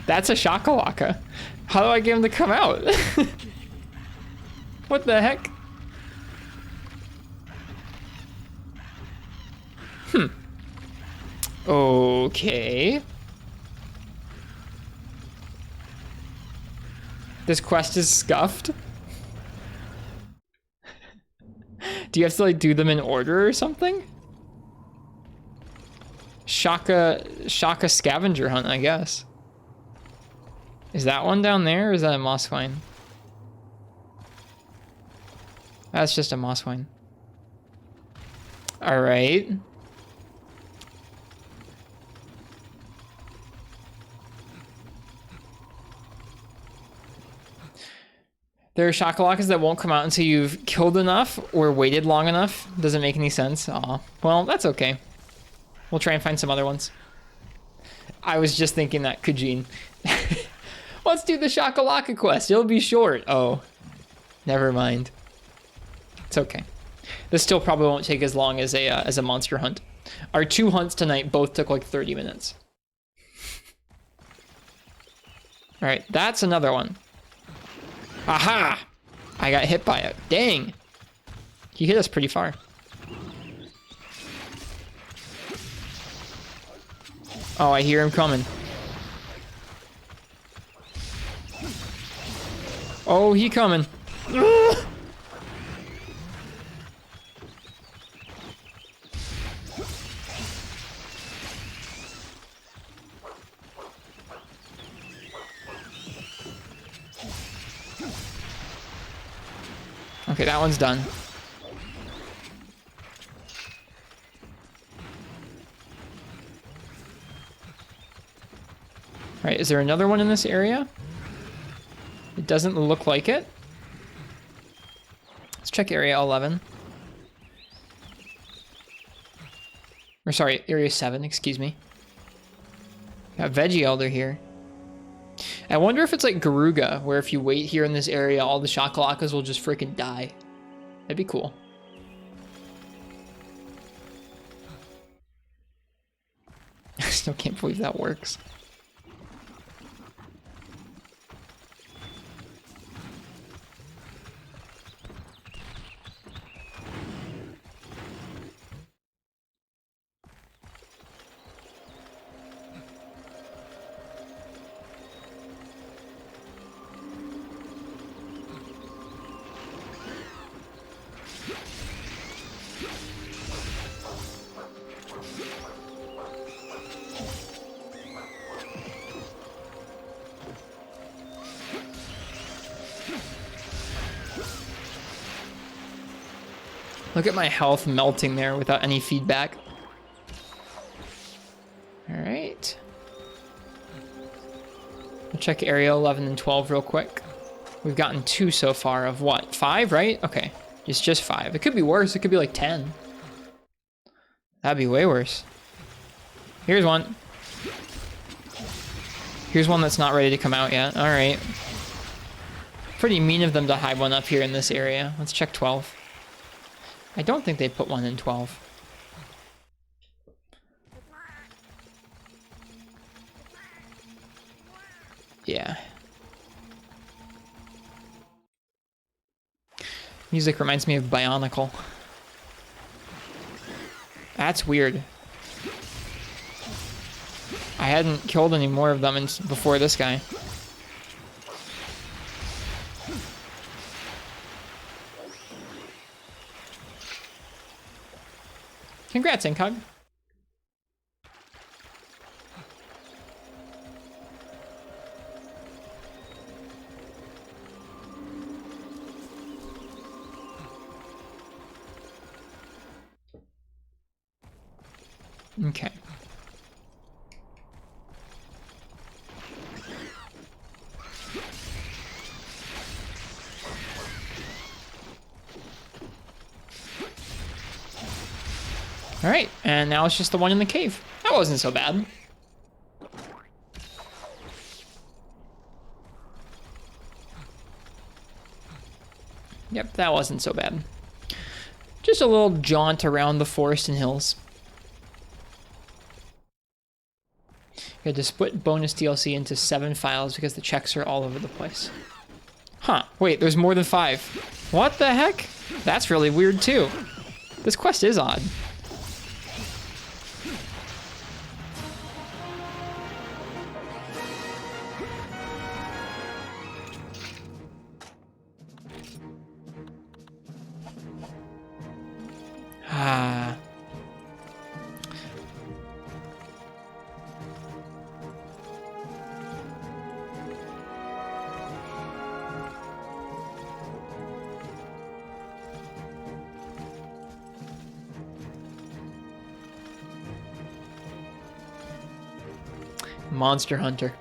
That's a Shakalaka. How do I get him to come out? What the heck? Okay. This quest is scuffed. Do you have to like do them in order or something? Shaka scavenger hunt, I guess. Is that one down there or is that a moss vine? That's just a moss vine. All right. There are shakalakas that won't come out until you've killed enough or waited long enough. Doesn't make any sense. Aw. Well, that's okay. We'll try and find some other ones. I was just thinking that, Kujin. Let's do the shakalaka quest. It'll be short. Oh, never mind. It's okay. This still probably won't take as long as a monster hunt. Our 2 hunts tonight both took like 30 minutes. All right, that's another one. Aha! I got hit by it. Dang. He hit us pretty far. Oh, I hear him coming. Oh, he coming. Okay, that one's done. All right, is there another one in this area? It doesn't look like it. Let's check area 11. Or sorry, area 7, excuse me. Got Veggie Elder here. I wonder if it's like Garuga, where if you wait here in this area, all the shakalakas will just freaking die. That'd be cool. I still can't believe that works. Look at my health melting there without any feedback. All right. We'll check area 11 and 12 real quick. We've gotten 2 so far of what? 5, right? Okay. It's just 5. It could be worse. It could be like 10. That'd be way worse. Here's one. Here's one that's not ready to come out yet. All right. Pretty mean of them to hide one up here in this area. Let's check 12. I don't think they put one in 12. Yeah. Music reminds me of Bionicle. That's weird. I hadn't killed any more of them before this guy. Congrats, Incog. Okay. All right, and now it's just the one in the cave. That wasn't so bad. Yep, that wasn't so bad. Just a little jaunt around the forest and hills. You had to split bonus DLC into 7 files because the checks are all over the place. Huh, wait, there's more than 5. What the heck? That's really weird too. This quest is odd. Ah. Monster Hunter.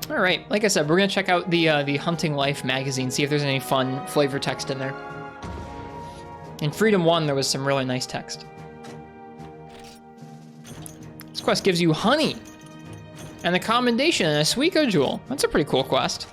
All right, like I said, we're gonna check out the Hunting Life magazine, see if there's any fun flavor text in there. In Freedom 1, there was some really nice text. This quest gives you honey and a commendation and a Suiko jewel. That's a pretty cool quest.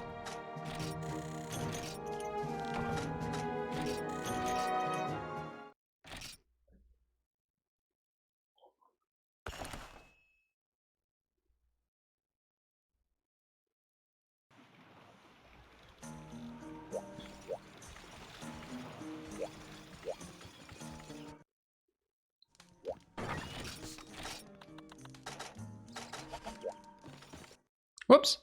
Whoops.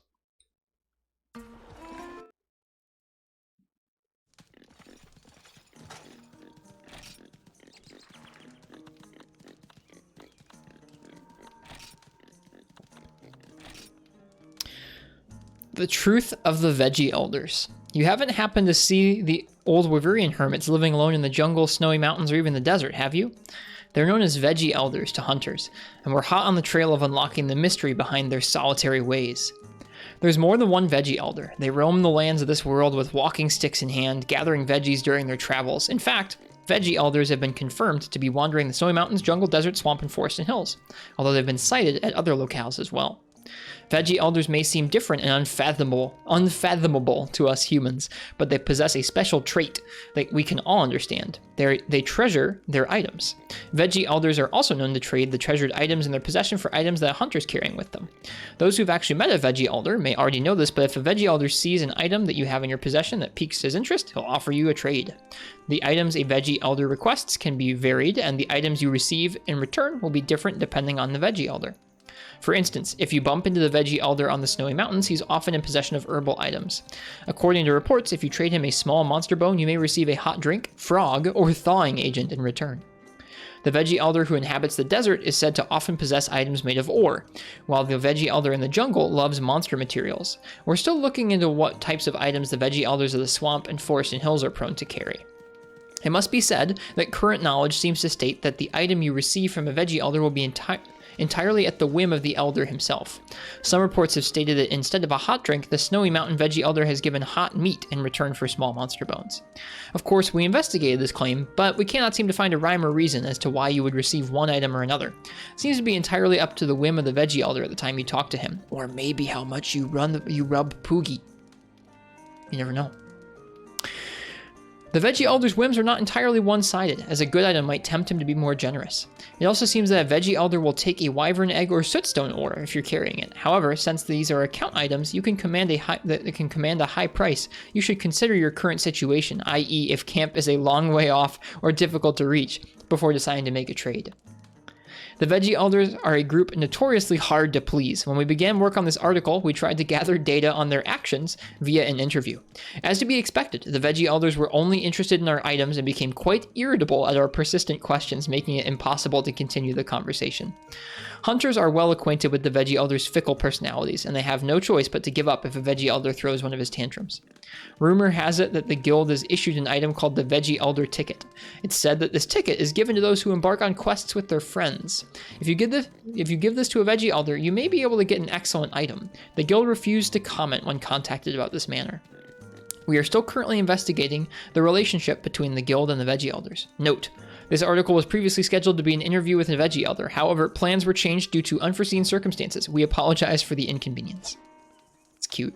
The truth of the Veggie Elders. You haven't happened to see the old Wyverian hermits living alone in the jungle, snowy mountains, or even the desert, have you? They're known as Veggie Elders to hunters, and we're hot on the trail of unlocking the mystery behind their solitary ways. There's more than one Veggie Elder. They roam the lands of this world with walking sticks in hand, gathering veggies during their travels. In fact, Veggie Elders have been confirmed to be wandering the snowy mountains, jungle, desert, swamp, and forest and hills, although they've been sighted at other locales as well. Veggie Elders may seem different and unfathomable to us humans, but they possess a special trait that we can all understand. They treasure their items. Veggie Elders are also known to trade the treasured items in their possession for items that hunters carrying with them. Those who've actually met a Veggie Elder may already know this, but if a Veggie Elder sees an item that you have in your possession that piques his interest, he'll offer you a trade. The items a Veggie Elder requests can be varied, and the items you receive in return will be different depending on the Veggie Elder. For instance, if you bump into the Veggie Elder on the snowy mountains, he's often in possession of herbal items. According to reports, if you trade him a small monster bone, you may receive a hot drink, frog, or thawing agent in return. The Veggie Elder who inhabits the desert is said to often possess items made of ore, while the Veggie Elder in the jungle loves monster materials. We're still looking into what types of items the Veggie Elders of the swamp and forest and hills are prone to carry. It must be said that current knowledge seems to state that the item you receive from a Veggie Elder will be entirely at the whim of the Elder himself. Some reports have stated that instead of a hot drink, the Snowy Mountain Veggie Elder has given hot meat in return for small monster bones. Of course, we investigated this claim, but we cannot seem to find a rhyme or reason as to why you would receive one item or another. It seems to be entirely up to the whim of the Veggie Elder at the time you talk to him, or maybe how much you rub Poogie. You never know. The Veggie Elder's whims are not entirely one-sided, as a good item might tempt him to be more generous. It also seems that a Veggie Elder will take a Wyvern egg or sootstone ore if you're carrying it. However, since these are account items, that can command a high price, you should consider your current situation, i.e. if camp is a long way off or difficult to reach, before deciding to make a trade. The Veggie Elders are a group notoriously hard to please. When we began work on this article, we tried to gather data on their actions via an interview. As to be expected, the Veggie Elders were only interested in our items and became quite irritable at our persistent questions, making it impossible to continue the conversation. Hunters are well acquainted with the Veggie Elder's fickle personalities, and they have no choice but to give up if a Veggie Elder throws one of his tantrums. Rumor has it that the guild has issued an item called the Veggie Elder Ticket. It's said that this ticket is given to those who embark on quests with their friends. If you give this to a Veggie Elder, you may be able to get an excellent item. The guild refused to comment when contacted about this matter. We are still currently investigating the relationship between the guild and the Veggie Elders. Note: this article was previously scheduled to be an interview with a Veggie Elder. However, plans were changed due to unforeseen circumstances. We apologize for the inconvenience. It's cute.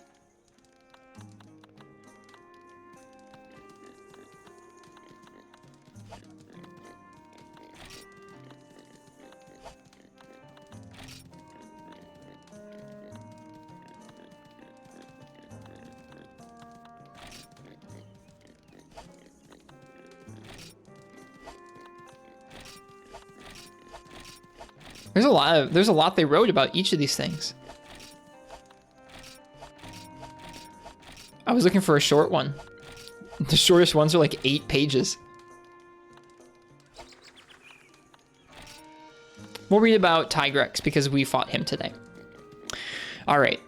There's a lot they wrote about each of these things. I was looking for a short one. The shortest ones are like 8 pages. We'll read about Tygrex because we fought him today. All right.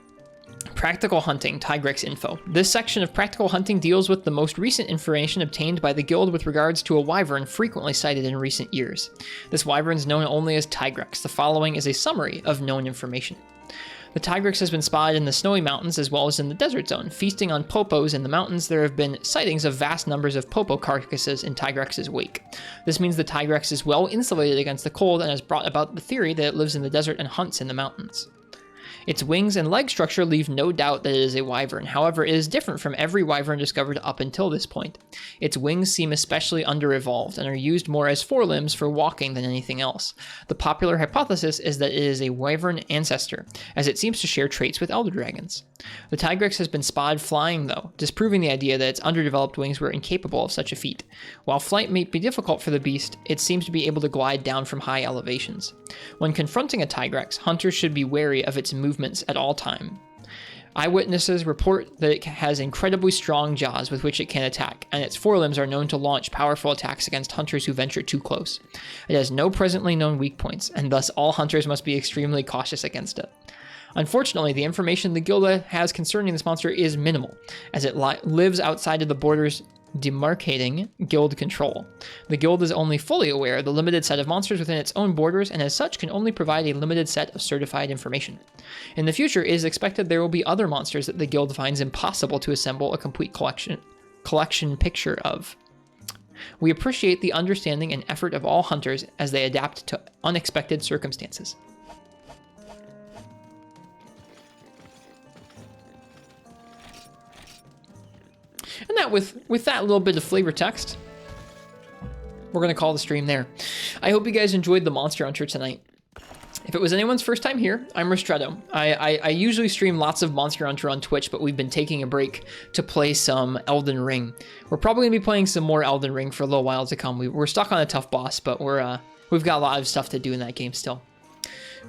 Practical Hunting, Tygrex info. This section of Practical Hunting deals with the most recent information obtained by the guild with regards to a wyvern frequently sighted in recent years. This wyvern is known only as Tygrex. The following is a summary of known information. The Tygrex has been spotted in the snowy mountains as well as in the desert zone. Feasting on popos in the mountains, there have been sightings of vast numbers of popo carcasses in Tygrex's wake. This means the Tygrex is well insulated against the cold and has brought about the theory that it lives in the desert and hunts in the mountains. Its wings and leg structure leave no doubt that it is a wyvern. However, it is different from every wyvern discovered up until this point. Its wings seem especially under-evolved and are used more as forelimbs for walking than anything else. The popular hypothesis is that it is a wyvern ancestor, as it seems to share traits with elder dragons. The Tygrex has been spotted flying, though, disproving the idea that its underdeveloped wings were incapable of such a feat. While flight may be difficult for the beast, it seems to be able to glide down from high elevations. When confronting a Tygrex, hunters should be wary of its movements at all time. Eyewitnesses report that it has incredibly strong jaws with which it can attack, and its forelimbs are known to launch powerful attacks against hunters who venture too close. It has no presently known weak points, and thus all hunters must be extremely cautious against it. Unfortunately, the information the guild has concerning this monster is minimal, as it lives outside of the borders demarcating guild control. The guild is only fully aware of the limited set of monsters within its own borders, and as such can only provide a limited set of certified information. In the future, it is expected there will be other monsters that the guild finds impossible to assemble a complete collection picture of. We appreciate the understanding and effort of all hunters as they adapt to unexpected circumstances. And that with that little bit of flavor text, we're going to call the stream there. I hope you guys enjoyed the Monster Hunter tonight. If it was anyone's first time here, I'm Ristretto. I usually stream lots of Monster Hunter on Twitch, but we've been taking a break to play some Elden Ring. We're probably going to be playing some more Elden Ring for a little while to come. We're stuck on a tough boss, but we've got a lot of stuff to do in that game still.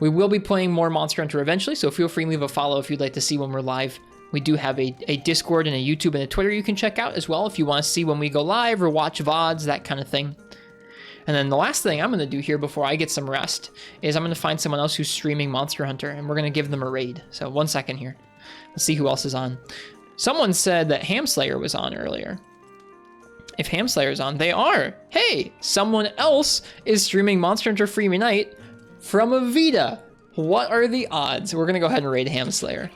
We will be playing more Monster Hunter eventually, so feel free to leave a follow if you'd like to see when we're live. We do have a Discord and a YouTube and a Twitter you can check out as well if you want to see when we go live or watch VODs, that kind of thing. And then the last thing I'm going to do here before I get some rest is I'm going to find someone else who's streaming Monster Hunter, and we're going to give them a raid. So 1 second here. Let's see who else is on. Someone said that Hamslayer was on earlier. If Hamslayer's on, they are. Hey, someone else is streaming Monster Hunter Free Night from a Vita. What are the odds? We're going to go ahead and raid Hamslayer.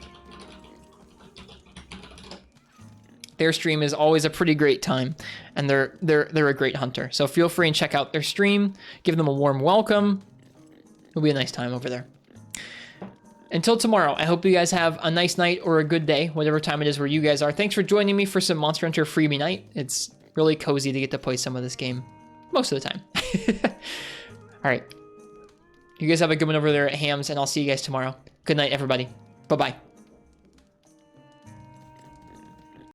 Their stream is always a pretty great time, and they're a great hunter. So feel free and check out their stream. Give them a warm welcome. It'll be a nice time over there. Until tomorrow, I hope you guys have a nice night or a good day, whatever time it is where you guys are. Thanks for joining me for some Monster Hunter Freebie Night. It's really cozy to get to play some of this game most of the time. All right. You guys have a good one over there at Hams, and I'll see you guys tomorrow. Good night, everybody. Bye-bye.